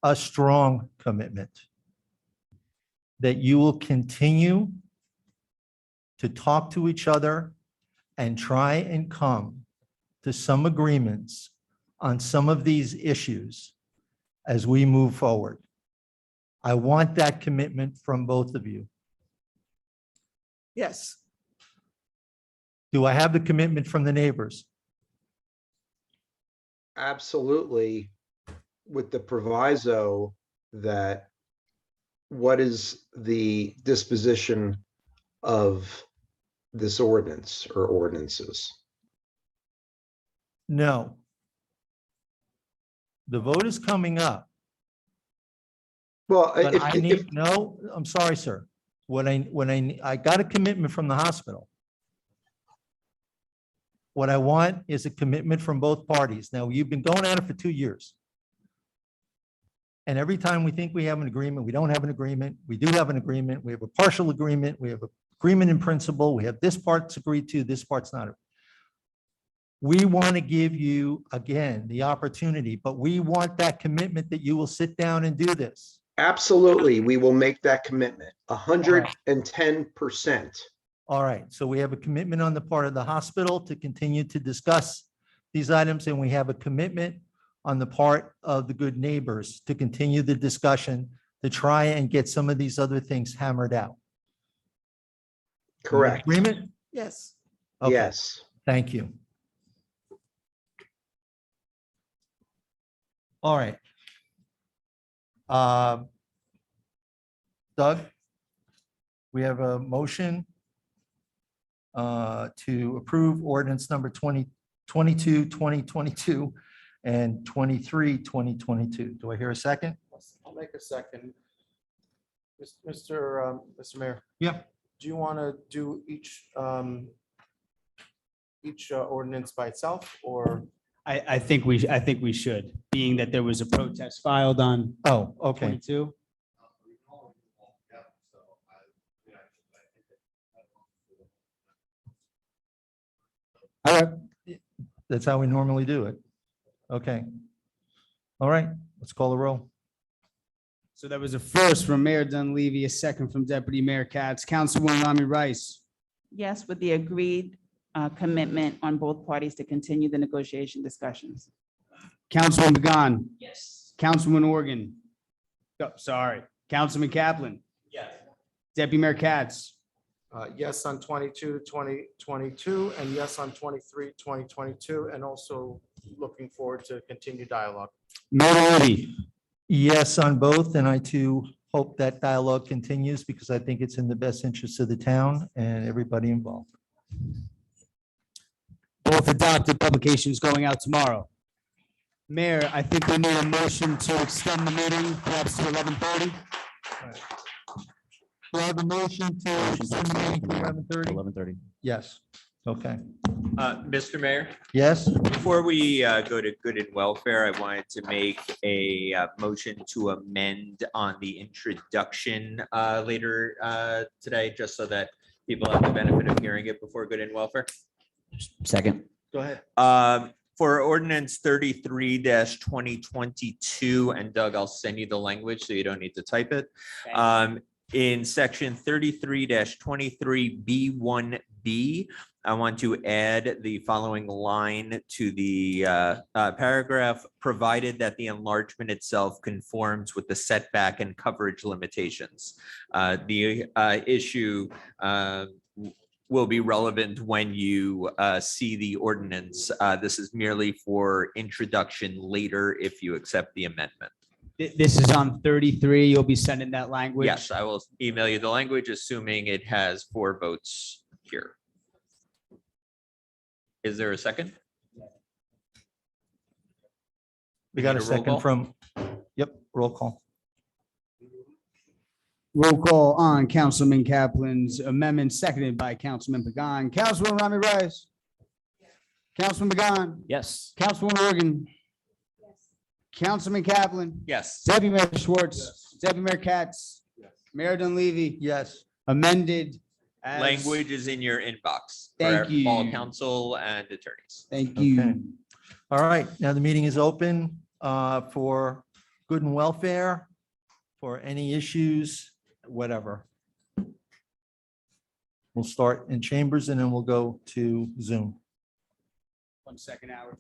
a strong commitment, that you will continue to talk to each other and try and come to some agreements on some of these issues as we move forward. I want that commitment from both of you. Yes, Do I have the commitment from the neighbors? Absolutely, with the proviso that what is the disposition of this ordinance or ordinances? No. The vote is coming up. Well, But if, I if, need, no, I'm sorry, sir. I got a commitment from the hospital. What I want is a commitment from both parties. Now, you've been going at it for 2 years. And every time we think we have an agreement, we don't have an agreement. We do have an agreement. We have a partial agreement. We have an agreement in principle. We have this part's agreed to, this part's not. We want to give you, again, the opportunity, but we want that commitment that you will sit down and do this. absolutely, we will make that commitment, 110%. All right, so we have a commitment on the part of the hospital to continue to discuss these items, and we have a commitment on the part of the good neighbors to continue the discussion to try and get some of these other things hammered out. Correct. Agreement? Yes. Okay, Yes. thank you. All right. Doug, we have a motion to approve ordinance number 2022 and 2022. Do I hear a second? I'll make a second. Mr. Mayor, Yeah. do you want to do each ordinance by itself, or? I think we should, being that there was a protest filed on Oh, okay. 22. All right. That's how we normally do it. Okay. All right, let's call the roll. So that was a first from Mayor Dunleavy, a second from Deputy Mayor Katz. Councilwoman Rami Rice. Yes, with the agreed commitment on both parties to continue the negotiation discussions. Councilwoman Began. Yes. Councilman Organ. Oh, sorry. Councilman Kaplan. Yes. Deputy Mayor Katz. Yes on 22, 2022, and yes on 23, 2022, and also looking forward to continued dialogue. Mayor Dunleavy. Yes on both, and I too hope that dialogue continues because I think it's in the best interest of the town and everybody involved. Both adopted, publications going out tomorrow. Mayor, I think we need a motion to extend the meeting perhaps to 11:30. Do I have a motion to extend the meeting to 11:30? 11:30. Yes. Okay. Mr. Mayor, Yes. before we go to good and welfare, I wanted to make a motion to amend on the introduction later today, just so that people have the benefit of hearing it before good and welfare. Second. Go ahead. For ordinance 33-2022, and Doug, I'll send you the language so you don't need to type it. In section 33-23B1B, I want to add the following line to the paragraph, provided that the enlargement itself conforms with the setback and coverage limitations. The issue will be relevant when you see the ordinance. This is merely for introduction later if you accept the amendment. This is on 33. You'll be sending that language. Yes, I will email you the language, assuming it has 4 votes here. Is there a second? We got a need a roll second call? from, yep, roll call. Roll call on Councilman Kaplan's amendment, seconded by Councilman Pagan. Councilman Rami Rice. Councilman Pagan. Yes. Councilman Organ. Councilman Kaplan. Yes. Deputy Mayor Schwartz. Deputy Mayor Katz. Mayor Dunleavy. Yes. Amended. as- Language is in your inbox. Thank for all you. council and attorneys. Thank Okay. you. All right, now the meeting is open for good and welfare, for any issues, whatever. We'll start in chambers and then we'll go to Zoom. 1 second, Howard.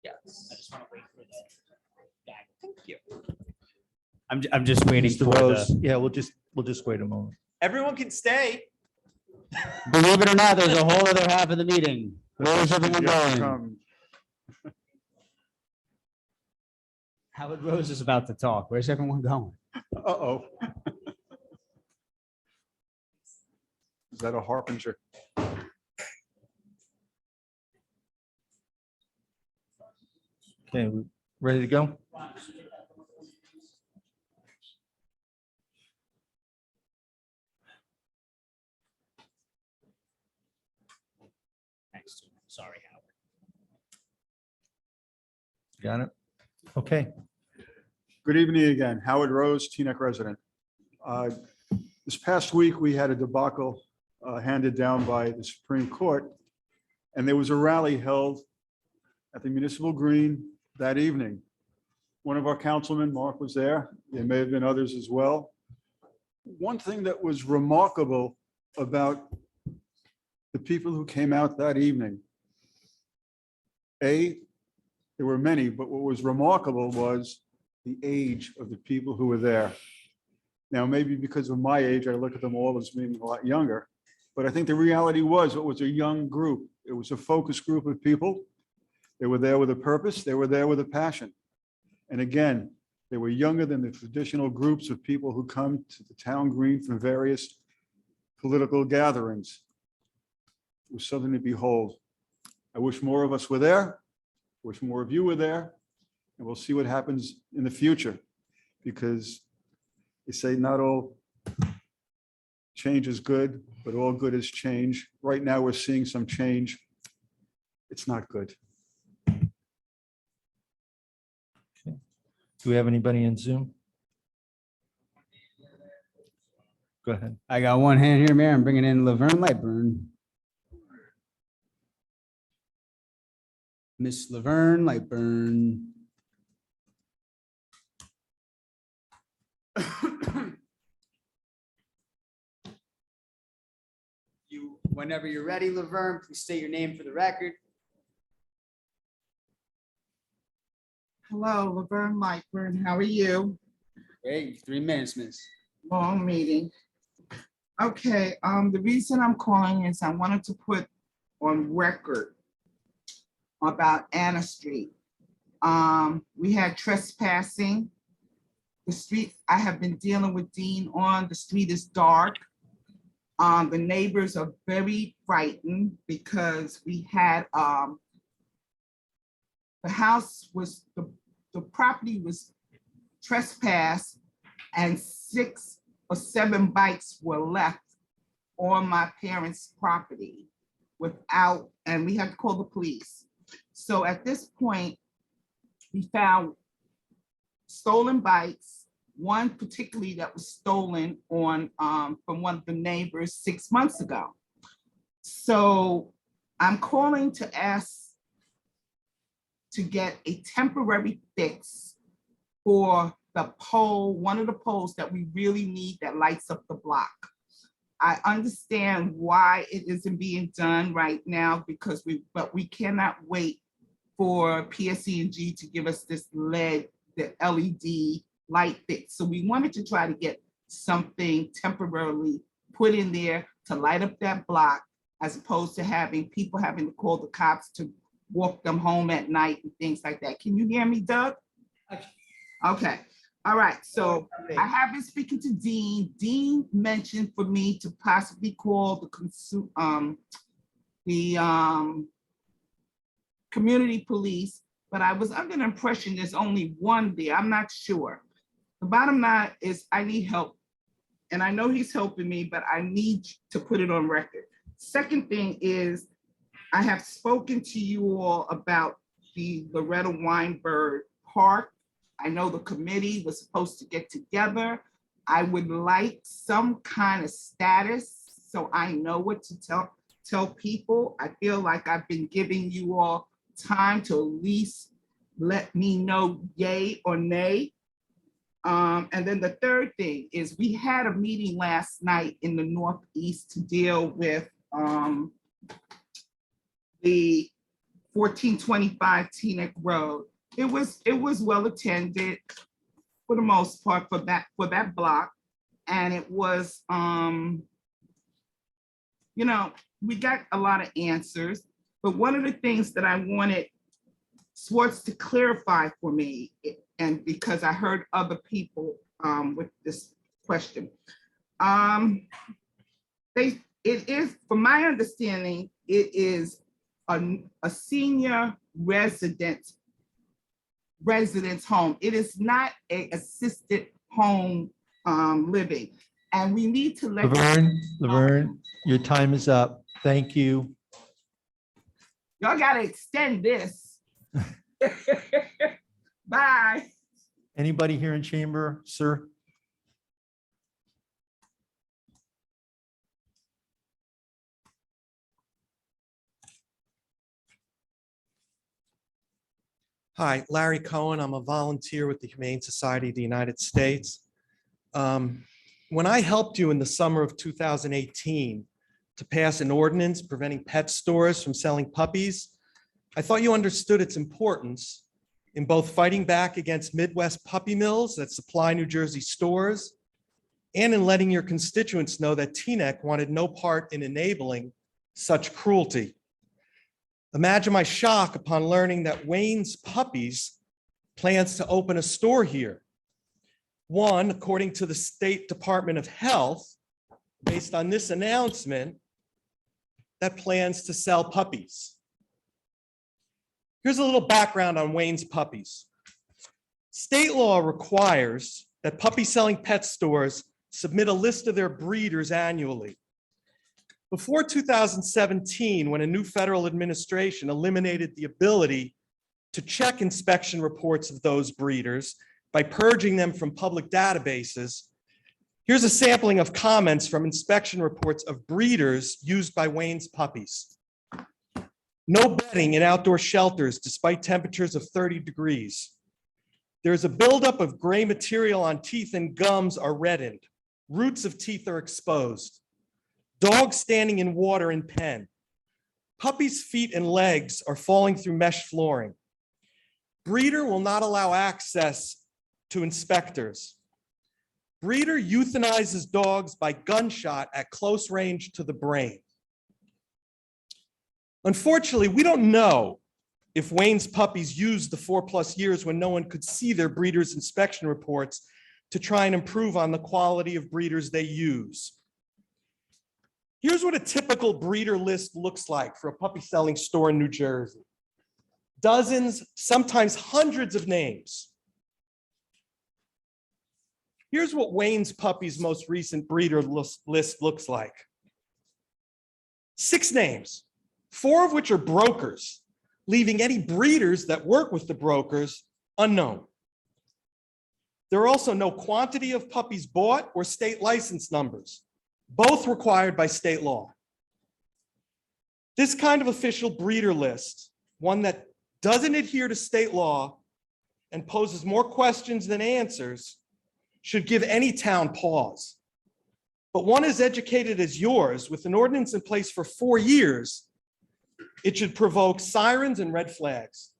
Yes. I just want to wait for that. Thank you. I'm just waiting Mr. for Rose, the, yeah, we'll just wait a moment. Everyone can stay. believe it or not, there's a whole other half of the meeting. Where's everyone going? Howard Rose is about to talk. Where's everyone going? Uh-oh. Is that a harbinger? Okay, we ready to go? Sorry, Howard. Got it? Okay, Good evening again. Howard Rose, Teaneck resident. This past week, we had a debacle handed down by the Supreme Court, and there was a rally held at the Municipal Green that evening. One of our councilmen, Mark, was there. There may have been others as well. One thing that was remarkable about the people who came out that evening, there were many, but what was remarkable was the age of the people who were there. Now, maybe because of my age, I look at them all as being a lot younger, but I think the reality was it was a young group. It was a focused group of people. They were there with a purpose. They were there with a passion. And again, they were younger than the traditional groups of people who come to the town green from various political gatherings. It was something to behold. I wish more of us were there. Wish more of you were there. And we'll see what happens in the future, because they say not all change is good, but all good is change. Right now, we're seeing some change. It's not good. do we have anybody in Zoom? Go ahead. I got one hand here, Mayor. I'm bringing in Laverne Lightburn. Miss Laverne Lightburn. Whenever you're ready, Laverne, please state your name for the record. Hello, Laverne Lightburn. How are you? Great, 3 minutes, miss. Long meeting. Okay, the reason I'm calling is I wanted to put on record about Anna Street. We had trespassing. The street, I have been dealing with Dean on, the street is dark. The neighbors are very frightened because we had, the house was, the property was trespassed and 6 or 7 bikes were left on my parents' property without, and we had to call the police. So at this point, we found stolen bikes, one particularly that was stolen on from one of the neighbors 6 months ago. So I'm calling to ask to get a temporary fix for the pole, one of the poles that we really need that lights up the block. I understand why it isn't being done right now because but we cannot wait for PSE&G to give us this the LED light fix. So we wanted to try to get something temporarily put in there to light up that block, as opposed to having people having to call the cops to walk them home at night and things like that. Can you hear me, Doug? Okay. All right. So I have been speaking to Dean. Dean mentioned for me to possibly call the community police, but I was under the impression there's only one there. I'm not sure. The bottom line is I need help. And I know he's helping me, but I need to put it on record. Second thing is I have spoken to you all about the Loretta Weinberg Park. I know the committee was supposed to get together. I would like some kind of status so I know what to tell people. I feel like I've been giving you all time to at least let me know yay or nay. And then the third thing is we had a meeting last night in the Northeast to deal with the 1425 Teaneck Road. It was well attended for the most part for that block. And it was, you know, we got a lot of answers, but one of the things that I wanted Swartz to clarify for me, and because I heard other people with this question, it it is, from my understanding, it is a senior residence home. It is not a assisted home living. And we need to let. Laverne, your time is up. Thank you. Y'all gotta extend this. Bye. Anybody here in chamber, sir? Hi, Larry Cohen. I'm a volunteer with the Humane Society of the United States. When I helped you in the summer of 2018 to pass an ordinance preventing pet stores from selling puppies, I thought you understood its importance in both fighting back against Midwest puppy mills that supply New Jersey stores and in letting your constituents know that Teaneck wanted no part in enabling such cruelty. Imagine my shock upon learning that Wayne's Puppies plans to open a store here. One, according to the State Department of Health, based on this announcement, that plans to sell puppies. Here's a little background on Wayne's Puppies. State law requires that puppy-selling pet stores submit a list of their breeders annually. Before 2017, when a new federal administration eliminated the ability to check inspection reports of those breeders by purging them from public databases, here's a sampling of comments from inspection reports of breeders used by Wayne's Puppies. No bedding in outdoor shelters despite temperatures of 30 degrees. There's a buildup of gray material on teeth and gums are reddened. Roots of teeth are exposed. Dogs standing in water in pen. Puppies' feet and legs are falling through mesh flooring. Breeder will not allow access to inspectors. Breeder euthanizes dogs by gunshot at close range to the brain. Unfortunately, we don't know if Wayne's Puppies used the 4+ years when no one could see their breeders' inspection reports to try and improve on the quality of breeders they use. Here's what a typical breeder list looks like for a puppy selling store in New Jersey. Dozens, sometimes hundreds of names. Here's what Wayne's Puppies' most recent breeder list looks like. 6 names, 4 of which are brokers, leaving any breeders that work with the brokers unknown. There are also no quantity of puppies bought or state license numbers, both required by state law. This kind of official breeder list, one that doesn't adhere to state law and poses more questions than answers, should give any town pause. But one as educated as yours, with an ordinance in place for 4 years, it should provoke sirens and red flags.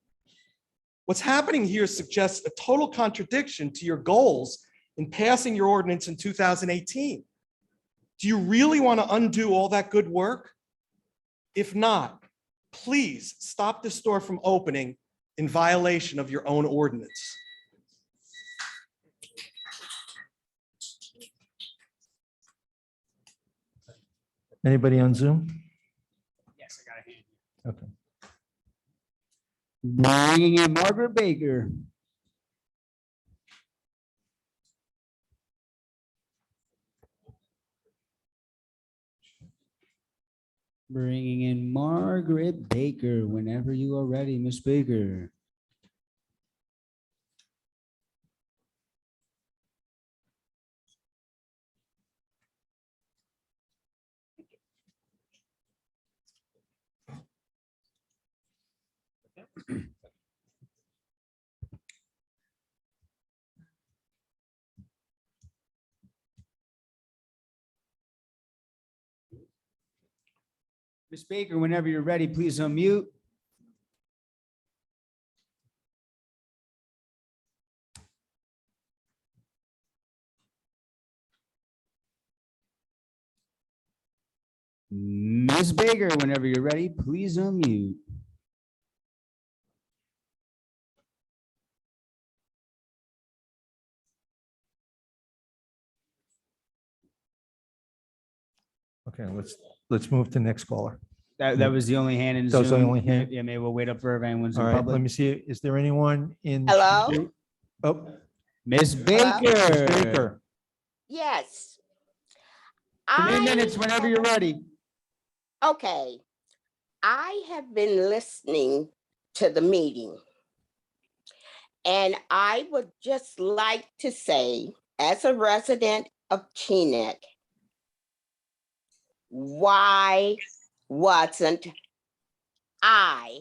What's happening here suggests a total contradiction to your goals in passing your ordinance in 2018. Do you really want to undo all that good work? If not, please stop the store from opening in violation of your own ordinance. Anybody on Zoom? Yes, I got a hand. Okay. Bringing in Margaret Baker. Bringing in Margaret Baker whenever you are ready, Miss Baker. Miss Baker, whenever you're ready, please unmute. Ms. Baker, whenever you're ready, please unmute. Okay, let's move to the next caller. That was the only hand in That was the Zoom. only hand? Yeah, maybe we'll wait up for if anyone's in All right, let public. me see. Is there anyone in? Hello? Oh, Miss Hello? Baker. Ms. Baker. Yes. 3 minutes whenever you're ready. Okay. I have been listening to the meeting. And I would just like to say, as a resident of Teaneck, why wasn't I,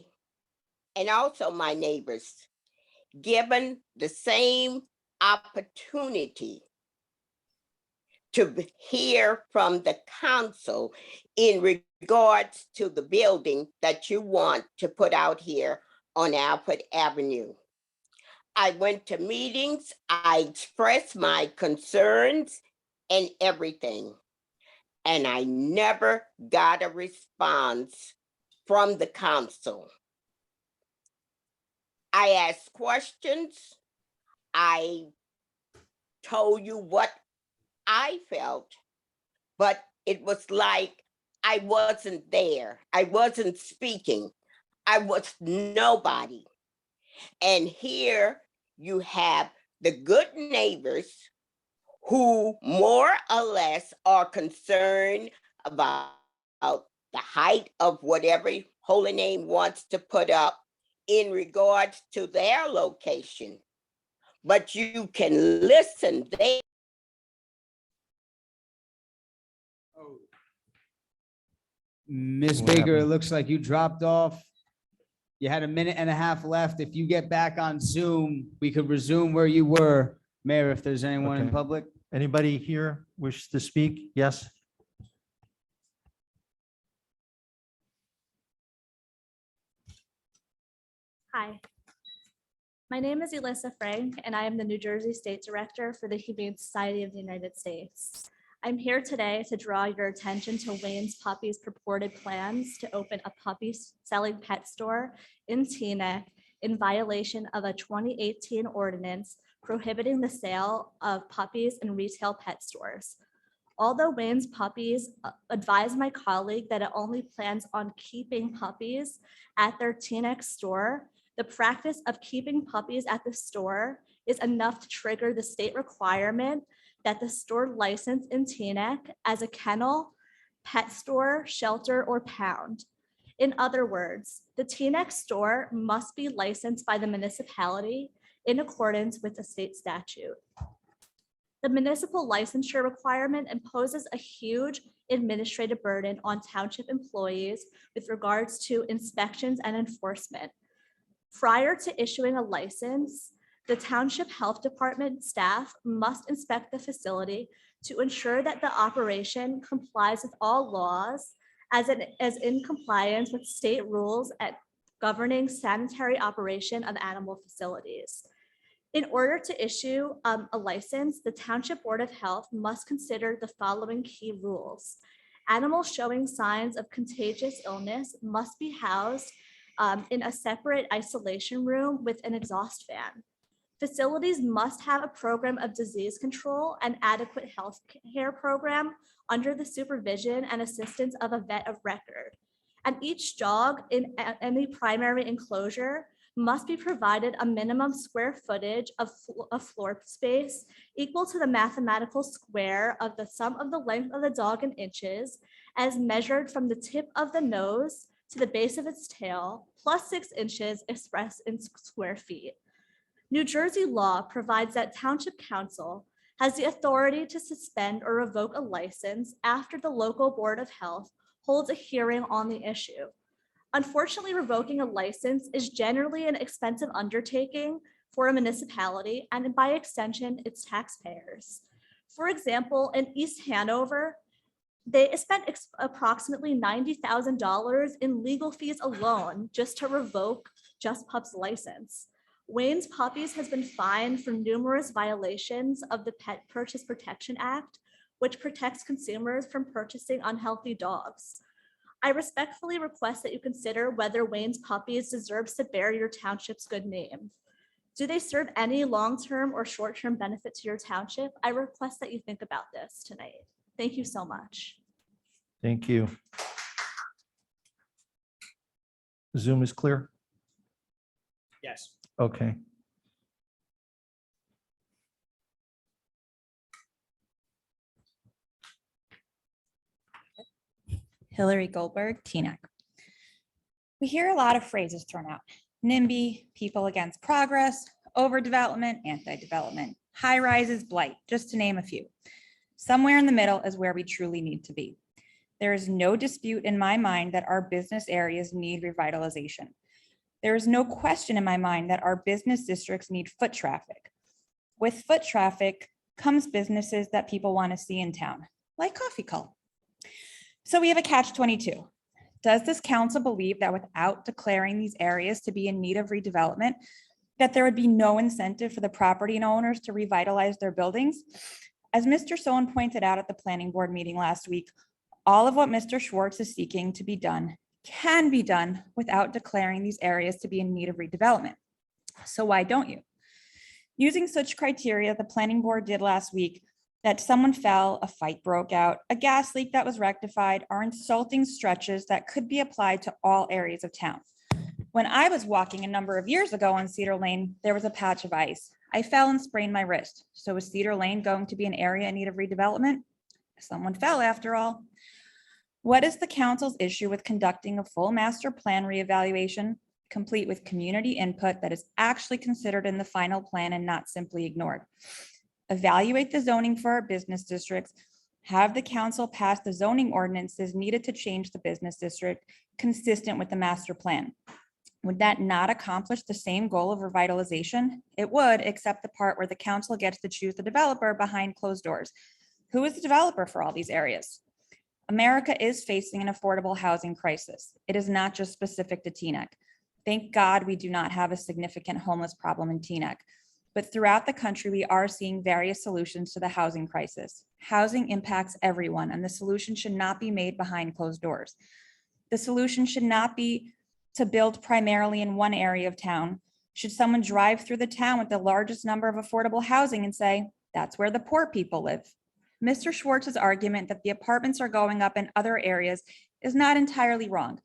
and also my neighbors, given the same opportunity to hear from the council in regards to the building that you want to put out here on Alfred Avenue? I went to meetings, I expressed my concerns and everything, and I never got a response from the council. I asked questions, I told you what I felt, but it was like I wasn't there. I wasn't speaking. I was nobody. And here you have the good neighbors who more or less are concerned about the height of whatever Holy Name wants to put up in regards to their location. But you can listen there. Miss What Baker, it happened? looks like you dropped off. You had a minute and a half left. If you get back on Zoom, we could resume where you were. Mayor, if there's anyone in Okay. public. Anybody here wish to speak? Yes? Hi, my name is Elissa Frank, and I am the New Jersey State Director for the Humane Society of the United States. I'm here today to draw your attention to Wayne's Puppy's purported plans to open a puppy selling pet store in Teaneck in violation of a 2018 ordinance prohibiting the sale of puppies in retail pet stores. Although Wayne's Puppies advised my colleague that it only plans on keeping puppies at their Teaneck store, the practice of keeping puppies at the store is enough to trigger the state requirement that the store license in Teaneck as a kennel, pet store, shelter, or pound. In other words, the Teaneck store must be licensed by the municipality in accordance with the state statute. The municipal licensure requirement imposes a huge administrative burden on township employees with regards to inspections and enforcement. Prior to issuing a license, the township health department staff must inspect the facility to ensure that the operation complies with all laws as in compliance with state rules at governing sanitary operation of animal facilities. In order to issue a license, the Township Board of Health must consider the following key rules. Animals showing signs of contagious illness must be housed in a separate isolation room with an exhaust fan. Facilities must have a program of disease control and adequate health care program under the supervision and assistance of a vet of record. And each dog in any primary enclosure must be provided a minimum square footage of floor space equal to the mathematical square of the sum of the length of the dog in inches as measured from the tip of the nose to the base of its tail, plus 6 inches expressed in square feet. New Jersey law provides that Township Council has the authority to suspend or revoke a license after the local Board of Health holds a hearing on the issue. Unfortunately, revoking a license is generally an expensive undertaking for a municipality and by extension, its taxpayers. For example, in East Hanover, they spent approximately $90,000 in legal fees alone just to revoke Just Pup's license. Wayne's Puppies has been fined for numerous violations of the Pet Purchase Protection Act, which protects consumers from purchasing unhealthy dogs. I respectfully request that you consider whether Wayne's Puppies deserves to bear your township's good name. Do they serve any long-term or short-term benefit to your township? I request that you think about this tonight. Thank you so much. Thank you. Zoom is clear? Yes. Okay. Hillary Goldberg, Teaneck. We hear a lot of phrases thrown out. NIMBY, people against progress, overdevelopment, anti-development, high rises, blight, just to name a few. Somewhere in the middle is where we truly need to be. There is no dispute in my mind that our business areas need revitalization. There is no question in my mind that our business districts need foot traffic. With foot traffic comes businesses that people want to see in town, like Coffee Cult. So we have a catch-22. Does this council believe that without declaring these areas to be in need of redevelopment, that there would be no incentive for the property owners to revitalize their buildings? As Mr. Sohn pointed out at the planning board meeting last week, all of what Mr. Schwartz is seeking to be done can be done without declaring these areas to be in need of redevelopment. So why don't you? Using such criteria the planning board did last week, that someone fell, a fight broke out, a gas leak that was rectified, are insulting stretches that could be applied to all areas of town. When I was walking a number of years ago on Cedar Lane, there was a patch of ice. I fell and sprained my wrist. So is Cedar Lane going to be an area in need of redevelopment? Someone fell after all. What is the council's issue with conducting a full master plan reevaluation, complete with community input that is actually considered in the final plan and not simply ignored? Evaluate the zoning for our business districts, have the council pass the zoning ordinances needed to change the business district consistent with the master plan. Would that not accomplish the same goal of revitalization? It would, except the part where the council gets to choose the developer behind closed doors. Who is the developer for all these areas? America is facing an affordable housing crisis. It is not just specific to Teaneck. Thank God we do not have a significant homeless problem in Teaneck. But throughout the country, we are seeing various solutions to the housing crisis. Housing impacts everyone, and the solution should not be made behind closed doors. The solution should not be to build primarily in one area of town. Should someone drive through the town with the largest number of affordable housing and say, that's where the poor people live? Mr. Schwartz's argument that the apartments are going up in other areas is not entirely wrong.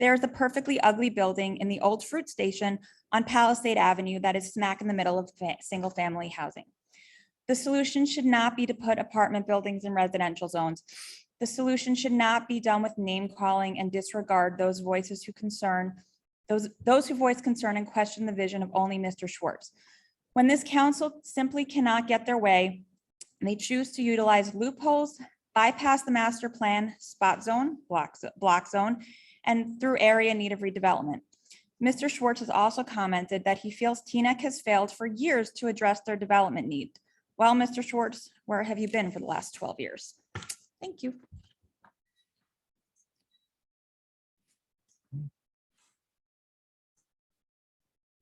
There is a perfectly ugly building in the old fruit station on Palisade Avenue that is smack in the middle of single family housing. The solution should not be to put apartment buildings in residential zones. The solution should not be done with name calling and disregard those voices who those who voice concern and question the vision of only Mr. Schwartz. When this council simply cannot get their way, they choose to utilize loopholes, bypass the master plan, spot zone, block zone, and through area in need of redevelopment. Mr. Schwartz has also commented that he feels Teaneck has failed for years to address their development need. Well, Mr. Schwartz, where have you been for the last 12 years? Thank you.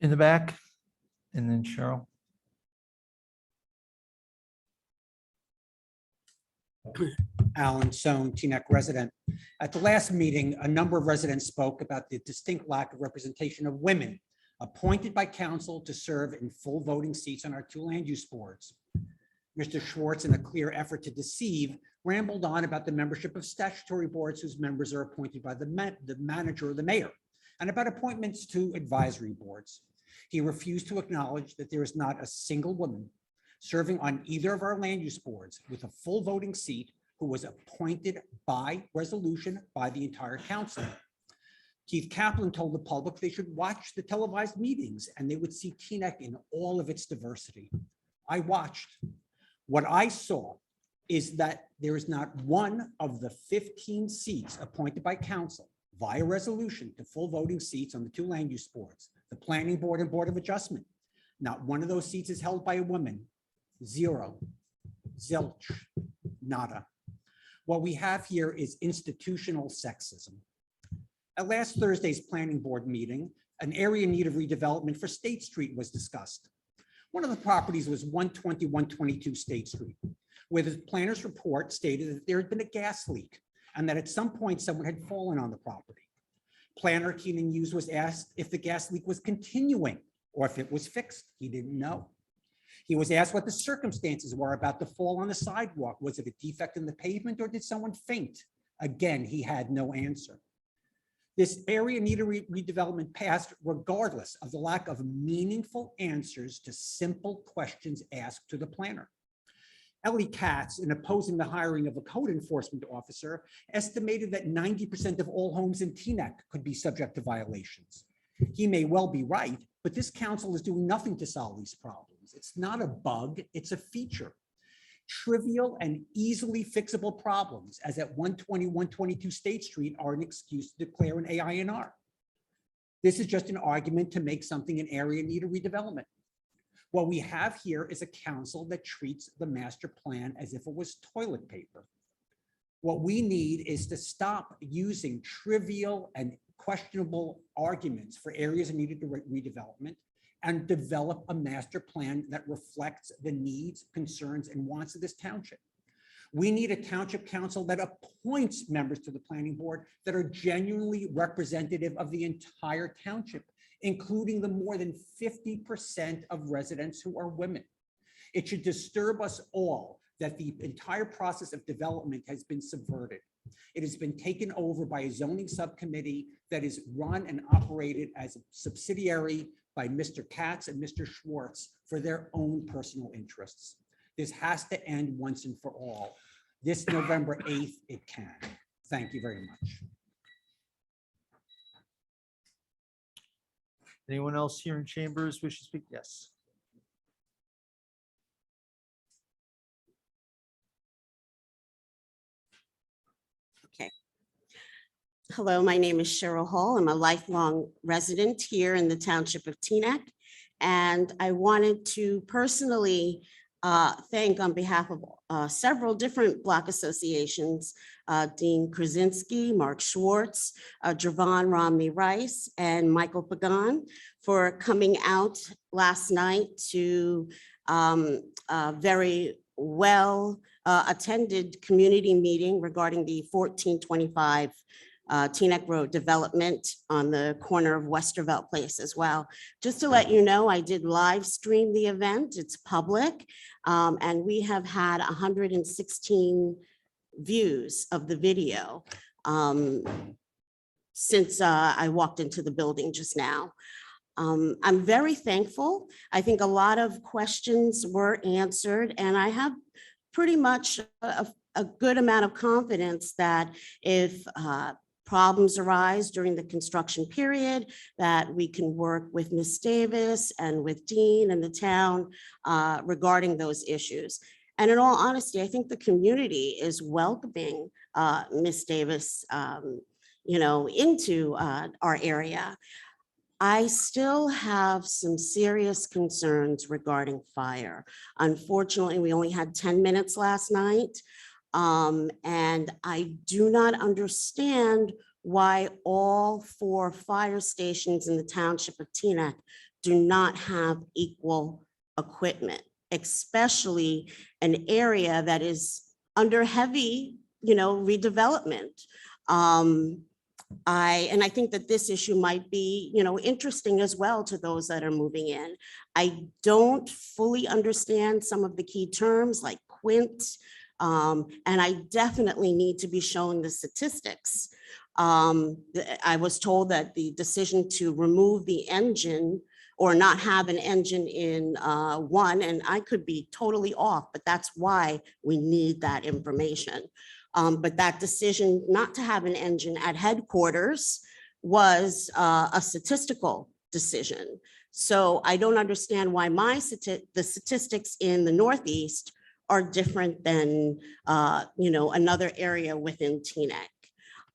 In the back, and then Cheryl. Alan Sohn, Teaneck resident. At the last meeting, a number of residents spoke about the distinct lack of representation of women appointed by council to serve in full voting seats on our two land use boards. Mr. Schwartz, in a clear effort to deceive, rambled on about the membership of statutory boards whose members are appointed by the manager or the mayor, and about appointments to advisory boards. He refused to acknowledge that there is not a single woman serving on either of our land use boards with a full voting seat who was appointed by resolution by the entire council. Keith Kaplan told the public they should watch the televised meetings and they would see Teaneck in all of its diversity. I watched. What I saw is that there is not one of the 15 seats appointed by council via resolution to full voting seats on the two land use boards, the planning board and board of adjustment. Not one of those seats is held by a woman. Zero, zilch, nada. What we have here is institutional sexism. At last Thursday's planning board meeting, an area in need of redevelopment for State Street was discussed. One of the properties was 120, 122 State Street, where the planner's report stated that there had been a gas leak and that at some point someone had fallen on the property. Planner Keenan Hughes was asked if the gas leak was continuing or if it was fixed. He didn't know. He was asked what the circumstances were about the fall on the sidewalk. Was it a defect in the pavement or did someone faint? Again, he had no answer. This area needed redevelopment passed regardless of the lack of meaningful answers to simple questions asked to the planner. Ellie Katz, in opposing the hiring of a code enforcement officer, estimated that 90% of all homes in Teaneck could be subject to violations. He may well be right, but this council is doing nothing to solve these problems. It's not a bug, it's a feature. Trivial and easily fixable problems, as at 120, 122 State Street, are an excuse to declare an AINR. This is just an argument to make something an area need a redevelopment. What we have here is a council that treats the master plan as if it was toilet paper. What we need is to stop using trivial and questionable arguments for areas that needed redevelopment and develop a master plan that reflects the needs, concerns, and wants of this township. We need a township council that appoints members to the planning board that are genuinely representative of the entire township, including the more than 50% of residents who are women. It should disturb us all that the entire process of development has been subverted. It has been taken over by a zoning subcommittee that is run and operated as a subsidiary by Mr. Katz and Mr. Schwartz for their own personal interests. This has to end once and for all. This November 8th, it can. Thank you very much. Anyone else here in chambers wish to speak? Yes. Okay. Hello, my name is Cheryl Hall. I'm a lifelong resident here in the township of Teaneck. And I wanted to personally thank on behalf of several different block associations, Dean Krasinski, Mark Schwartz, Javon Romney Rice, and Michael Pagan for coming out last night to a very well attended community meeting regarding the 1425 Teaneck Road development on the corner of Westervelt Place as well. Just to let you know, I did live stream the event. It's public, and we have had 116 views of the video since I walked into the building just now. I'm very thankful. I think a lot of questions were answered, and I have pretty much a good amount of confidence that if problems arise during the construction period, that we can work with Ms. Davis and with Dean and the town regarding those issues. And in all honesty, I think the community is welcoming Ms. Davis, into our area. I still have some serious concerns regarding fire. Unfortunately, we only had 10 minutes last night. And I do not understand why all 4 fire stations in the township of Teaneck do not have equal equipment, especially an area that is under heavy, redevelopment. I think that this issue might be, interesting as well to those that are moving in. I don't fully understand some of the key terms like quint, and I definitely need to be shown the statistics. I was told that the decision to remove the engine or not have an engine in 1, and I could be totally off, but that's why we need that information. But that decision not to have an engine at headquarters was a statistical decision. So I don't understand why the statistics in the Northeast are different than another area within Teaneck,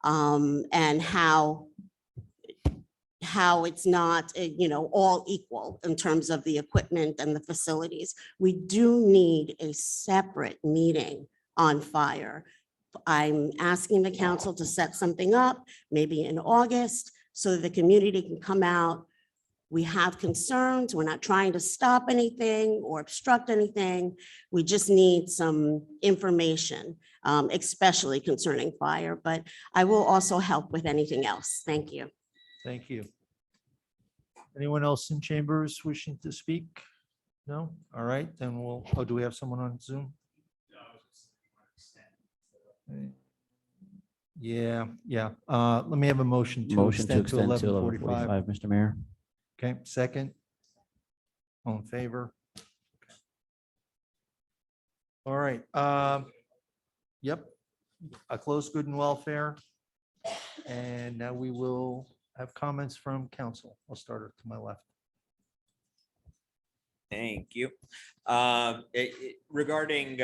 and how it's not all equal in terms of the equipment and the facilities. We do need a separate meeting on fire. I'm asking the council to set something up, maybe in August, so that the community can come out. We have concerns. We're not trying to stop anything or obstruct anything. We just need some information, especially concerning fire, but I will also help with anything else. Thank you. Thank you. Anyone else in chambers wishing to speak? No? All right, then do we have someone on Zoom? Yeah, yeah. Let me have a motion to Motion to extend to extend to 11:45. 11:45, Mr. Mayor. Okay, second. All in favor? All right. Yep. A closed good and welfare. And now we will have comments from council. I'll start to my left. Thank you. Regarding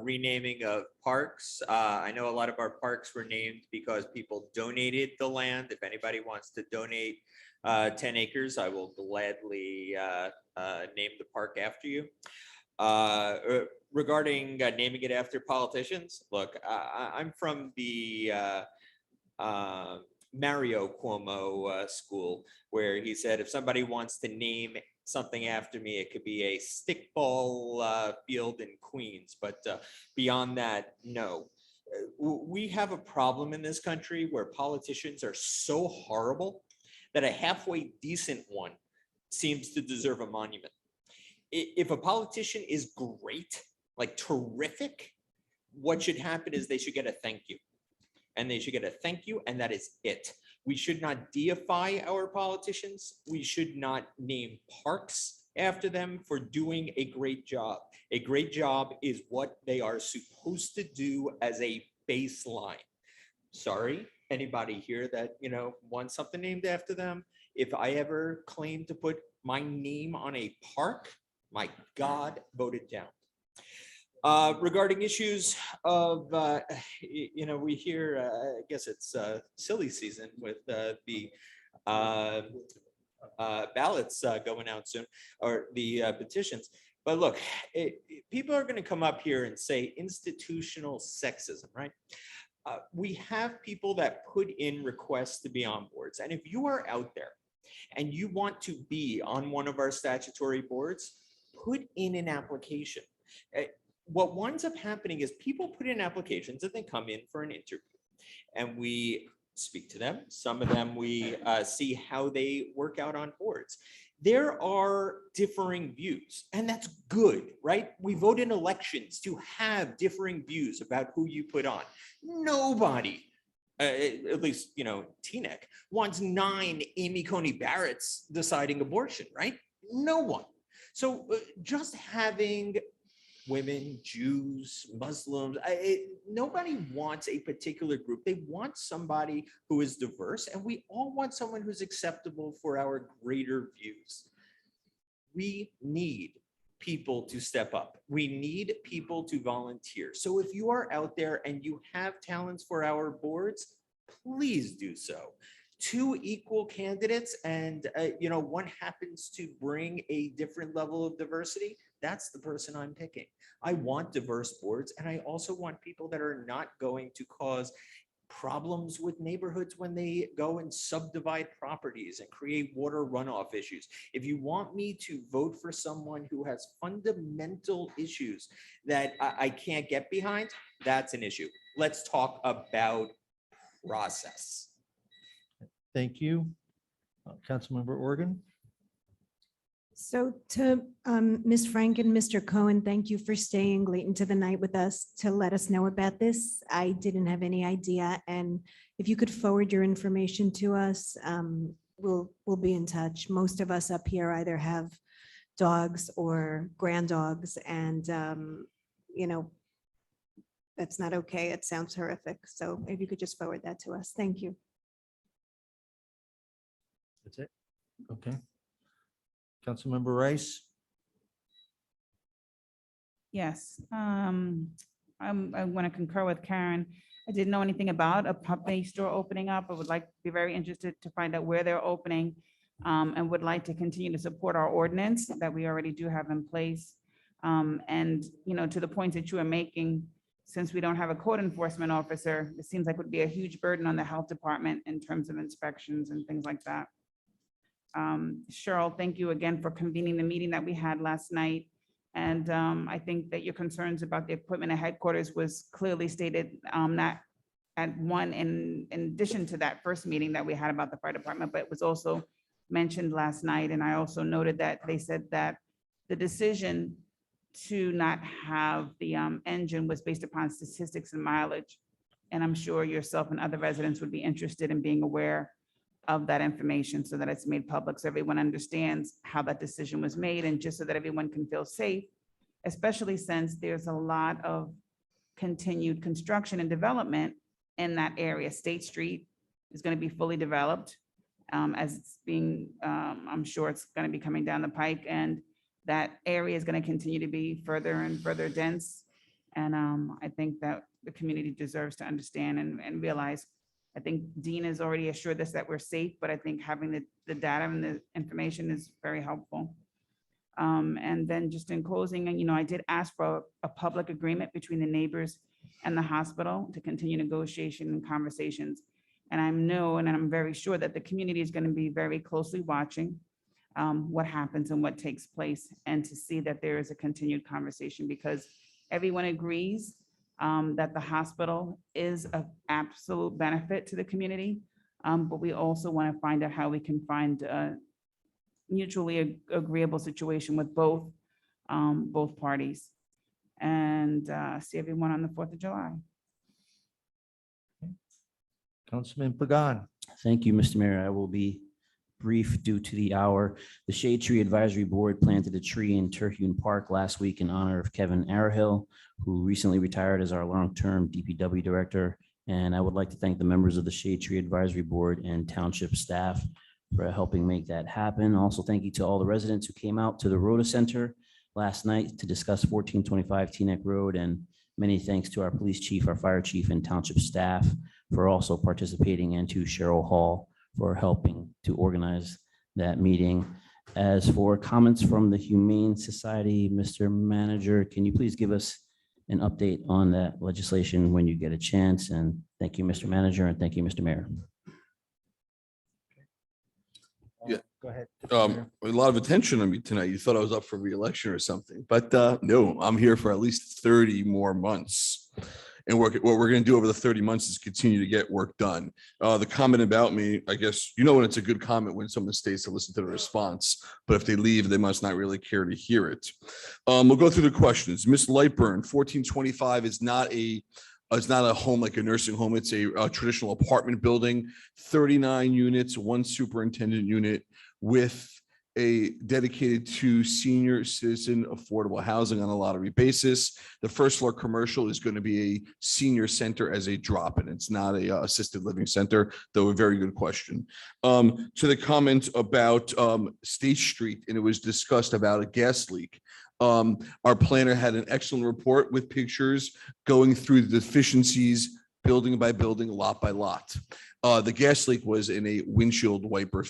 renaming of parks, I know a lot of our parks were named because people donated the land. If anybody wants to donate 10 acres, I will gladly name the park after you. Regarding naming it after politicians, look, I'm from the Mario Cuomo school, where he said, if somebody wants to name something after me, it could be a stickball field in Queens, but beyond that, no. We have a problem in this country where politicians are so horrible that a halfway decent one seems to deserve a monument. If a politician is great, like terrific, what should happen is they should get a thank you. And they should get a thank you, and that is it. We should not deify our politicians. We should not name parks after them for doing a great job. A great job is what they are supposed to do as a baseline. Sorry, anybody here that, wants something named after them. If I ever claim to put my name on a park, my God, vote it down. Regarding issues of, we hear, I guess it's silly season with the ballots going out soon, or the petitions. But look, people are going to come up here and say institutional sexism, right? We have people that put in requests to be on boards. And if you are out there and you want to be on one of our statutory boards, put in an application. What winds up happening is people put in applications and they come in for an interview and we speak to them. Some of them we see how they work out on boards. There are differing views, and that's good, right? We vote in elections to have differing views about who you put on. Nobody, at least, Teaneck, wants 9 Amy Coney Barretts deciding abortion, right? No one. So just having women, Jews, Muslims, nobody wants a particular group. They want somebody who is diverse, and we all want someone who's acceptable for our greater views. We need people to step up. We need people to volunteer. So if you are out there and you have talents for our boards, please do so. 2 equal candidates and one happens to bring a different level of diversity, that's the person I'm picking. I want diverse boards, and I also want people that are not going to cause problems with neighborhoods when they go and subdivide properties and create water runoff issues. If you want me to vote for someone who has fundamental issues that I can't get behind, that's an issue. Let's talk about process. Thank you. Councilmember Organ. So to Ms. Frank and Mr. Cohen, thank you for staying late into the night with us to let us know about this. I didn't have any idea. And if you could forward your information to us, we'll be in touch. Most of us up here either have dogs or grand dogs, and that's not okay. It sounds horrific. So if you could just forward that to us. Thank you. That's it. Okay. Councilmember Rice. Yes, I want to concur with Karen. I didn't know anything about a puppy store opening up. I would be very interested to find out where they're opening, and would like to continue to support our ordinance that we already do have in place. And, to the points that you are making, since we don't have a code enforcement officer, it seems like it would be a huge burden on the health department in terms of inspections and things like that. Cheryl, thank you again for convening the meeting that we had last night. And I think that your concerns about the equipment at headquarters was clearly stated, not at one in addition to that first meeting that we had about the fire department, but it was also mentioned last night. And I also noted that they said that the decision to not have the engine was based upon statistics and mileage. And I'm sure yourself and other residents would be interested in being aware of that information so that it's made public, so everyone understands how that decision was made, and just so that everyone can feel safe, especially since there's a lot of continued construction and development in that area. State Street is going to be fully developed, as it's being, I'm sure it's going to be coming down the pike, and that area is going to continue to be further and further dense. And I think that the community deserves to understand and realize. I think Dean has already assured us that we're safe, but I think having the data and the information is very helpful. And then just in closing, and I did ask for a public agreement between the neighbors and the hospital to continue negotiation and conversations. And I'm very sure that the community is going to be very closely watching what happens and what takes place, and to see that there is a continued conversation, because everyone agrees that the hospital is of absolute benefit to the community. But we also want to find out how we can find a mutually agreeable situation with both parties, and see everyone on the 4th of July. Councilman Pagan. Thank you, Mr. Mayor. I will be brief due to the hour. The Shade Tree Advisory Board planted a tree in Terhune Park last week in honor of Kevin Arahill, who recently retired as our long-term DPW director. And I would like to thank the members of the Shade Tree Advisory Board and township staff for helping make that happen. Also, thank you to all the residents who came out to the Rhoda Center last night to discuss 1425 Teaneck Road, and many thanks to our police chief, our fire chief, and township staff for also participating, and to Cheryl Hall for helping to organize that meeting. As for comments from the Humane Society, Mr. Manager, can you please give us an update on that legislation when you get a chance? And thank you, Mr. Manager, and thank you, Mr. Mayor. Go ahead. A lot of attention on me tonight. You thought I was up for re-election or something, but no, I'm here for at least 30 more months. And what we're going to do over the 30 months is continue to get work done. The comment about me, I guess, when it's a good comment when someone stays to listen to the response, but if they leave, they must not really care to hear it. We'll go through the questions. Miss Lightburn, 1425 is not a home like a nursing home. It's a traditional apartment building, 39 units, 1 superintendent unit with a dedicated to senior citizen affordable housing on a lottery basis. The first floor commercial is going to be a senior center as a drop-in. It's not a assisted living center, though a very good question. To the comment about State Street, and it was discussed about a gas leak. Our planner had an excellent report with pictures going through the deficiencies, building by building, lot by lot. The gas leak was in a windshield wiper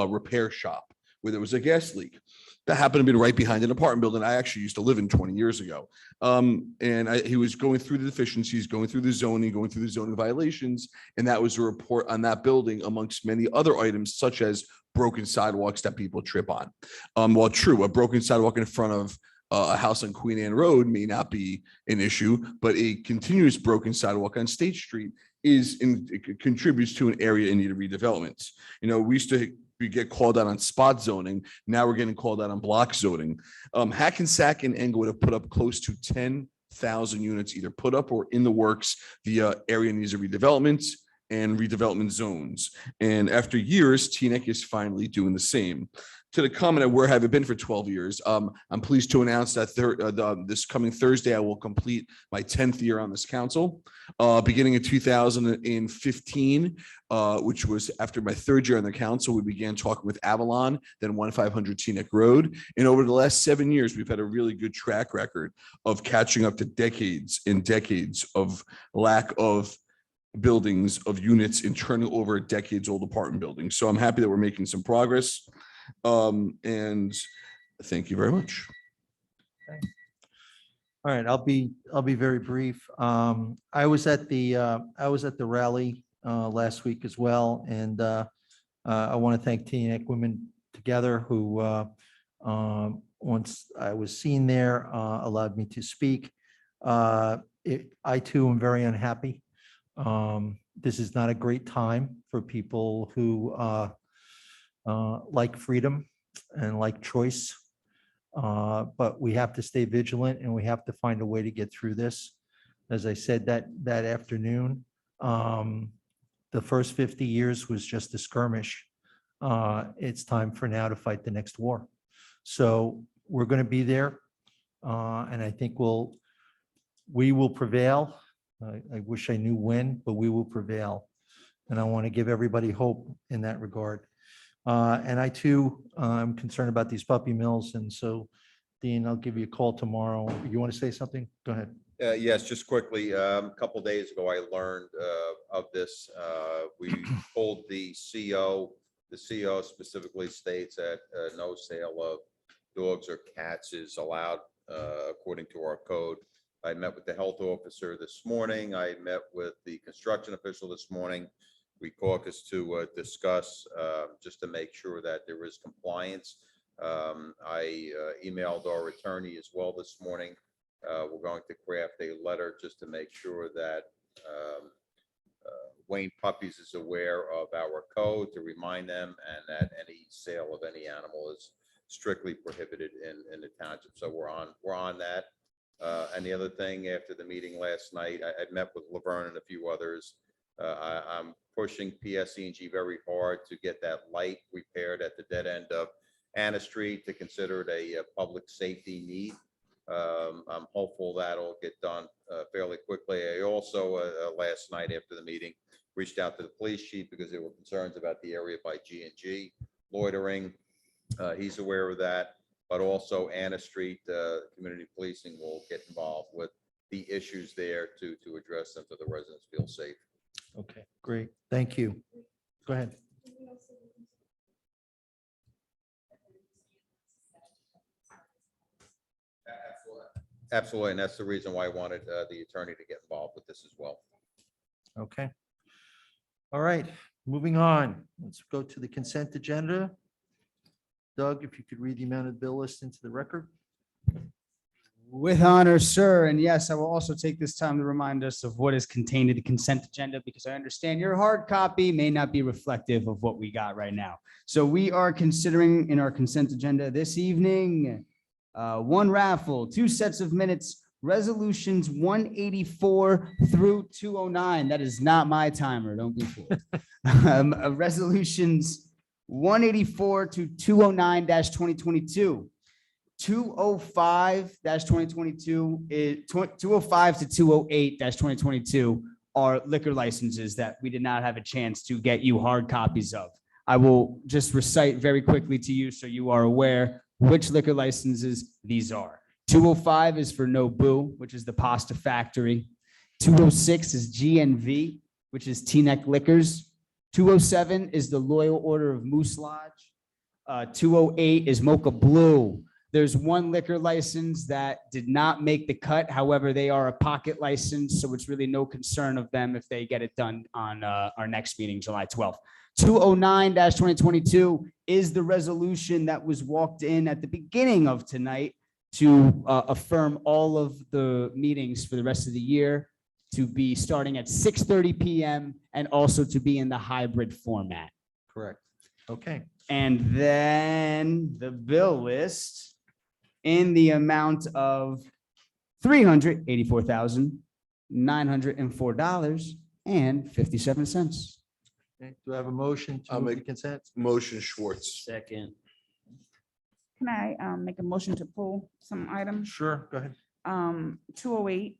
repair shop where there was a gas leak that happened to be right behind an apartment building I actually used to live in 20 years ago. He was going through the deficiencies, going through the zoning violations, and that was a report on that building amongst many other items such as broken sidewalks that people trip on. While true, a broken sidewalk in front of a house on Queen Anne Road may not be an issue, but a continuous broken sidewalk on State Street contributes to an area in need of redevelopment. We used to get called out on spot zoning. Now we're getting called out on block zoning. Hackensack and Englewood have put up close to 10,000 units either put up or in the works via area needs of redevelopment and redevelopment zones. And after years, Teaneck is finally doing the same. To the comment of where have I been for 12 years, I'm pleased to announce that this coming Thursday, I will complete my 10th year on this council. Beginning in 2015, which was after my 3rd year on the council, we began talking with Avalon, then 1500 Teaneck Road. And over the last 7 years, we've had a really good track record of catching up to decades and decades of lack of buildings, of units, and turning over a decades-old apartment building. So I'm happy that we're making some progress. And thank you very much. All right, I'll be very brief. I was at the rally last week as well, and I want to thank Teaneck Women Together, who once I was seen there allowed me to speak. I too am very unhappy. This is not a great time for people who like freedom and like choice. But we have to stay vigilant, and we have to find a way to get through this. As I said that afternoon, The first 50 years was just a skirmish. It's time for now to fight the next war. So we're going to be there. And I think we will prevail. I wish I knew when, but we will prevail. And I want to give everybody hope in that regard. And I too, am concerned about these puppy mills. And so, Dean, I'll give you a call tomorrow. You want to say something? Go ahead. Yes, just quickly, a couple days ago, I learned of this. We told the CO. The CO specifically states that no sale of dogs or cats is allowed according to our code. I met with the health officer this morning. I met with the construction official this morning. We caucused to discuss just to make sure that there is compliance. I emailed our attorney as well this morning. We're going to craft a letter just to make sure that Wayne Puppies is aware of our code, to remind them, and that any sale of any animal is strictly prohibited in the township. So we're on that. And the other thing, after the meeting last night, I met with Laverne and a few others. I'm pushing PSE&G very hard to get that light repaired at the dead end of Anna Street, to consider it a public safety need. I'm hopeful that'll get done fairly quickly. I also, last night after the meeting, reached out to the police chief because there were concerns about the area by G&G loitering. He's aware of that, but also Anna Street, community policing will get involved with the issues there to address them so the residents feel safe. Okay, great. Thank you. Go ahead. Absolutely, and that's the reason why I wanted the attorney to get involved with this as well. Okay. All right, moving on. Let's go to the consent agenda. Doug, if you could read the amount of bill list into the record. With honor, sir. And yes, I will also take this time to remind us of what is contained in the consent agenda, because I understand your hard copy may not be reflective of what we got right now. So we are considering in our consent agenda this evening, one raffle, 2 sets of minutes, resolutions 184 through 209. That is not my timer. Don't be fooled. Resolutions 184 to 209-2022. 205-2022 is 205 to 208-2022 are liquor licenses that we did not have a chance to get you hard copies of. I will just recite very quickly to you so you are aware which liquor licenses these are. 205 is for Nobu, which is the pasta factory. 206 is GNV, which is Teaneck Liquors. 207 is the Loyal Order of Moose Lodge. 208 is Mocha Blue. There's one liquor license that did not make the cut. However, they are a pocket license, so it's really no concern of them if they get it done on our next meeting, July 12th. 209-2022 is the resolution that was walked in at the beginning of tonight to affirm all of the meetings for the rest of the year to be starting at 6:30 p.m. and also to be in the hybrid format. Correct. Okay. And then the bill list in the amount of $384,904.57. Okay. Do I have a motion to I'll move the make- consent? Motion Schwartz. Second. Can I make a motion to pull some items? Sure, go ahead. 208,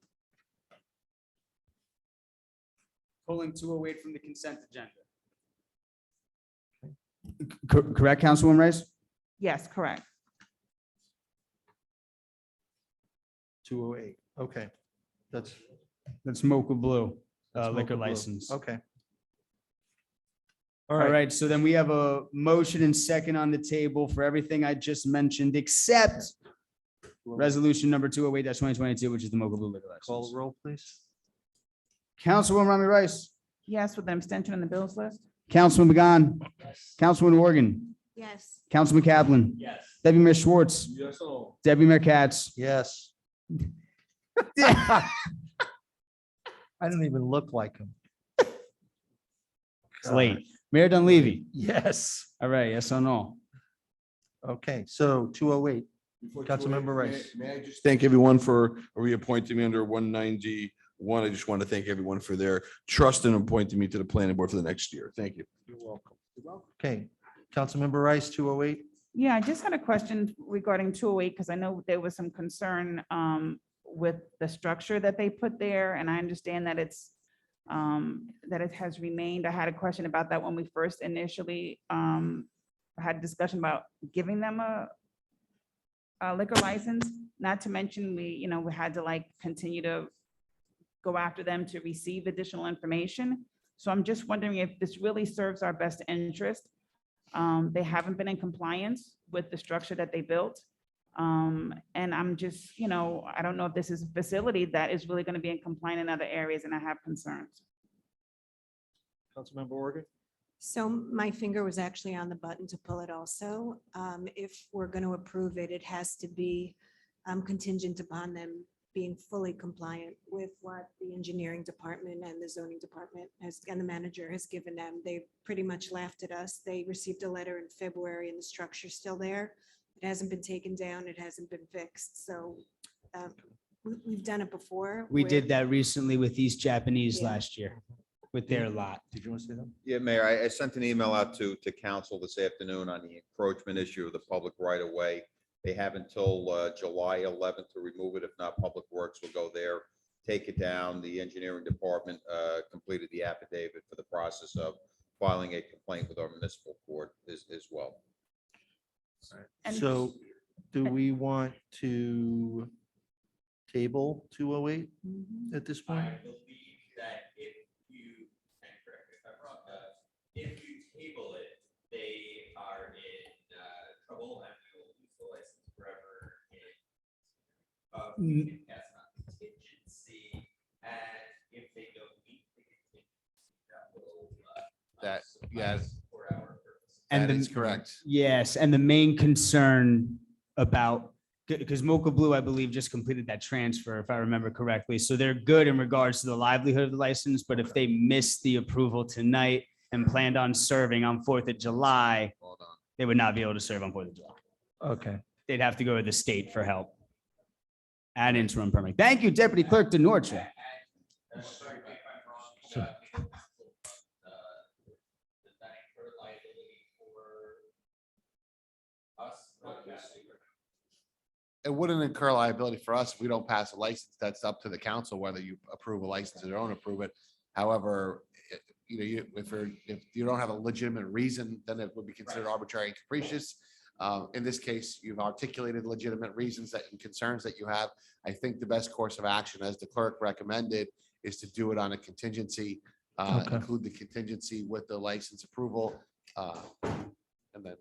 Pulling 208 from the consent agenda. Correct, Councilwoman Rice? yes, correct. 208. Okay. That's That's Mocha Blue that's liquor Mocha Blue. license. Okay. All right, so then we have a motion and second on the table for everything I just mentioned, except resolution number 208-2022, which is the Mocha Blue liquor Call license. the roll, please. Councilwoman Rami Rice, Yes, with an abstention on the bills list? Councilman Began, Councilman Morgan, Yes. Councilman Kaplan. Yes. Deputy Mayor Schwartz. Yes. Deputy Mayor Katz. Yes. I don't even look like him. It's late. Mayor Dunleavy. Yes. All right, yes or no? Okay, so 208. Councilmember Rice. May I just thank everyone for reappointing me under 190 one, I just want to thank everyone for their trust in appointing me to the planning board for the next year. Thank you. You're welcome. Okay, Councilmember Rice, 208. Yeah, I just had a question regarding 208, because I know there was some concern with the structure that they put there, and I understand that it's that it has remained. I had a question about that when we first initially had a discussion about giving them a liquor license, not to mention we had to like continue to go after them to receive additional information. So I'm just wondering if this really serves our best interest. They haven't been in compliance with the structure that they built. And I'm just, I don't know if this is a facility that is really going to be in compliant in other areas, and I have concerns. Councilmember Organ. So my finger was actually on the button to pull it also. If we're going to approve it, it has to be contingent upon them being fully compliant with what the engineering department and the zoning department and the manager has given them. They pretty much laughed at us. They received a letter in February and the structure's still there. It hasn't been taken down. It hasn't been fixed. So we've done it before. We where- did that recently with East Japanese Yeah. last year with their lot. Did you want to say that? Yeah, Mayor, I sent an email out to council this afternoon on the encroachment issue of the public right of way. They have until July 11th to remove it. If not, Public Works will go there, take it down. The engineering department completed the affidavit for the process of filing a complaint with our municipal court as well. And- So do we want to table 208 at this point? I believe that if you, and correct me if I'm wrong, if you table it, they are in trouble and we will lose the license forever. We can pass on contingency, and if they don't meet the contingency, that will. For our purpose. And That the- is correct. Yes, and the main concern about, because Mocha Blue, I believe, just completed that transfer, if I remember correctly. So they're good in regards to the livelihood of the license, but if they miss the approval tonight and planned on serving on 4th of July, they would not be able to serve on 4th of July. Okay. They'd have to go to the state for help. Add interim permit. Thank you, Deputy Clerk DeNortre. Sorry if I'm wrong, Sure. It wouldn't incur liability for us if we don't pass a license. That's up to the council whether you approve a license or don't approve it. However, if you don't have a legitimate reason, then it would be considered arbitrary and capricious. In this case, you've articulated legitimate reasons and concerns that you have. I think the best course of action, as the clerk recommended, is to do it on a contingency, Okay. include the contingency with the license approval, and then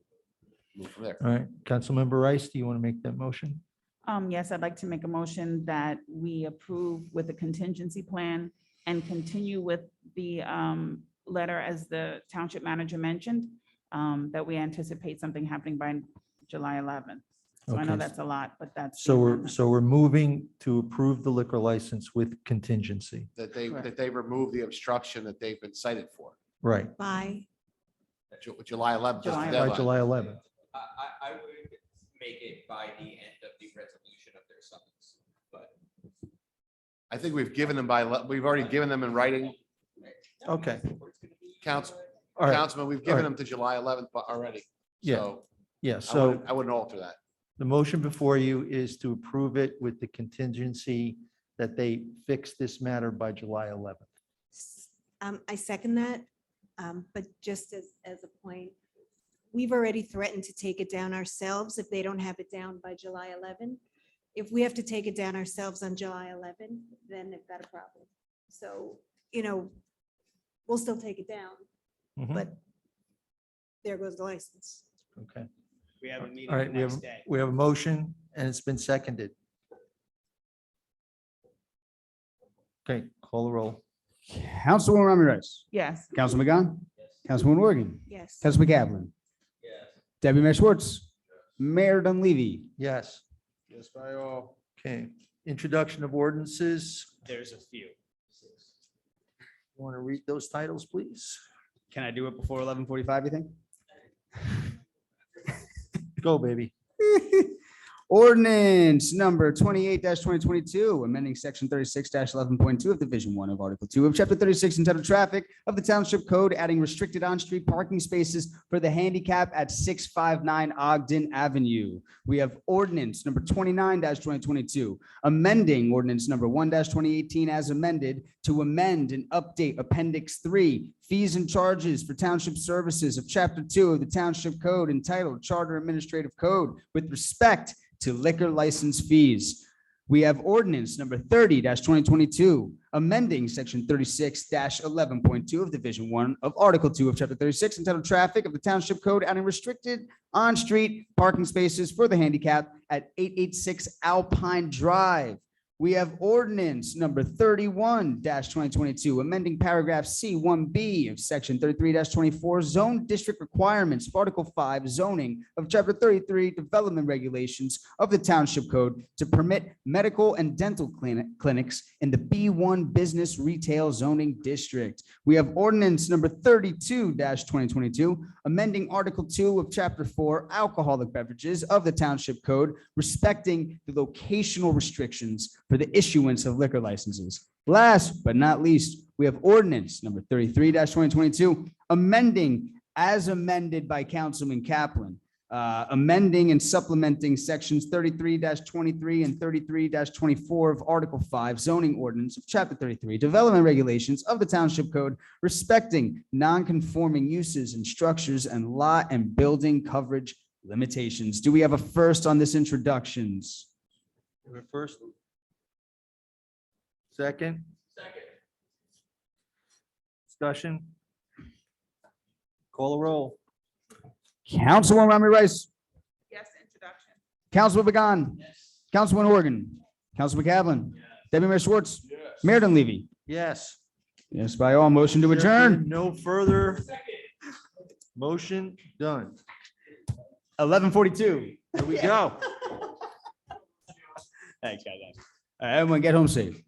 move from there. All right, Councilmember Rice, do you want to make that motion? Yes, I'd like to make a motion that we approve with a contingency plan and continue with the letter as the township manager mentioned, that we anticipate something happening by July 11th. So I know Okay. that's a lot, but that's. So we're moving to approve the liquor license with contingency. That they remove the obstruction that they've been cited for. Right, By, July 11th. just the July by deadline. July 11th. I would make it by the end of the resolution of their summons, but. I think we've given them we've already given them in writing. Okay, Council, all right. Councilman, we've all given right. them to July 11th already. Yeah. So Yeah, I so wouldn't alter that. the motion before you is to approve it with the contingency that they fix this matter by July 11th. I second that, but just as a point, we've already threatened to take it down ourselves if they don't have it down by July 11. If we have to take it down ourselves on July 11, then they've got a problem. So, we'll still take it down, Mhm. but there goes the license. Okay, We have a meeting all the right, we next have, day. we have a motion and it's been seconded. Okay, call the roll. Councilwoman Ramirez. Yes. Councilman McGahn. Councilwoman Morgan. Yes. Councilman Kaplan. Deputy Mayor Schwartz. Mayor Dunleavy. Yes, Yes, by all. okay. Introduction of ordinances. There's a few. Want to read those titles, please? Can I do it before 11:45, you think? Go, baby. Ordinance number 28-2022, amending section 36-11.2 of Division 1 of Article 2 of Chapter 36 entitled Traffic of the Township Code, adding restricted on-street parking spaces for the handicap at 659 Ogden Avenue. We have ordinance number 29-2022, amending ordinance number 1-2018 as amended to amend and update Appendix 3, fees and charges for township services of Chapter 2 of the Township Code entitled Charter Administrative Code with respect to liquor license fees. We have ordinance number 30-2022, amending section 36-11.2 of Division 1 of Article 2 of Chapter 36 entitled Traffic of the Township Code, adding restricted on-street parking spaces for the handicap at 886 Alpine Drive. We have ordinance number 31-2022, amending paragraph C1B of section 33-24 zone district requirements of Article 5 zoning of Chapter 33 development regulations of the Township Code to permit medical and dental clinics in the B1 business retail zoning district. We have ordinance number 32-2022, amending Article 2 of Chapter 4 alcoholic beverages of the Township Code, respecting the locational restrictions for the issuance of liquor licenses. Last but not least, we have ordinance number 33-2022, amending as amended by Councilman Kaplan, amending and supplementing sections 33-23 and 33-24 of Article 5 zoning ordinance of Chapter 33 development regulations of the Township Code, respecting non-conforming uses and structures and lot and building coverage limitations. Do we have a first on this introductions? First. Second. Discussion. Call a roll. Councilwoman Rami Rice. Yes, introduction. Councilman Began. Councilman Horgan. Councilman Kaplan. Deputy Mayor Schwartz. Mayor Dunleavy. Yes. Yes, by all, motion to There adjourn. being no further. Motion done. 11:42. Here we go. Thanks, guys. All right, everyone get home safe.